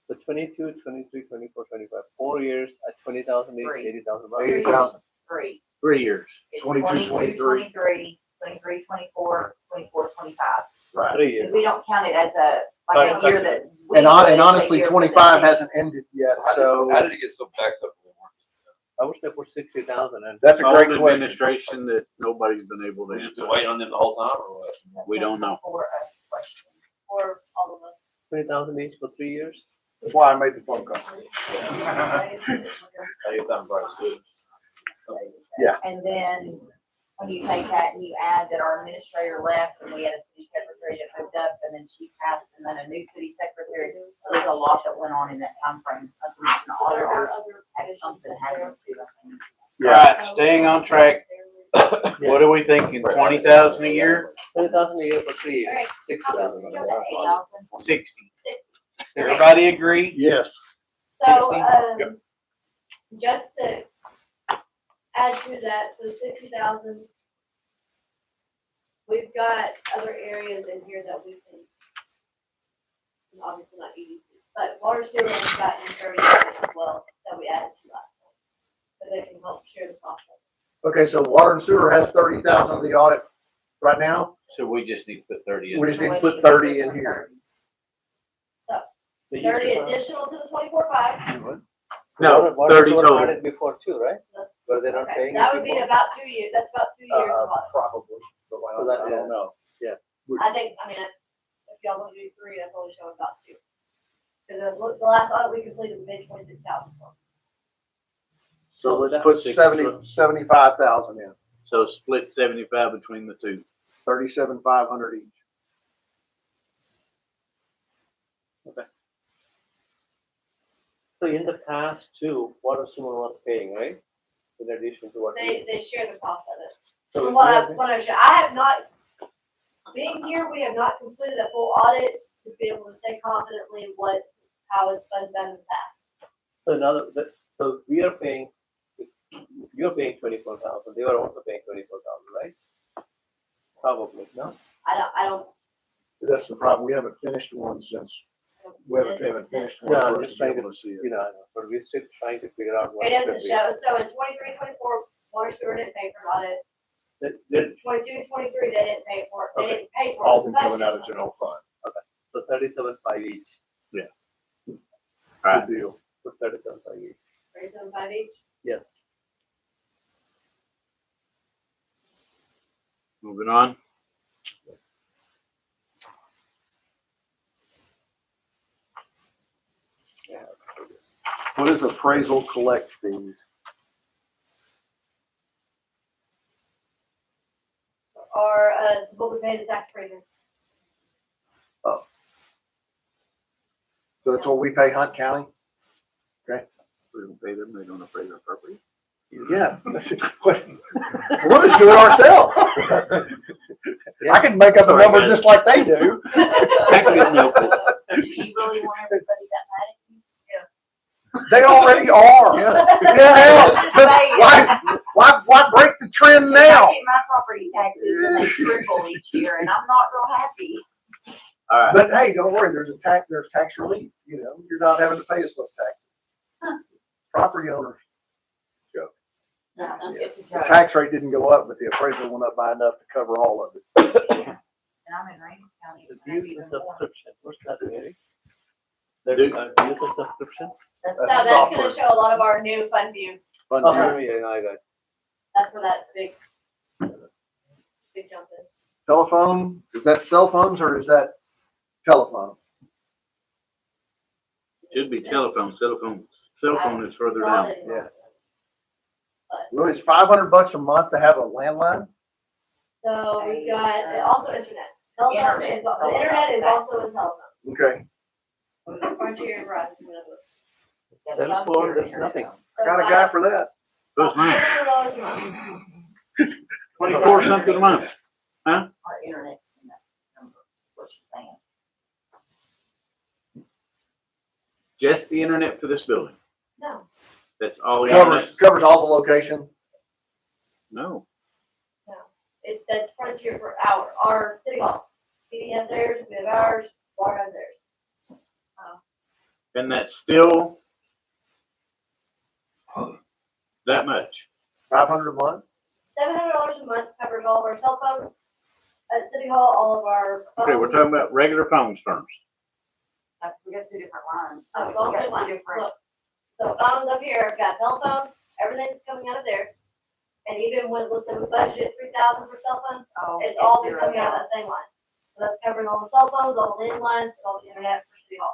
So 22, 23, 24, 25. 4 years at 20,000 each, Three. 80,000. 80,000. 3 years. It's 22, 23. 23, 24, 24, 25. Right. 3 Because years. we don't count it as a, like a year that. we And put as a honestly, year for 25 the- hasn't ended yet, so How did it get so backed up? I would say for 60,000 and that's a great Old question. administration that nobody's been able to We just answer. been waiting on them the whole time or what? We don't know. For us question. for all of us. 20,000 each for 3 years. That's why I made the phone call. I guess I'm probably good. Yeah. And then when you take that and you add that our administrator left and we had a city secretary that moved up and then she passed and then a new city secretary, there's a lot that went on in that timeframe. The auditor had something happen to them. Right, staying on track. What are we thinking? 20,000 a year? 20,000 a year for 3 years. Alright. 60,000. 60. Everybody agree? Yes. So, Yep. just to add to that, so 60,000. We've got other areas in here that we can, obviously not EDC, but water sewer has gotten 30,000 as well that we added to last time. So they can help share the cost. Okay, so water and sewer has 30,000 of the audit right now. So we just need to put 30 in. We just need to put 30 in here. They used to 30 have- additional to the 24,500. No, Water 30 sewer total. had it before too, right? Were they not Okay, paying that it would be before? about 2 years, that's about 2 years of audits. Probably, but So that- I don't know. I think, I mean, if y'all want to do 3, that's only showing about 2. Because the last audit we completed, we made 26,000. So let's put 75,000 in, So split 75 between the two. 37,500 each. So in the past too, water sewer was paying, right? In addition to what. They share the cost of it. So From we what have- I have not, being here, we have not completed a full audit to be able to say confidently how it's been done in the past. So now, so we are paying, you're paying 24,000, they are also paying 24,000, right? Probably, no? I don't, That's the problem. We haven't finished one since We haven't finished one No, for I'm us just to be trying able to, to see it. you know, but we're still trying to figure out what It it doesn't could be. show, so in 23-24, water sewer didn't pay for it. Did- 22-23, they didn't pay for it, they Okay. didn't pay for it. All It them was coming out of budgeted. general fund. So 37.5 each, Right. Good deal. put 37.5 each. 37.5 each. Yes. Moving on. What is appraisal collect fees? Or, so what we pay the tax appraiser. So that's what we pay Hunt County? We don't pay them, they don't appraise our property. Yeah. What is doing ourselves? I can make up a Sorry, number guys. just like they do. Technically, no, but Do you really want everybody that mad at you? They already are. Yeah. Just saying. Why break the trend now? I get my property taxes and they triple each year and I'm not real happy. all right. But hey, don't worry, there's tax relief, you know, you're not having to pay as much taxes. Property owners. No, it's a The joke. tax rate didn't go up, but the appraisal went up by enough to cover all of it. And I'm in Rain County. The maybe dues and even more. subscription, what's that, Mary? The Dues. dues and subscriptions? That's So That's that's gonna software. show a lot of our new fund view, Fund Oh, balance. yeah, I got it. that's where that big jump is. Telephone, is that cell phones or is that telephone? Should be telephone, cell phone is further down. Consolidated. Yeah. Really, it's $500 a month to have a landline? So we got, and also internet. Telephone Internet. is, the internet is also in telephone. Okay, Frontier and Verizon, one of those. Cell phone, there's nothing. I got a guy for that. Who's mine? $500 a month. 24 something a month. Our internet. Number, what you saying? Just the internet for this building. No, That's all the Covers, internet. covers all the location. No. that's Frontier for our city hall. CD has theirs, we have ours, water has theirs. And that's still that much. 500 a month? $700 a month covers all of our cell phones at city hall, all of our phones. Okay, we're talking about regular phones first. We got two different lines. Oh, We well, got good two one. different. Look, so phones up here, I've got telephones, everything's coming out of there. And even when, let's say we budgeted 3,000 for cell phones, Oh, it's all been zeroed coming out of that same line. So that's covering all the cell phones, all the landlines, and all the internet for city hall.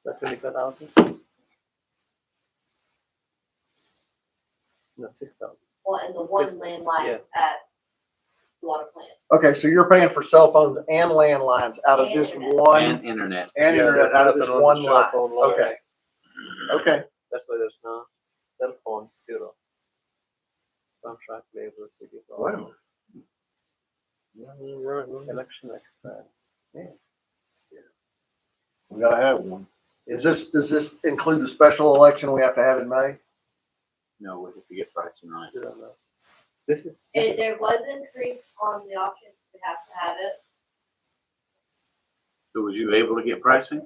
That 25,000? No, 6,000. Well, and the one Six, landline yeah. at water plant. Okay, so you're paying for cell phones and landlines out of And this internet. one, And internet. and internet out of this Nothing on the one cell line. phone line. Okay, okay. That's why there's no cell phone, zero. Contract labor, city hall. Wait a minute. Election expense. Man. We gotta have one. Does this include the special election we have to have in May? No, we have to get pricing on I it. don't know. This is, There was increase on the options, we have to have it. So was you able to get pricing?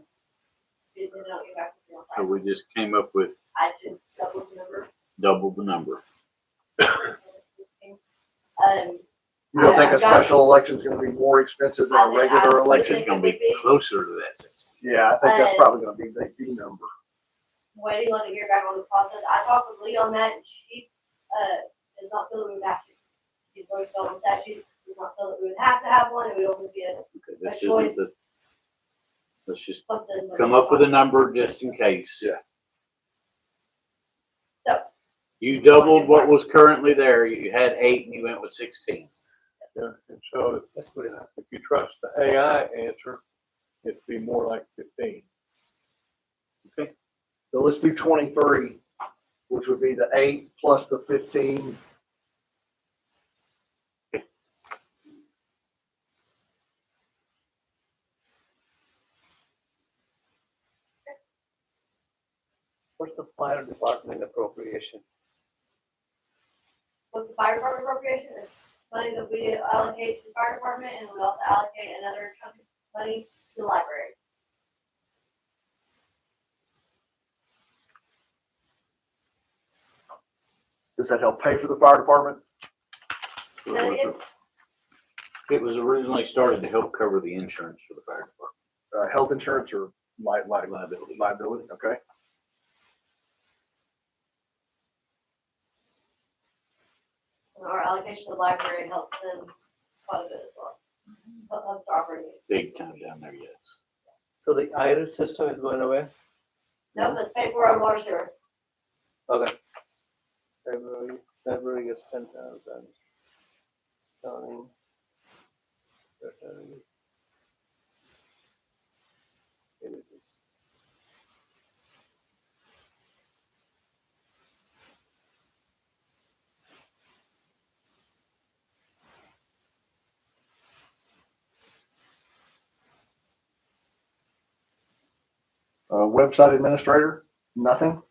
We did not get back to the So price. we just came up with I just doubled the number. double the number. You don't think I a got- special election is gonna be more expensive than I a think- regular I election? It's gonna be closer to that 60. Yeah, I think that's probably gonna be the number. Waiting on to hear back on the process. I talked with Lee on that, and she, does not feel that we would have to. She's looked at all the statutes, does not feel that we would have to have one, and we don't be a, Okay, this A choice. isn't the, let's just something. come up with a number just in case. Yeah. So, You doubled what was currently there. You had 8 and you went with 16. Yeah, and so that's good enough. if you trust the AI answer, it'd be more like 15. So let's do 23, which would be the 8 plus the 15. What's the fire department appropriation? what's the fire department appropriation? It's money that we allocate to the fire department, and we also allocate another chunk of money to the library. Does that help pay for the fire department? So It was originally started to help cover the insurance for the fire department. Health insurance or Liability. liability, okay? our allocation to the library helps them quite a bit as well. Helps our operating. Big time down there, yes. So the iris system is going away? No, let's pay for our water sewer. Okay. February is 10,000. Counting. Returning. Here it is. Website administrator, nothing?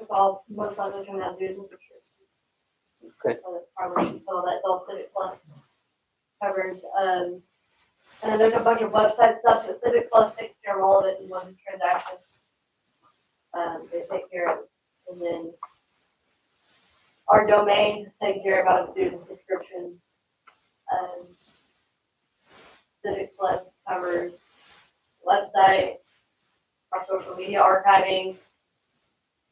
It's all most likely coming out of dues and subscriptions. Okay. So that's probably some of that's all Civic Plus covers. And then there's a bunch of website stuff, but Civic Plus takes care of all of it in one transaction. They take care of it. And then our domain is taken care of out of dues and subscriptions. Civic Plus covers website, our social media archiving.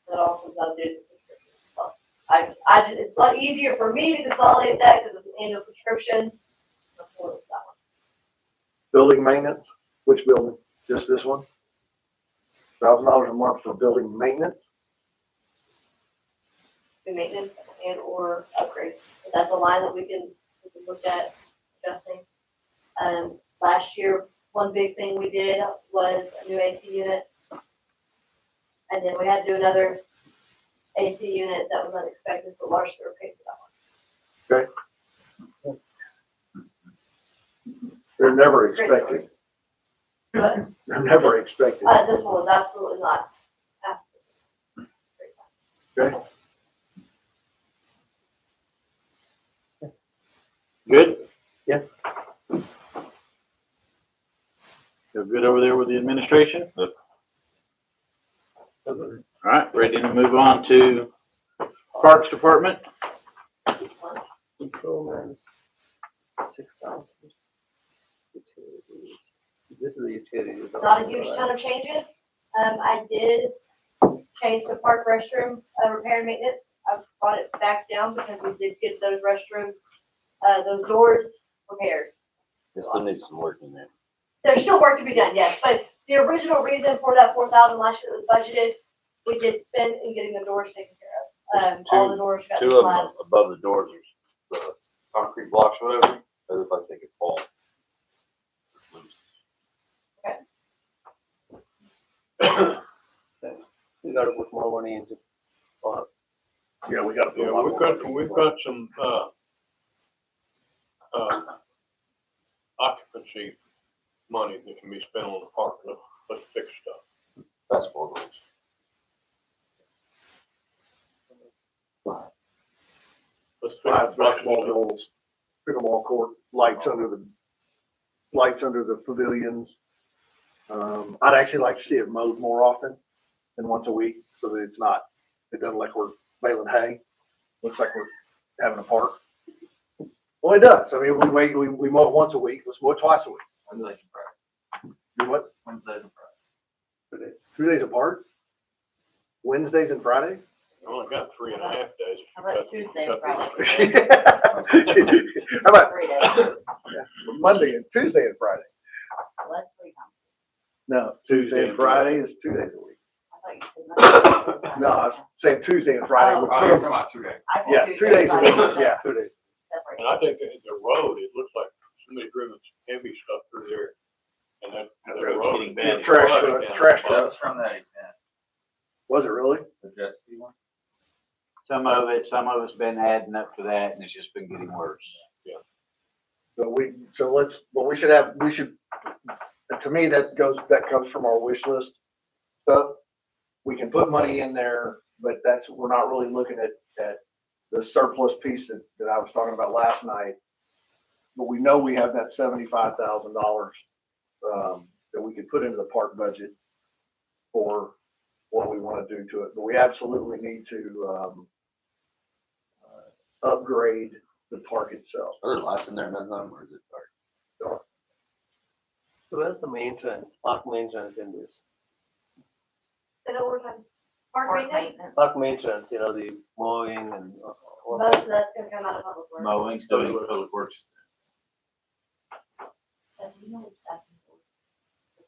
That all comes out of dues and subscriptions. So it's a lot easier for me to consolidate that because it's an annual subscription. Before it's that one. Building maintenance, which building? Just this one? $1,000 a month for building maintenance? Do maintenance and or upgrade. But that's a line that we can look at adjusting. Last year, one big thing we did was a new AC unit. And then we had to do another AC unit that was unexpected, but large sewer paid for that one. Okay. They're never expected. But, They're never expected. this one was absolutely not. Absolutely. Okay. Good? Yeah. Feel good over there with the administration? All right, ready to move on to Parks Department? Improvements, 6,000. Utilities. This is the utilities. Not a huge ton of changes. I did change the park restroom repair and maintenance. I brought it back down because we did get those restrooms, those doors repaired. It still needs some work in there. There's still work to be done, yes, but the original reason for that 4,000 last year that was budgeted, we did spend in getting the doors taken care of. All the doors got Two of them slabs. above the doors are the concrete blocks or whatever, as if I think it falls. We gotta put more money into park. Yeah, we gotta put a Yeah, lot we've more. got some, occupancy money that can be spent on the park. Let's fix stuff. Basketball goals. Let's fix Basketball goals, pickleball court, lights under the pavilions. I'd actually like to see it mowed more often than once a week, so that it doesn't look like we're baling hay. Looks like we're having a park. Well, it does. I mean, we mow it once a week. Let's mow it twice a week. Wednesdays and Fridays. Do what? Wednesdays and Fridays. 2 days apart? Wednesdays and Fridays? You only got 3.5 days. How about Tuesday and Friday? How about 3 days. Monday and Tuesday and Friday? Well, that's 3 times. No, Tuesday and Friday is 2 days a week. I thought you said Monday. No, I was saying Tuesday and Friday. Oh. Oh, you're talking about 2 days. I said Yeah, Tuesday 2 days a and week, Friday. yeah. 2 days. Separate. And I think that the road, it looks like somebody driven some heavy stuff through there. And that road's road getting is bad. Trash flooded truck, down trash the That bottom. was from that event, Was it really? the jet ski one. Some of it's been adding up to that, and it's just been getting worse. To me, that comes from our wish list stuff. We can put money in there, but we're not really looking at the surplus piece that I was talking about last night. But we know we have that $75,000, that we could put into the park budget for what we want to do to it. But we absolutely need to, upgrade the park itself. Are there lights in there? None of them, or is it dark? So where's the maintenance, park maintenance in this? Then over time, park Park maintenance, maintenance. Park maintenance, you know, the mowing and. most of that's gonna come out of public works. Mowing's doing public works.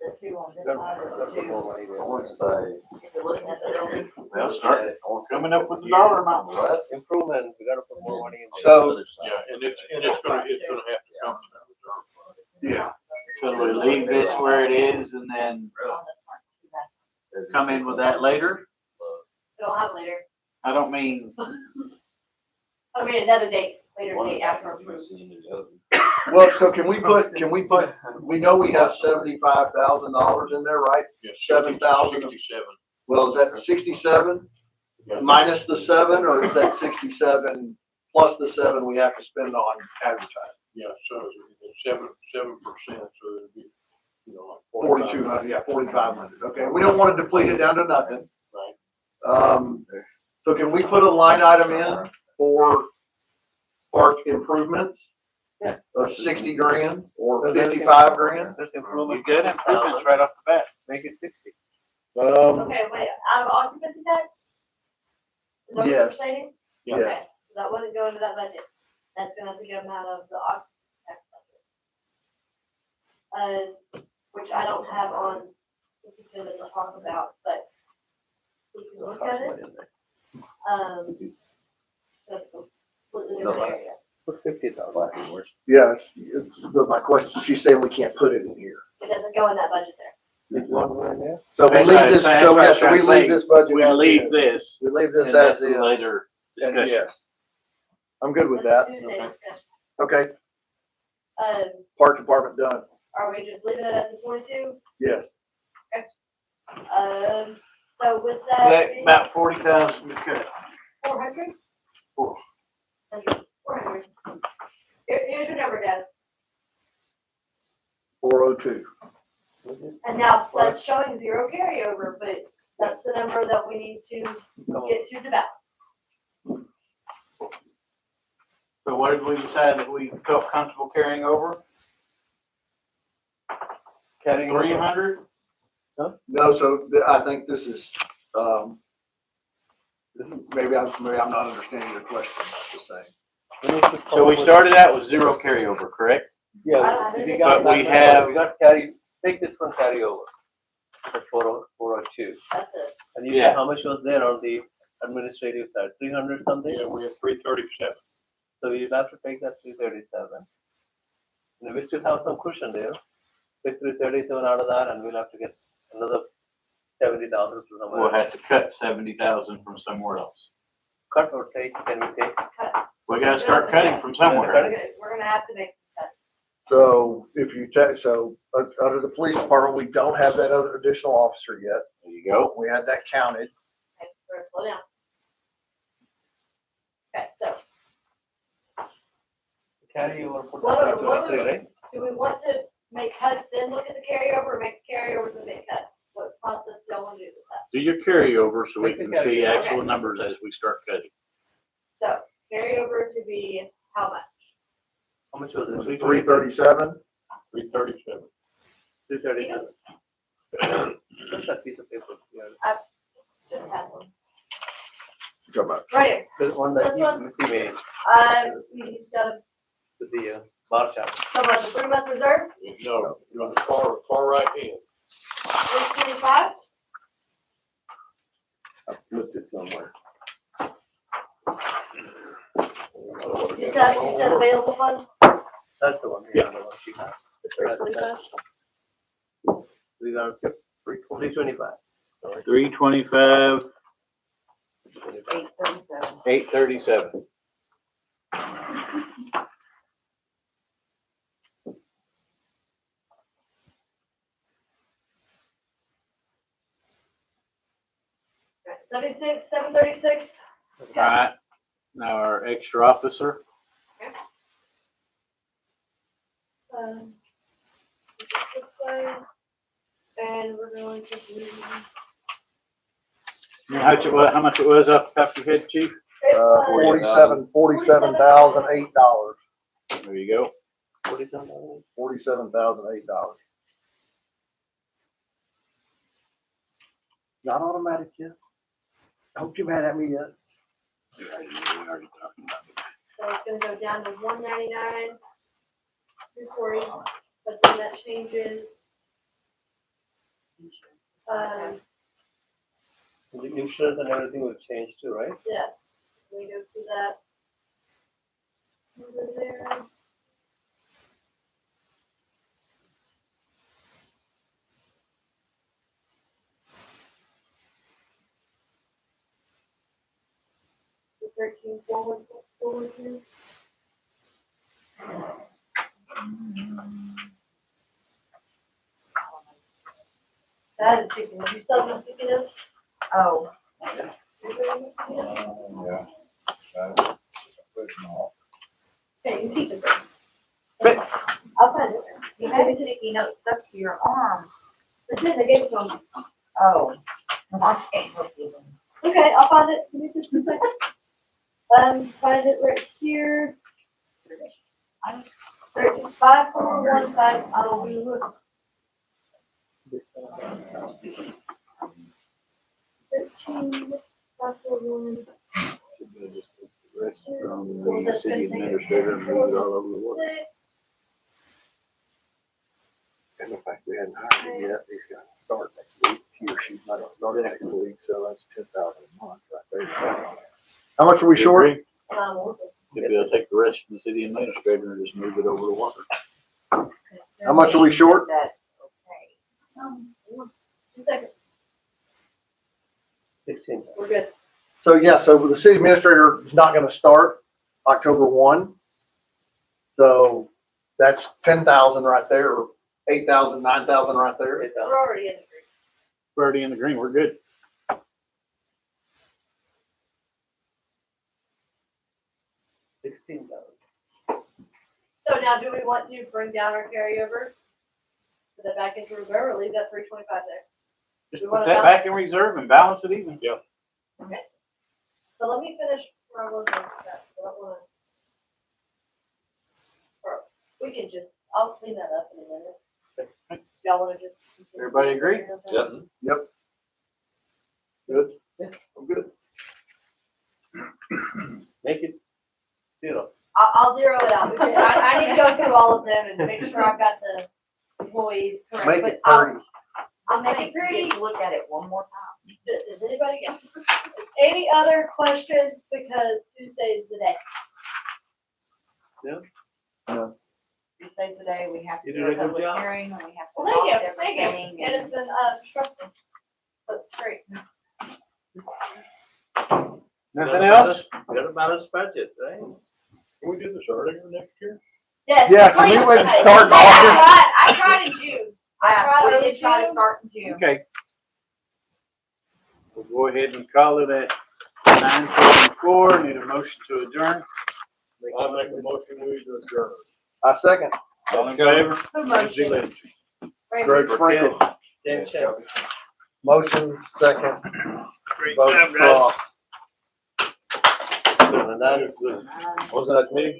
The two on this Got- side, got the the two, more money I there. want to say, if you're looking at the building. They'll start coming up with the dollar amount. Improvement, we gotta put more money in there. So, Yeah, and it's gonna have to come from that reserve fund. yeah, So we leave this where it is and then come in with that later? We don't have later, I don't mean, I mean, another date, later date after approved. well, so can we put, we know we have $75,000 in there, right? Yeah, 7,000. 67. Well, is that 67 minus the 7, or is that 67 plus the 7 we have to spend on advertising? Yeah, so it's 7%, so it'd be, you know, like 4,200, yeah, 4,500, okay. We don't want to deplete it down to nothing. Right. So can we put a line item in for park improvements? Yeah. Of 60 grand or 55 grand? There's you improvement. get improvements right off the bat. Make it 60. Okay, wait, out of occupancy tax? Is that what you're Yes. saying? Yes. Okay, so that wouldn't go into that budget, that's gonna have to come out of the occupancy tax budget. Which I don't have on this agenda to talk about, but we can look at it, that's completely different area. Put 50,000. Yes, but my question, she's saying we can't put it in here. It doesn't go in that budget there. Did you want to go in there? So we That's leave what I this, was so yeah, so trying we to leave say, this budget We as leave is. this We leave this and that's as a is. later And discussion. yes, I'm good with That's that. a Tuesday discussion. Okay, Um, park department done. are we just leaving it at the 22? Yes. So with that. That, about 40,000 to cut. 400? Four. 400. Here's your number, guys. 402. And now that's showing zero carryover, but that's the number that we need to get to the ballot. So what did we decide that we felt comfortable carrying over? Carrying over. 300? No, so I think this is, maybe I'm not understanding your question, I'm just saying. We need to So we come up started out with zero carryover, correct? with- Yeah, if you got But we that, have- we got carry, take this one carry over. At 402. That's it. And you Yeah. said how much was there on the administrative side? 300 something? Yeah, we have 337. So you'd have to take that 337. And we still have some cushion there. Take 337 out of that and we'll have to get another 70,000 from somewhere. We'll have to cut 70,000 from somewhere else. Cut or take, can we take? Cut. We gotta start cutting from somewhere. We're gonna have to make some cuts. So if you under the police department, we don't have that other additional officer yet. There you go. We had that counted. Okay, we're gonna slow down. Okay, so Carry over, put What- that what- 323, right? do we want to make cuts, then look at the carryover, or make carryovers and make cuts? What process do y'all want to do with that? Do your carryover so we Take the can see carryover. actual Okay. numbers as we start cutting. So carryover to be how much? How much was it? 337. 337. 337. What's that piece of paper? Yeah. Just have one. Talking about Right here. The one that This one? he made He's got a, with the bar chart. so much, a 3-month reserve, No, you're on the far right hand. 325. I flipped it somewhere. You said available funds? That's the one. Yeah. The one she has. 325. We got 325. 325, 837. 837. $76, $736. All right, Now our extra officer, This way, and we're going to do. how much it was off the top of your head, chief? $47,008. There you go. $47,008. Not automatic yet. Don't get mad at me yet. We already talked about it. So it's gonna go down to 199, 240, but then that changes. The insurance and everything will change too, right? Yes, we go to that. Over there. The 13,412. That is sticky note. You still have a sticky note? Oh, Yeah. Okay, you keep it there. I'll find it. you had a sticky note stuck to your arm. That's it, I gave it to him. Oh, I can't help you. Okay, I'll find it. Give me just a second. Find it right here. 5415. I'll be with. 13,541. Just put the rest from the city administrator and move it all over the water. 6. And the fact we hadn't hired him yet, he's got to start next week. He or she's not going to start next week, so that's $10,000 a month right there. How much are we short? Maybe they'll take the rest from the city administrator and just move it over the water. How much are we short? That's okay. 2 seconds. 16. We're good. So yeah, so the city administrator is not going to start October 1. So that's 10,000 right there, or 8,000, 9,000 right there. We're already in the green. We're already in the green, we're good. 16,000. So now, do we want to bring down our carryover? Put that back into reserve or leave that 325 there? Just We put wanna that back in reserve and balance it even. Yeah. Okay. So let me finish where I was on that. I don't wanna. Or we can just, I'll clean that up in a minute. Y'all wanna just. Everybody agree? Yep. Yep. Good. Yeah, I'm good. Make it 0. I'll zero it out because I need to go through all of them and make sure I've got the employees correct. Make But it 30. I'll make it pretty. Look at it one more time. Does anybody get? Any other questions? Because Tuesday is the day. You say today we have to You do did a a good public job. hearing and we have to. Well, thank you, audit thank you. everything And it's been, stressful. But great. Nothing else? We got a balanced budget, right? Can we do this earlier next year? Yes. Yeah, can we please. wait and start in I August? tried- I tried in June. We did try to start in June. Okay. We'll go ahead and call it at 9:44. Need a motion to adjourn. I'll make a motion, we adjourn. I second. All in favor? Who Lindsay motioned? Lynch. Greg Sprinkle. James Shelby. Motion second. Great Vote job, guys. cross. And that is good. Was that me?